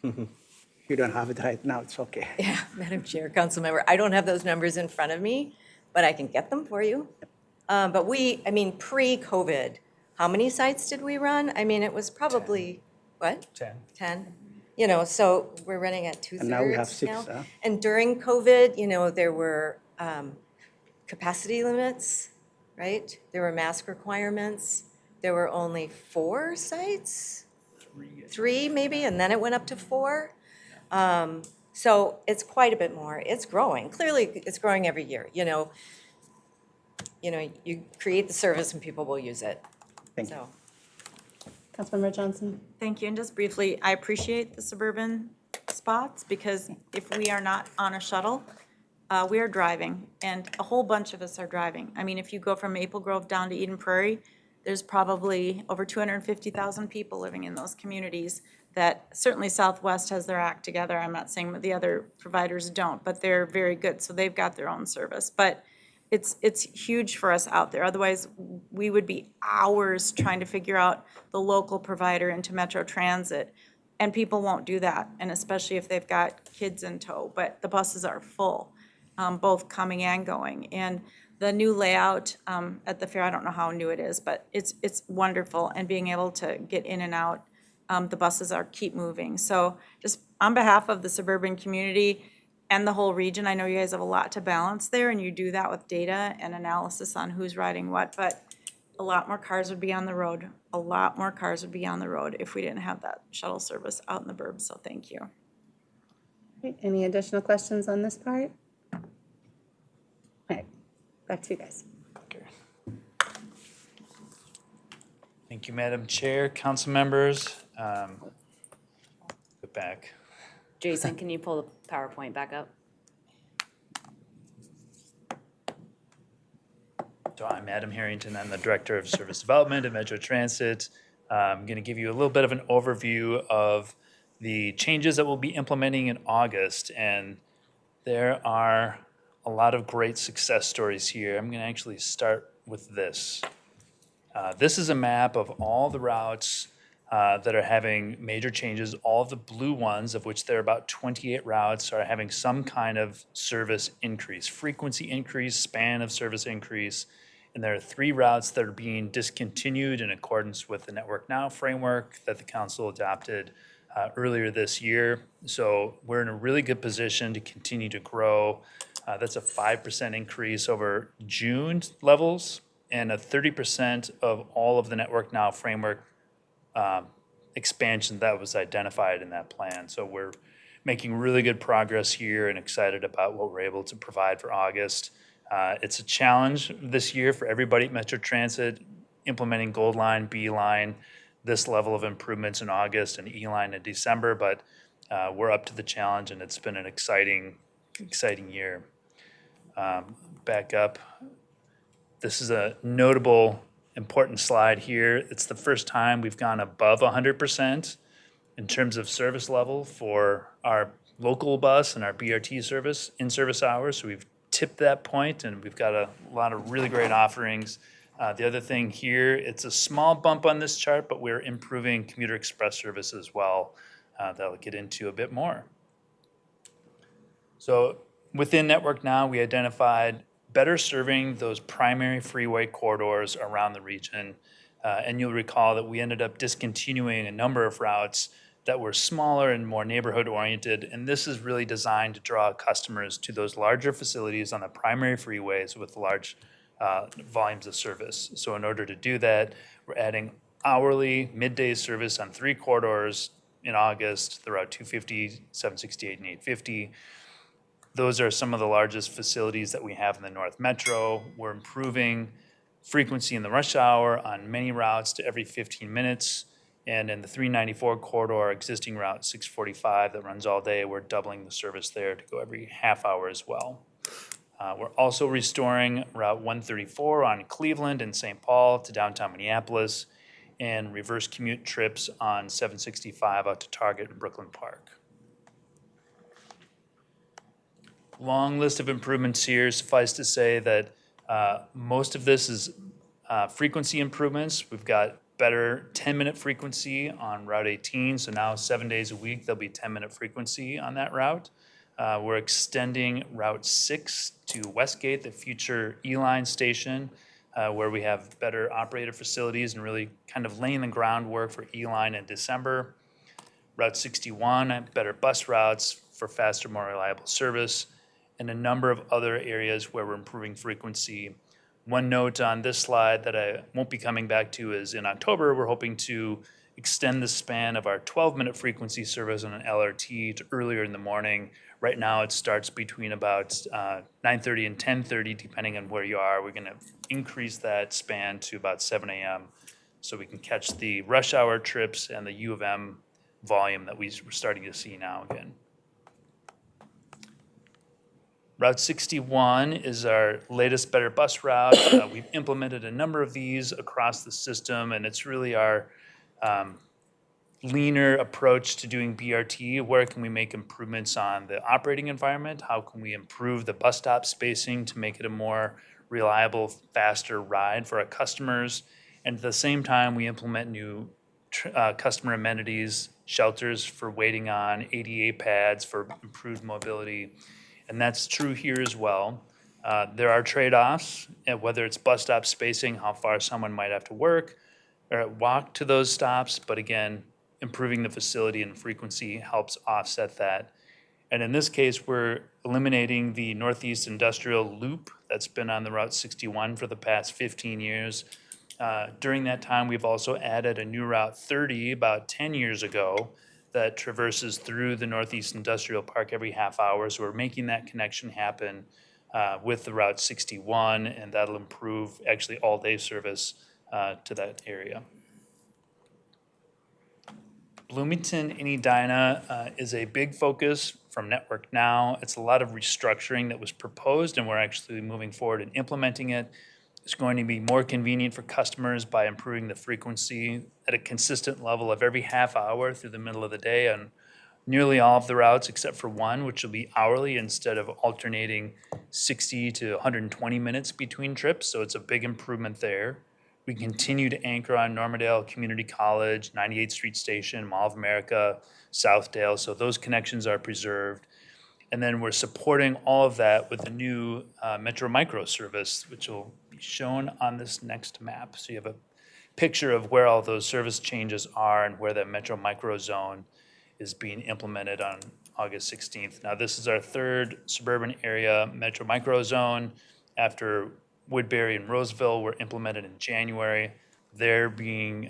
[SPEAKER 19] You don't have it right now, it's okay.
[SPEAKER 6] Yeah, Madam Chair, Council Member, I don't have those numbers in front of me, but I can get them for you. But pre-COVID, how many sites did we run? I mean, it was probably, 10. What? 10. You know, so we're running at 2/3
[SPEAKER 19] And now we have 6,
[SPEAKER 6] now.
[SPEAKER 19] huh?
[SPEAKER 6] And during COVID, you know, there were capacity limits, right? There were mask requirements. There were only 4 sites? 3 maybe, and then it went up to 4. So it's quite a bit more. It's growing. Clearly, it's growing every year. You know, you create the service and people will use it.
[SPEAKER 19] Thank you.
[SPEAKER 1] Councilmember Johnson.
[SPEAKER 10] Thank you, and just briefly, I appreciate the suburban spots, because if we are not on a shuttle, we are driving, and a whole bunch of us are driving. I mean, if you go from Maple Grove down to Eden Prairie, there's probably over 250,000 people living in those communities that certainly Southwest has their act together. I'm not saying that the other providers don't, but they're very good, so they've got their own service. But it's huge for us out there. Otherwise, we would be hours trying to figure out the local provider into Metro Transit, and people won't do that, and especially if they've got kids in tow. But the buses are full, both coming and going. And the new layout at the fair, I don't know how new it is, but it's wonderful, and being able to get in and out, the buses keep moving. So just on behalf of the suburban community and the whole region, I know you guys have a lot to balance there, and you do that with data and analysis on who's riding what, but a lot more cars would be on the road. A lot more cars would be on the road if we didn't have that shuttle service out in the burbs, so thank you.
[SPEAKER 1] Okay, any additional questions on this part? All right, back to you guys.
[SPEAKER 7] Thank you, Madam Chair, council members. Go back.
[SPEAKER 8] Jason, can you pull the PowerPoint back up?
[SPEAKER 7] So I'm Adam Harrington. I'm the Director of Service Development at Metro Transit. I'm going to give you a little bit of an overview of the changes that we'll be implementing in August. And there are a lot of great success stories here. I'm going to actually start with this. This is a map of all the routes that are having major changes. All of the blue ones, of which there are about 28 routes, are having some kind of service increase, frequency increase, span of service increase. And there are 3 routes that are being discontinued in accordance with the Network Now framework that the council adopted earlier this year. So we're in a really good position to continue to grow. That's a 5% increase over June levels, and a 30% of all of the Network Now framework expansion that was identified in that plan. So we're making really good progress here and excited about what we're able to provide for August. It's a challenge this year for everybody at Metro Transit, implementing Gold Line, B Line, this level of improvements in August, and E Line in December, but we're up to the challenge, and it's been an exciting year. Back up. This is a notable, important slide here. It's the first time we've gone above 100% in terms of service level for our local bus and our BRT service, in-service hours. So we've tipped that point, and we've got a lot of really great offerings. The other thing here, it's a small bump on this chart, but we're improving commuter express service as well. That I'll get into a bit more. So within Network Now, we identified better serving those primary freeway corridors around the region. And you'll recall that we ended up discontinuing a number of routes that were smaller and more neighborhood oriented. And this is really designed to draw customers to those larger facilities on the primary freeways with large volumes of service. So in order to do that, we're adding hourly midday service on 3 corridors in August, the Route 250, 768, and 850. Those are some of the largest facilities that we have in the North Metro. We're improving frequency in the rush hour on many routes to every 15 minutes. And in the 394 corridor, existing Route 645 that runs all day, we're doubling the service there to go every half hour as well. We're also restoring Route 134 on Cleveland and St. Paul to downtown Minneapolis, and reverse commute trips on 765 out to Target and Brooklyn Park. Long list of improvements here. Suffice to say that most of this is frequency improvements. We've got better 10-minute frequency on Route 18, so now 7 days a week there'll be 10-minute frequency on that route. We're extending Route 6 to Westgate, the future E-line station, where we have better operator facilities and really kind of laying the groundwork for E-line in December. Route 61, better bus routes for faster, more reliable service, and a number of other areas where we're improving frequency. One note on this slide that I won't be coming back to is in October, we're hoping to extend the span of our 12-minute frequency service on an LRT to earlier in the morning. Right now, it starts between about 9:30 and 10:30, depending on where you are. We're going to increase that span to about 7 a.m. so we can catch the rush hour trips and the U of M volume that we're starting to see now again. Route 61 is our latest better bus route. We've implemented a number of these across the system, and it's really our leaner approach to doing BRT. Where can we make improvements on the operating environment? How can we improve the bus stop spacing to make it a more reliable, faster ride for our customers? And at the same time, we implement new customer amenities, shelters for waiting on, ADA pads for improved mobility. And that's true here as well. There are trade-offs, whether it's bus stop spacing, how far someone might have to work or walk to those stops. But again, improving the facility and frequency helps offset that. And in this case, we're eliminating the Northeast Industrial Loop that's been on the Route 61 for the past 15 years. During that time, we've also added a new Route 30 about 10 years ago that traverses through the Northeast Industrial Park every half hour. So we're making that connection happen with the Route 61, and that'll improve actually all-day service to that area. Bloomington and Edina is a big focus from Network Now. It's a lot of restructuring that was proposed, and we're actually moving forward and implementing it. It's going to be more convenient for customers by improving the frequency at a consistent level of every half hour through the middle of the day on nearly all of the routes except for one, which will be hourly instead of alternating 60 to 120 minutes between trips. So it's a big improvement there. We continue to anchor on Normandale Community College, 98th Street Station, Mall of America, Southdale. So those connections are preserved. And then we're supporting all of that with a new Metro Micro service, which will be shown on this next map. So you have a picture of where all those service changes are and where the Metro Micro zone is being implemented on August 16th. Now, this is our third suburban area Metro Micro zone. After Woodbury and Roseville were implemented in January. They're being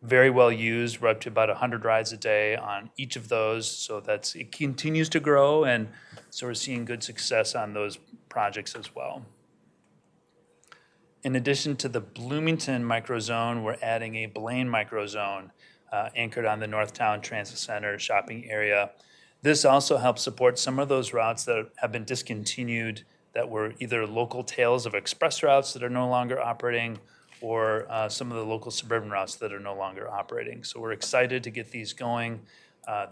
[SPEAKER 7] very well used. We're up to about 100 rides a day on each of those. So it continues to grow, and so we're seeing good success on those projects as well. In addition to the Bloomington microzone, we're adding a Blaine microzone anchored on the Northtown Transit Center shopping area. This also helps support some of those routes that have been discontinued that were either local tails of express routes that are no longer operating or some of the local suburban routes that are no longer operating. So we're excited to get these going.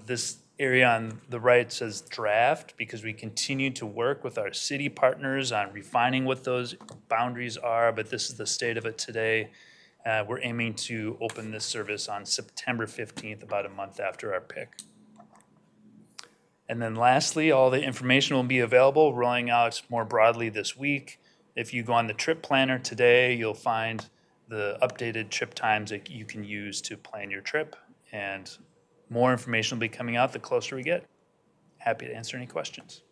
[SPEAKER 7] This area on the right says draft because we continue to work with our city partners on refining what those boundaries are, but this is the state of it today. We're aiming to open this service on September 15th, about a month after our pick. And then lastly, all the information will be available, rolling out more broadly this week. If you go on the trip planner today, you'll find the updated trip times that you can use to plan your trip. And more information will be coming out the closer we get. Happy to answer any questions.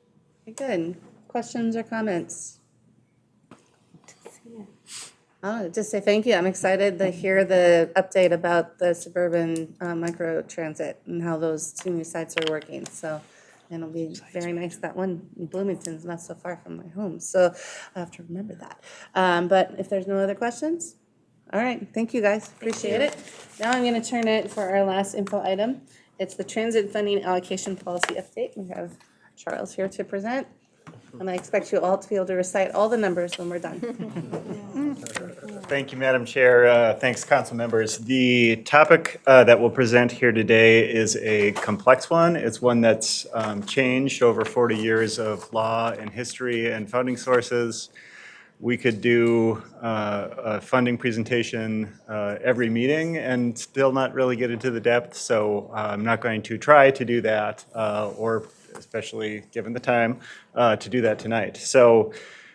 [SPEAKER 1] Good. Questions or comments? Just say thank you. I'm excited to hear the update about the suburban micro transit and how those two new sites are working. So, and it'll be very nice. That one in Bloomington's not so far from my home, so I have to remember that. But if there's no other questions, all right. Thank you, guys. Appreciate it. Now I'm going to turn it for our last info item. It's the transit funding allocation policy update. We have Charles here to present. And I expect you all to be able to recite all the numbers when we're done.
[SPEAKER 12] Thank you, Madam Chair. Thanks, council members. The topic that we'll present here today is a complex one. It's one that's changed over 40 years of law and history and funding sources. We could do a funding presentation every meeting and still not really get into the depth, so I'm not going to try to do that, or especially given the time, to do that tonight. So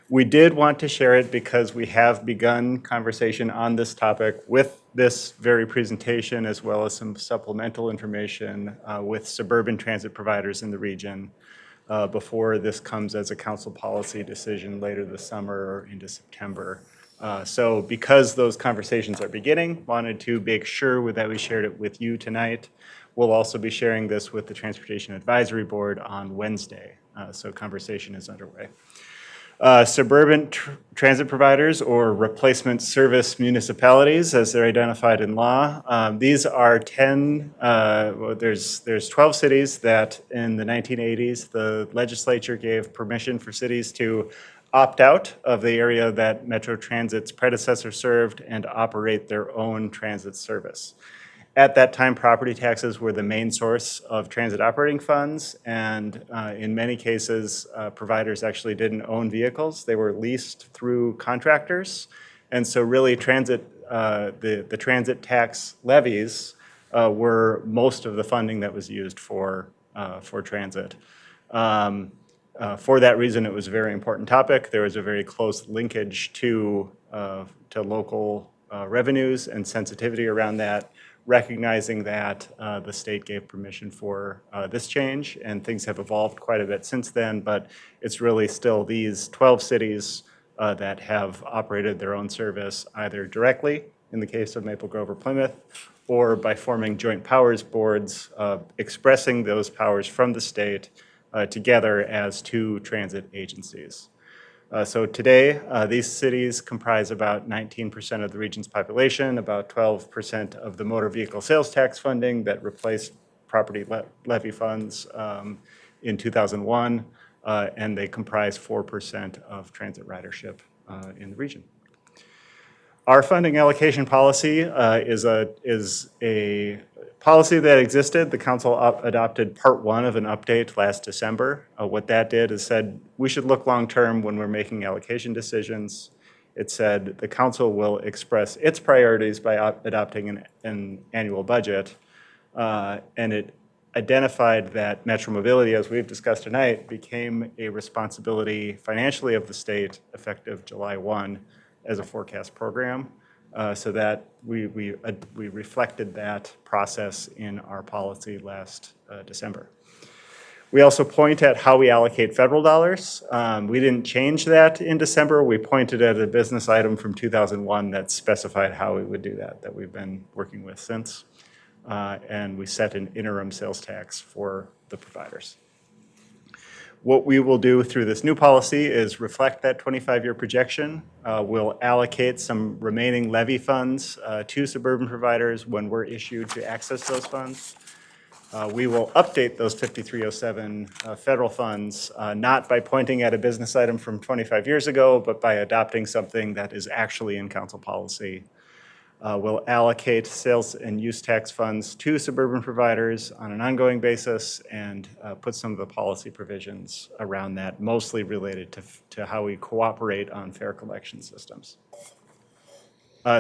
[SPEAKER 12] we did want to share it because we have begun conversation on this topic with this very presentation, as well as some supplemental information with suburban transit providers in the region before this comes as a council policy decision later this summer or into September. So because those conversations are beginning, wanted to make sure that we shared it with you tonight. We'll also be sharing this with the Transportation Advisory Board on Wednesday. So conversation is underway. Suburban transit providers, or replacement service municipalities, as they're identified in law. These are 10, there's 12 cities that in the 1980s, the legislature gave permission for cities to opt out of the area that Metro Transit's predecessor served and operate their own transit service. At that time, property taxes were the main source of transit operating funds, and in many cases, providers actually didn't own vehicles. They were leased through contractors, and so really the transit tax levies were most of the funding that was used for transit. For that reason, it was a very important topic. There was a very close linkage to local revenues and sensitivity around that, recognizing that the state gave permission for this change, and things have evolved quite a bit since then, but it's really still these 12 cities that have operated their own service either directly, in the case of Maple Grove or Plymouth, or by forming joint powers boards, expressing those powers from the state together as two transit agencies. So today, these cities comprise about 19% of the region's population, about 12% of the motor vehicle sales tax funding that replaced property levy funds in 2001, and they comprise 4% of transit ridership in the region. Our funding allocation policy is a policy that existed. The council adopted part one of an update last December. What that did is said we should look long-term when we're making allocation decisions. It said the council will express its priorities by adopting an annual budget. And it identified that Metro Mobility, as we've discussed tonight, became a responsibility financially of the state effective July 1 as a forecast program. So that we reflected that process in our policy last December. We also point at how we allocate federal dollars. We didn't change that in December. We pointed at a business item from 2001 that specified how we would do that we've been working with since. And we set an interim sales tax for the providers. What we will do through this new policy is reflect that 25-year projection. We'll allocate some remaining levy funds to suburban providers when we're issued to access those funds. We will update those 5307 federal funds, not by pointing at a business item from 25 years ago, but by adopting something that is actually in council policy. We'll allocate sales and use tax funds to suburban providers on an ongoing basis and put some of the policy provisions around that, mostly related to how we cooperate on fare collection systems.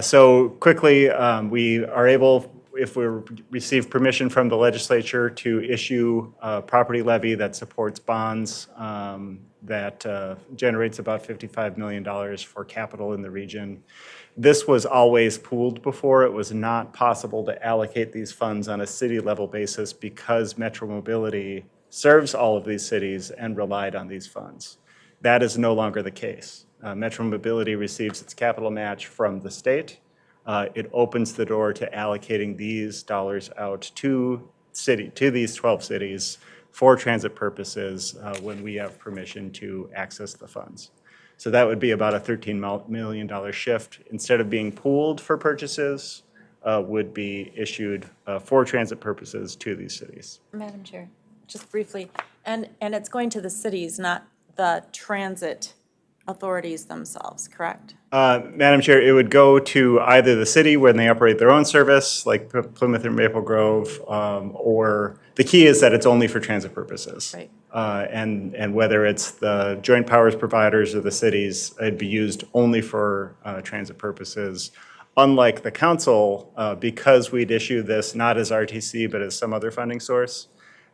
[SPEAKER 12] So quickly, we are able, if we receive permission from the legislature, to issue a property levy that supports bonds that generates about $55 million for capital in the region. This was always pooled before. It was not possible to allocate these funds on a city level basis because Metro Mobility serves all of these cities and relied on these funds. That is no longer the case. Metro Mobility receives its capital match from the state, it opens the door to allocating these dollars out to these 12 cities for transit purposes when we have permission to access the funds. So that would be about a $13 million shift. Instead of being pooled for purchases, would be issued for transit purposes to these cities.
[SPEAKER 10] Madam Chair, just briefly, and it's going to the cities, not the transit authorities themselves, correct?
[SPEAKER 12] Madam Chair, it would go to either the city when they operate their own service, like Plymouth or Maple Grove, or the key is that it's only for transit purposes.
[SPEAKER 10] Right.
[SPEAKER 12] And whether it's the joint powers providers or the cities, it'd be used only for transit purposes. Unlike the council, because we'd issue this not as RTC, but as some other funding source,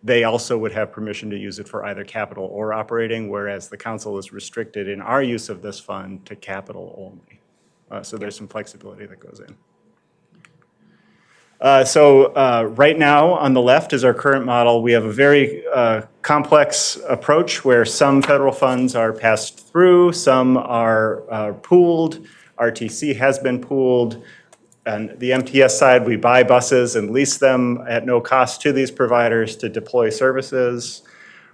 [SPEAKER 12] they also would have permission to use it for either capital or operating, whereas the council is restricted in our use of this fund to capital only. So there's some flexibility that goes in. Right now, on the left is our current model. We have a very complex approach where some federal funds are passed through, some are pooled. RTC has been pooled. On the MTS side, we buy buses and lease them at no cost to these providers to deploy services.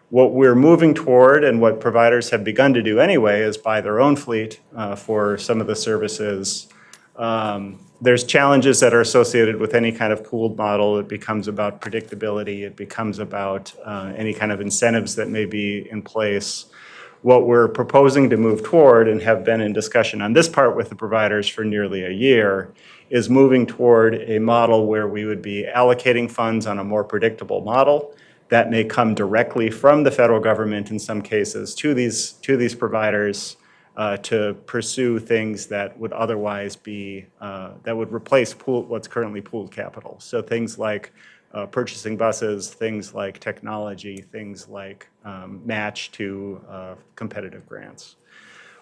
[SPEAKER 12] What we're moving toward, and what providers have begun to do anyway, is buy their own fleet for some of the services. There's challenges that are associated with any kind of pooled model. It becomes about predictability. It becomes about any kind of incentives that may be in place. What we're proposing to move toward, and have been in discussion on this part with the providers for nearly a year, is moving toward a model where we would be allocating funds on a more predictable model that may come directly from the federal government in some cases to these providers to pursue things that would otherwise be, that would replace what's currently pooled capital. So things like purchasing buses, things like technology, things like match to competitive grants.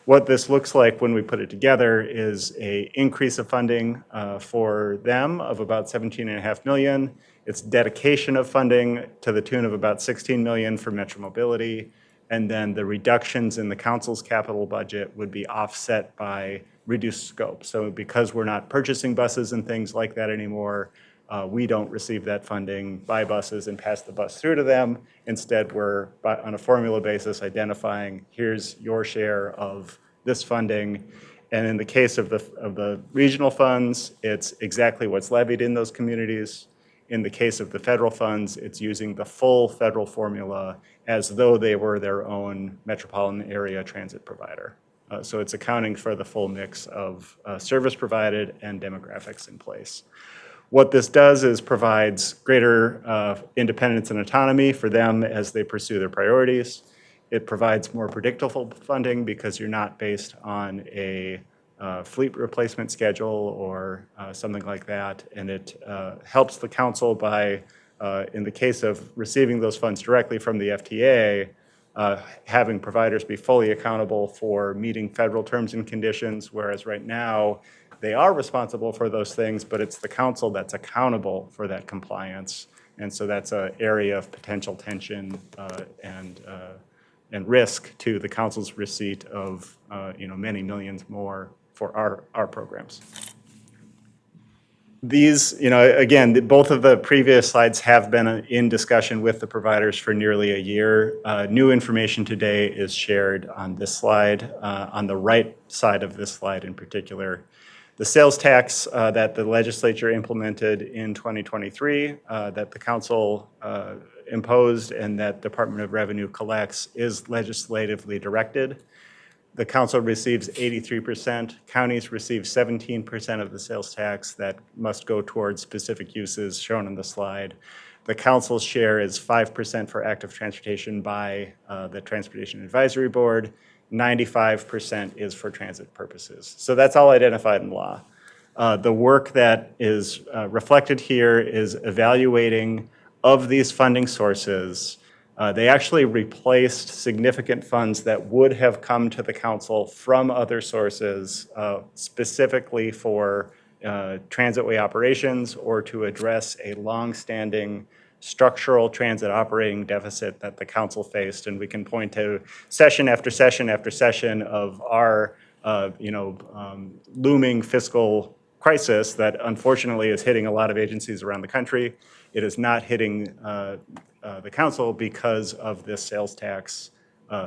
[SPEAKER 12] What this looks like when we put it together is an increase of funding for them of about $17.5 million. It's dedication of funding to the tune of about $16 million for Metro Mobility. And then the reductions in the council's capital budget would be offset by reduced scope. So because we're not purchasing buses and things like that anymore, we don't receive that funding, buy buses and pass the bus through to them. Instead, we're on a formula basis identifying, here's your share of this funding. And in the case of the regional funds, it's exactly what's levied in those communities. In the case of the federal funds, it's using the full federal formula as though they were their own metropolitan area transit provider. So it's accounting for the full mix of service provided and demographics in place. What this does is provides greater independence and autonomy for them as they pursue their priorities. It provides more predictable funding because you're not based on a fleet replacement schedule or something like that. And it helps the council by, in the case of receiving those funds directly from the FTA, having providers be fully accountable for meeting federal terms and conditions, whereas right now, they are responsible for those things, but it's the council that's accountable for that compliance. And so that's an area of potential tension and risk to the council's receipt of many millions more for our programs. These, again, both of the previous slides have been in discussion with the providers for nearly a year. New information today is shared on this slide, on the right side of this slide in particular. The sales tax that the legislature implemented in 2023, that the council imposed and that Department of Revenue collects, is legislatively directed. The council receives 83%, counties receive 17% of the sales tax that must go towards specific uses shown on the slide. The council's share is 5% for active transportation by the Transportation Advisory Board. 95% is for transit purposes. So that's all identified in law. The work that is reflected here is evaluating of these funding sources. They actually replaced significant funds that would have come to the council from other sources, specifically for transitway operations or to address a long-standing structural transit operating deficit that the council faced. And we can point to session after session after session of our looming fiscal crisis that unfortunately is hitting a lot of agencies around the country. It is not hitting the council because of this sales tax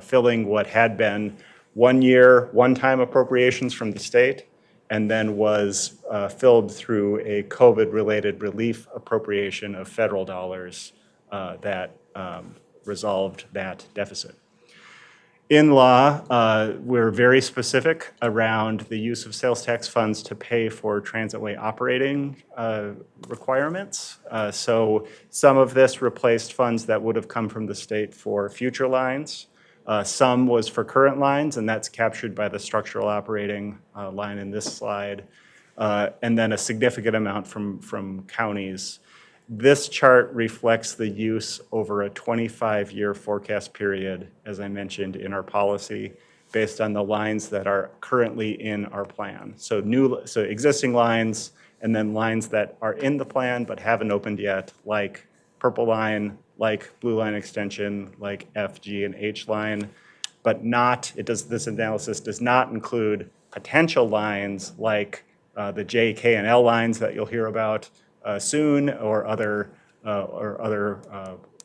[SPEAKER 12] filling what had been 1 year, one-time appropriations from the state, and then was filled through a COVID-related relief appropriation of federal dollars that resolved that deficit. In law, we're very specific around the use of sales tax funds to pay for transitway operating requirements. So some of this replaced funds that would have come from the state for future lines. Some was for current lines, and that's captured by the structural operating line in this slide. And then a significant amount from counties. This chart reflects the use over a 25-year forecast period, as I mentioned in our policy, based on the lines that are currently in our plan. So existing lines, and then lines that are in the plan but haven't opened yet, like Purple Line, like Blue Line Extension, like F, G, and H line, but this analysis does not include potential lines like the J, K, and L lines that you'll hear about soon, or other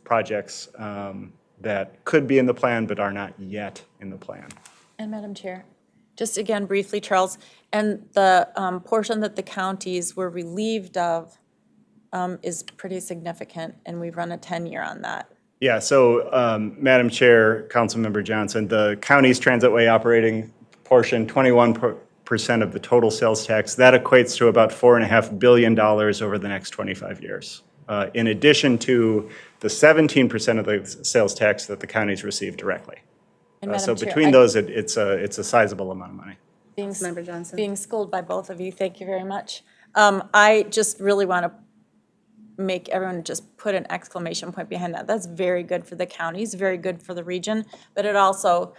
[SPEAKER 12] projects that could be in the plan but are not yet in the plan.
[SPEAKER 10] And Madam Chair, just again briefly, Charles, and the portion that the counties were relieved of is pretty significant, and we've run a 10-year on that.
[SPEAKER 12] Yeah, so Madam Chair, Councilmember Johnson, the county's transitway operating portion, 21% of the total sales tax, that equates to about $4.5 billion over the next 25 years. In addition to the 17% of the sales tax that the counties receive directly. So between those, it's a sizable amount of money.
[SPEAKER 1] Member Johnson.
[SPEAKER 10] Being schooled by both of you, thank you very much. I just really want to make everyone just put an exclamation point behind that. That's very good for the counties, very good for the region, but it also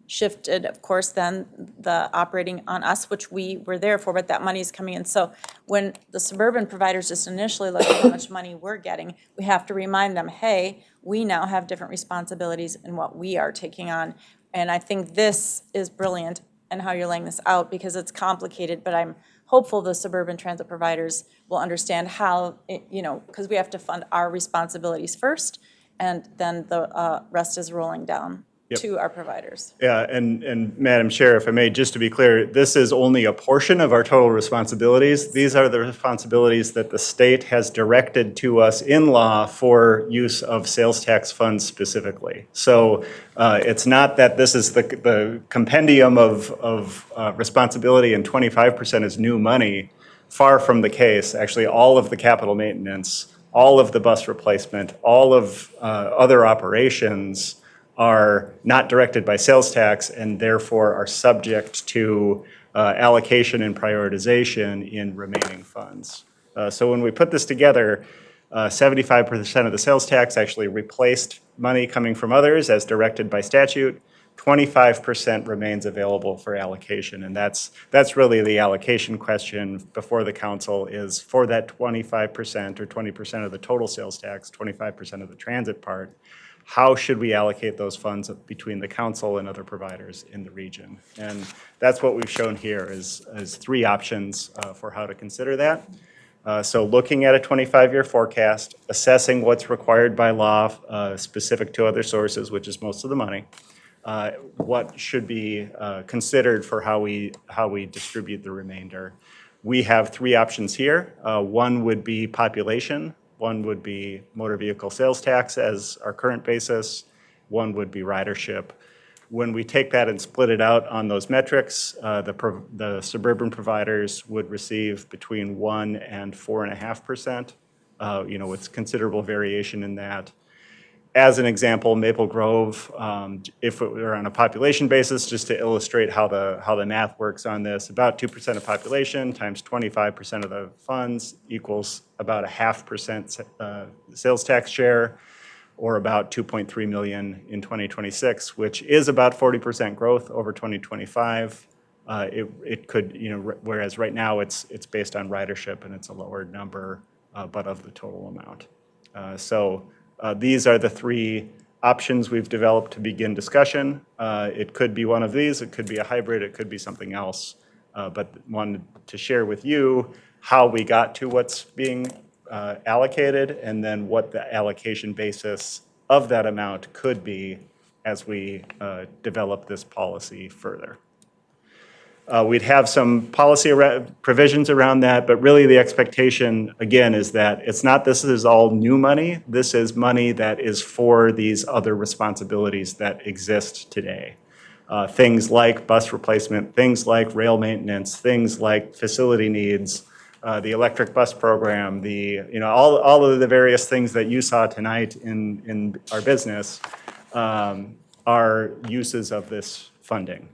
[SPEAKER 10] shifted, of course, then the operating on us, which we were there for, but that money is coming in. So when the suburban providers just initially look at how much money we're getting, we have to remind them, hey, we now have different responsibilities in what we are taking on. And I think this is brilliant in how you're laying this out, because it's complicated, but I'm hopeful the suburban transit providers will understand how, because we have to fund our responsibilities first, and then the rest is rolling down to our providers.
[SPEAKER 12] Yeah, and Madam Chair, if I may, just to be clear, this is only a portion of our total responsibilities. These are the responsibilities that the state has directed to us in law for use of sales tax funds specifically. So it's not that this is the compendium of responsibility and 25% is new money. Far from the case. Actually, all of the capital maintenance, all of the bus replacement, all of other operations are not directed by sales tax and therefore are subject to allocation and prioritization in remaining funds. So when we put this together, 75% of the sales tax actually replaced money coming from others as directed by statute. 25% remains available for allocation, and that's really the allocation question before the council is for that 25% or 20% of the total sales tax, 25% of the transit part. How should we allocate those funds between the council and other providers in the region? And that's what we've shown here is three options for how to consider that. So looking at a 25-year forecast, assessing what's required by law specific to other sources, which is most of the money, what should be considered for how we distribute the remainder. We have three options here. One would be population. One would be motor vehicle sales tax as our current basis. One would be ridership. When we take that and split it out on those metrics, the suburban providers would receive between 1 and 4.5%, with considerable variation in that. As an example, Maple Grove, if it were on a population basis, just to illustrate how the math works on this, about 2% of population times 25% of the funds equals about a 0.5% sales tax share, or about 2.3 million in 2026, which is about 40% growth over 2025. It could, whereas right now it's based on ridership and it's a lower number, but of the total amount. So these are the three options we've developed to begin discussion. It could be one of these, it could be a hybrid, it could be something else. But wanted to share with you how we got to what's being allocated and then what the allocation basis of that amount could be as we develop this policy further. We'd have some policy provisions around that, but really the expectation, again, is that it's not this is all new money. This is money that is for these other responsibilities that exist today. Things like bus replacement, things like rail maintenance, things like facility needs, the electric bus program, all of the various things that you saw tonight in our business are uses of this funding.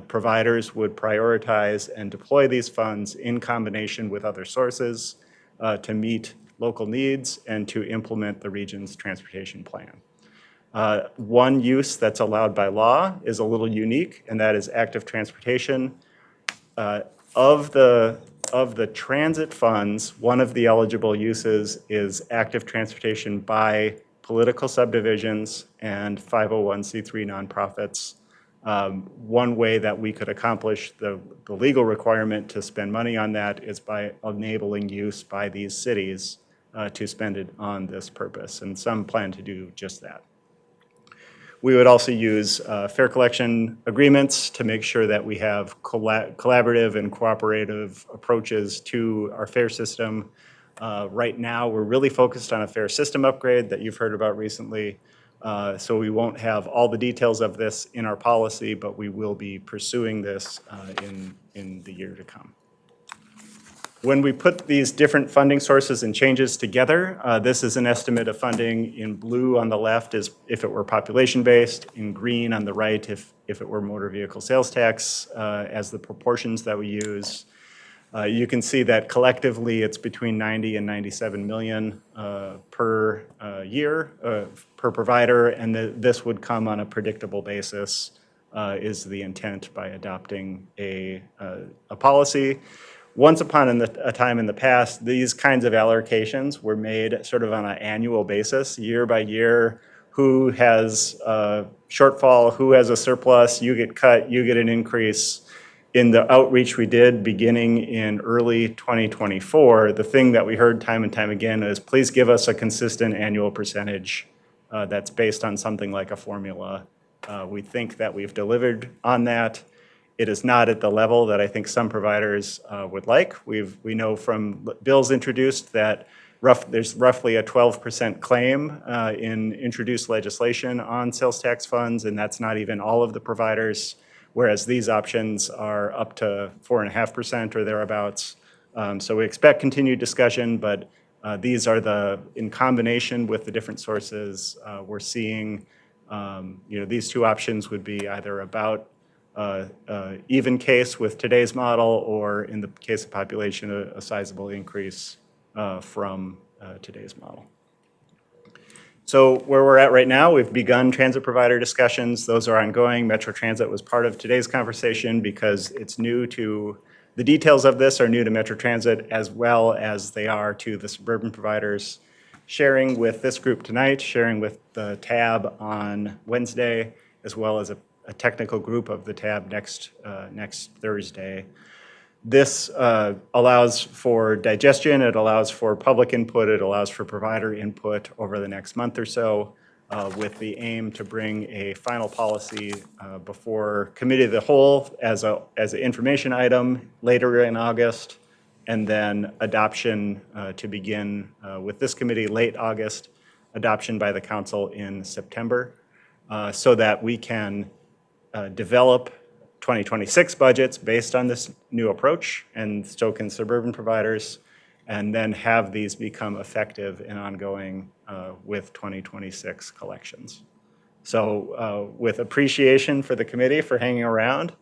[SPEAKER 12] Providers would prioritize and deploy these funds in combination with other sources to meet local needs and to implement the region's transportation plan. One use that's allowed by law is a little unique, and that is active transportation. Of the transit funds, one of the eligible uses is active transportation by political subdivisions and 501c3 nonprofits. One way that we could accomplish the legal requirement to spend money on that is by enabling use by these cities to spend it on this purpose, and some plan to do just that. We would also use fare collection agreements to make sure that we have collaborative and cooperative approaches to our fare system. Right now, we're really focused on a fare system upgrade that you've heard about recently. So we won't have all the details of this in our policy, but we will be pursuing this in the year to come. When we put these different funding sources and changes together, this is an estimate of funding. In blue on the left is if it were population-based, in green on the right if it were motor vehicle sales tax as the proportions that we use. You can see that collectively it's between 90 and 97 million per year per provider, and this would come on a predictable basis is the intent by adopting a policy. Once upon a time in the past, these kinds of allocations were made sort of on an annual basis, year by year. Who has a shortfall, who has a surplus, you get cut, you get an increase. In the outreach we did beginning in early 2024, the thing that we heard time and time again is please give us a consistent annual percentage that's based on something like a formula. We think that we've delivered on that. It is not at the level that I think some providers would like. We know from bills introduced that there's roughly a 12% claim in introduced legislation on sales tax funds, and that's not even all of the providers, whereas these options are up to 4.5% or thereabouts. So we expect continued discussion, but these are in combination with the different sources, we're seeing, these two options would be either about even case with today's model, or in the case of population, a sizable increase from today's model. So where we're at right now, we've begun transit provider discussions. Those are ongoing. Metro Transit was part of today's conversation because it's new to, the details of this are new to Metro Transit as well as they are to the suburban providers. Sharing with this group tonight, sharing with the TAB on Wednesday, as well as a technical group of the TAB next Thursday. This allows for digestion, it allows for public input, it allows for provider input over the next month or so, with the aim to bring a final policy before committee of the whole as an information item later in August, and then adoption to begin with this committee late August, adoption by the council in September, so that we can develop 2026 budgets based on this new approach, and so can suburban providers, and then have these become effective and ongoing with 2026 collections. So with appreciation for the committee for hanging around,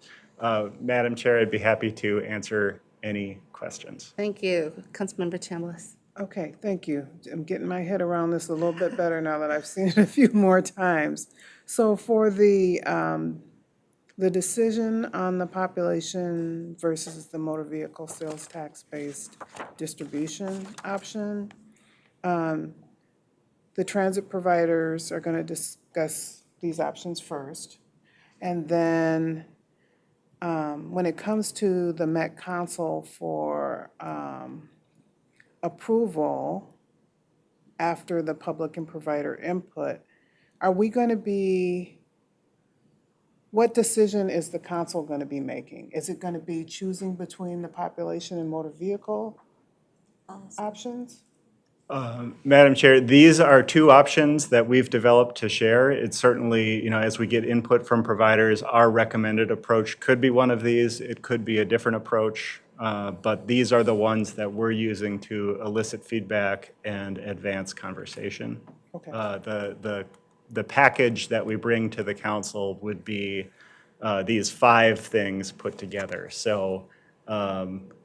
[SPEAKER 12] Madam Chair, I'd be happy to answer any questions.
[SPEAKER 1] Thank you. Councilmember Chambliss.
[SPEAKER 16] Okay, thank you. I'm getting my head around this a little bit better now that I've seen it a few more times. So for the decision on the population versus the motor vehicle sales tax-based distribution option, the transit providers are going to discuss discuss these options first. And then when it comes to the Met Council for approval after the public and provider input, are we going to be, what decision is the council going to be making? Is it going to be choosing between the population and motor vehicle options?
[SPEAKER 12] Madam Chair, these are two options that we've developed to share. It's certainly, as we get input from providers, our recommended approach could be one of these. It could be a different approach, but these are the ones that we're using to elicit feedback and advance conversation.
[SPEAKER 16] Okay.
[SPEAKER 12] The package that we bring to the council would be these 5 things put together. So,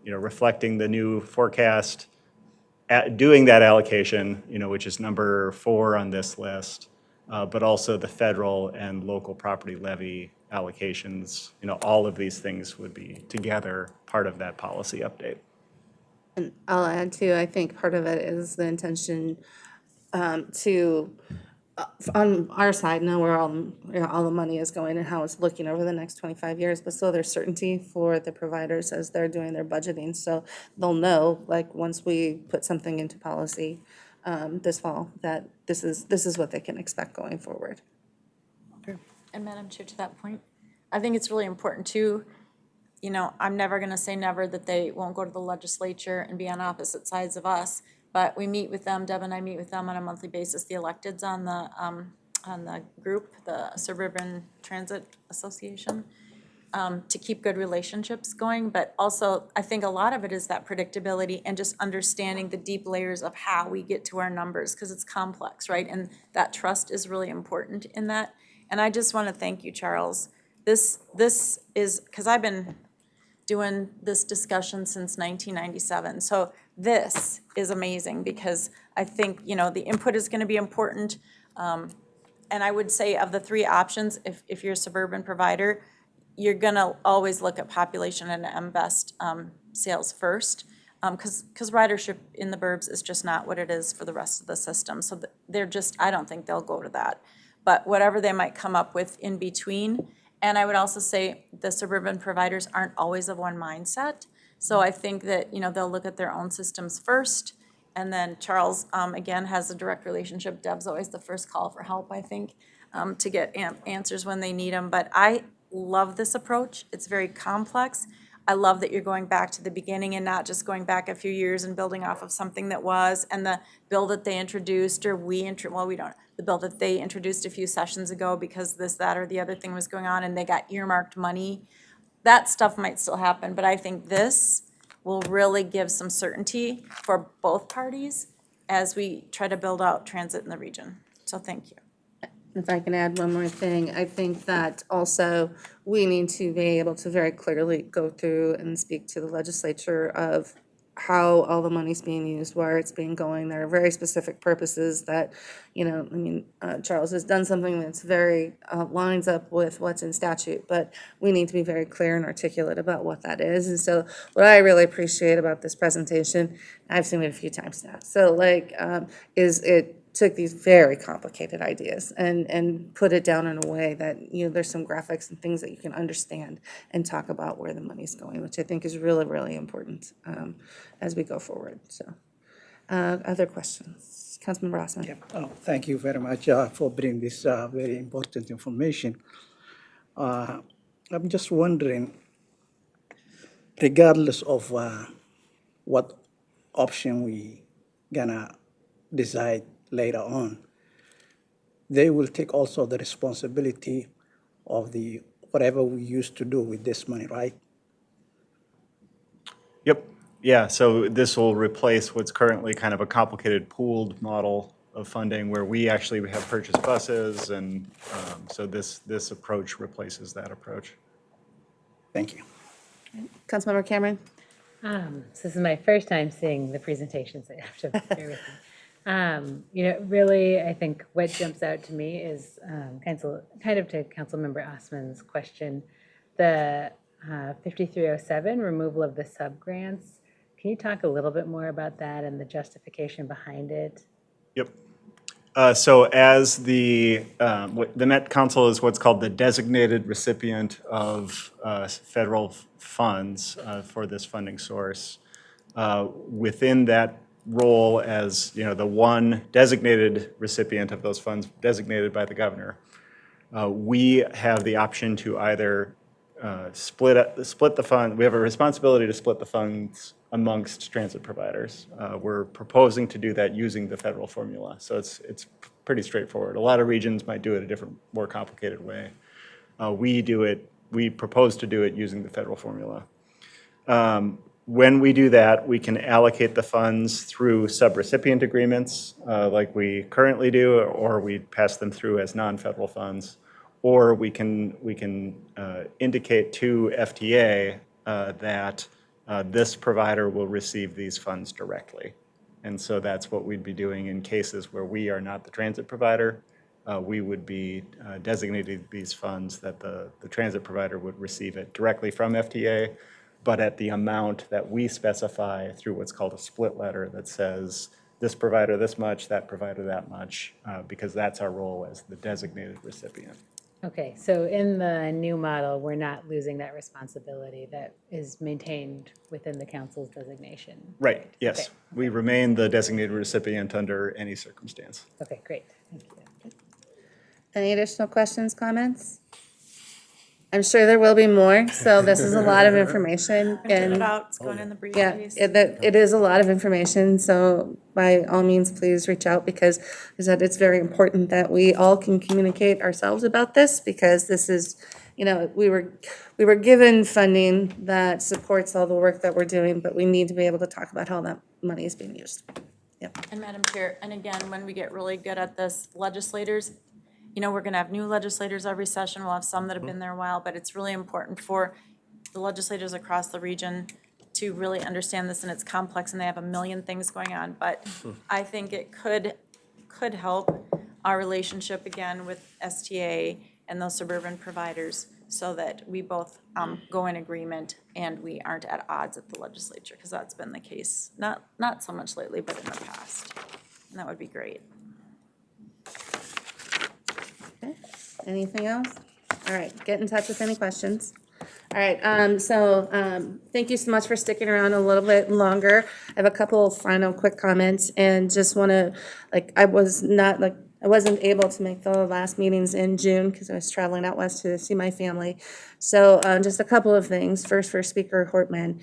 [SPEAKER 12] reflecting the new forecast, doing that allocation, which is number 4 on this list, but also the federal and local property levy allocations, all of these things would be together part of that policy update.
[SPEAKER 1] And I'll add too, I think part of it is the intention to, on our side, know where all the money is going and how it's looking over the next 25 years, but still there's certainty for the providers as they're doing their budgeting. So they'll know, like, once we put something into policy this fall, that this is what they can expect going forward.
[SPEAKER 10] And Madam Chair, to that point, I think it's really important too, I'm never going to say never that they won't go to the legislature and be on opposite sides of us, but we meet with them, Deb and I meet with them on a monthly basis, the electeds on the group, the Suburban Transit Association, to keep good relationships going. But also, I think a lot of it is that predictability and just understanding the deep layers of how we get to our numbers, because it's complex, right? And that trust is really important in that. And I just want to thank you, Charles. This is, because I've been doing this discussion since 1997. So this is amazing, because I think, the input is going to be important. And I would say of the 3 options, if you're a suburban provider, you're going to always look at population and MBEST sales first, because ridership in the burbs is just not what it is for the rest of the system. So they're just, I don't think they'll go to that. But whatever they might come up with in between. And I would also say the suburban providers aren't always of one mindset. So I think that, they'll look at their own systems first. And then Charles, again, has a direct relationship. Deb's always the first call for help, I think, to get answers when they need them. But I love this approach. It's very complex. I love that you're going back to the beginning and not just going back a few years and building off of something that was. And the bill that they introduced, or the bill that they introduced a few sessions ago because this, that, or the other thing was going on and they got earmarked money. That stuff might still happen, but I think this will really give some certainty for both parties as we try to build out transit in the region. So thank you.
[SPEAKER 1] If I can add one more thing, I think that also we need to be able to very clearly go through and speak to the legislature of how all the money's being used, where it's being going. There are very specific purposes that, Charles has done something that's very lines up with what's in statute, but we need to be very clear and articulate about what that is. And so what I really appreciate about this presentation, I've seen it a few times now, so is it took these very complicated ideas and put it down in a way that, there's some graphics and things that you can understand and talk about where the money's going, which I think is really, really important as we go forward. So, other questions? Councilmember Osman.
[SPEAKER 19] Yeah. Thank you very much for bringing this very important information. I'm just wondering, regardless of what option we gonna decide later on, they will take also the responsibility of the whatever we used to do with this money, right?
[SPEAKER 12] Yep. Yeah, so this will replace what's currently kind of a complicated pooled model of funding where we actually have purchased buses, and so this approach replaces that approach.
[SPEAKER 19] Thank you.
[SPEAKER 1] Councilmember Cameron.
[SPEAKER 21] So this is my first time seeing the presentation, so you have to bear with me. Really, I think what jumps out to me is kind of to Councilmember Osman's question, the 5307, removal of the sub-grants. Can you talk a little bit more about that and the justification behind it?
[SPEAKER 12] Yep. So as the Met Council is what's called the designated recipient of federal funds for this funding source. Within that role as, the one designated recipient of those funds designated by the governor, we have the option to either split the fund. We have a responsibility to split the funds amongst transit providers. We're proposing to do that using the federal formula. So it's pretty straightforward. A lot of regions might do it a different, more complicated way. We propose to do it using the federal formula. When we do that, we can allocate the funds through subrecipient agreements like we currently do, or we pass them through as non-federal funds. Or we can indicate to FTA that this provider will receive these funds directly. And so that's what we'd be doing in cases where we are not the transit provider. We would be designating these funds that the transit provider would receive it directly from FTA, but at the amount that we specify through what's called a split letter that says this provider this much, that provider that much, because that's our role as the designated recipient.
[SPEAKER 21] Okay, so in the new model, we're not losing that responsibility that is maintained within the council's designation.
[SPEAKER 12] Right, yes.
[SPEAKER 21] Okay.
[SPEAKER 12] We remain the designated recipient under any circumstance.
[SPEAKER 21] Okay, great, thank you.
[SPEAKER 1] Any additional questions, comments? I'm sure there will be more, so this is a lot of information.
[SPEAKER 10] Printed it out, it's going in the
[SPEAKER 1] Yeah,
[SPEAKER 10] briefcase.
[SPEAKER 1] it is a lot of information, so by all means, please reach out because it's very important that we all can communicate ourselves about this because this is, we were given funding that supports all the work that we're doing, but we need to be able to talk about how that money is being used.
[SPEAKER 10] And Madam Chair, and again, when we get really good at this, legislators, we're going to have new legislators every session. We'll have some that have been there a while, but it's really important for the legislators across the region to really understand this, and it's complex, and they have a million things going on. But I think it could help our relationship again with STA and those suburban providers so that we both go in agreement and we aren't at odds at the legislature, because that's been the case, not so much lately, but in the past. And that would be great.
[SPEAKER 1] Okay, anything else? All right, get in touch with any questions. All right, thank you so much for sticking around a little bit longer. I have a couple of final quick comments and just want to, I wasn't able to make the last meetings in June because I was traveling out west to see my family. So just a couple of things. First, for Speaker Hortman,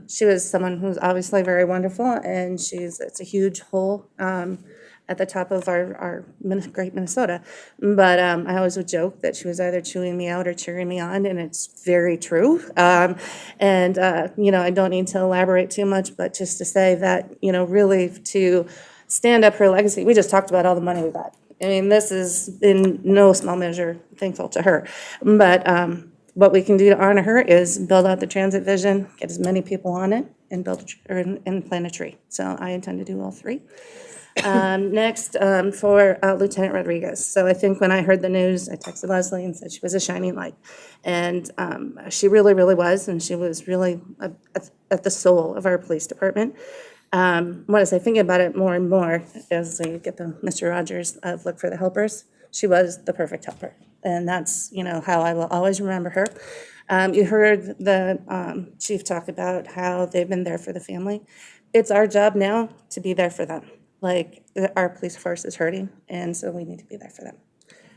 [SPEAKER 1] she was someone who's obviously very wonderful, and it's a huge hole at the top of our great Minnesota. But I always would joke that she was either chewing me out or cheering me on, and it's very true. I don't need to elaborate too much, but just to say that, really to stand up her legacy. We just talked about all the money we got. I mean, this is in no small measure thankful to her. But what we can do to honor her is build out the transit vision, get as many people on it, and and plant a tree. So I intend to do all three. Next, for Lieutenant Rodriguez. So I think when I heard the news, I texted Leslie and said she was a shining light. And she really, really was. And she was really at the soul of our police department. As I think about it more and more, as we get the Mr. Rogers of Look for the Helpers, she was the perfect helper. And that's, how I will always remember her. You heard the chief talk about how they've been there for the family. It's our job now to be there for them. Our police force is hurting, and so we need to be there for them.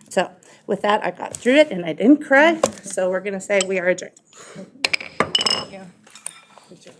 [SPEAKER 1] So with that, I got through it, and I didn't cry. So we're going to say we are adjourned.
[SPEAKER 10] Thank you.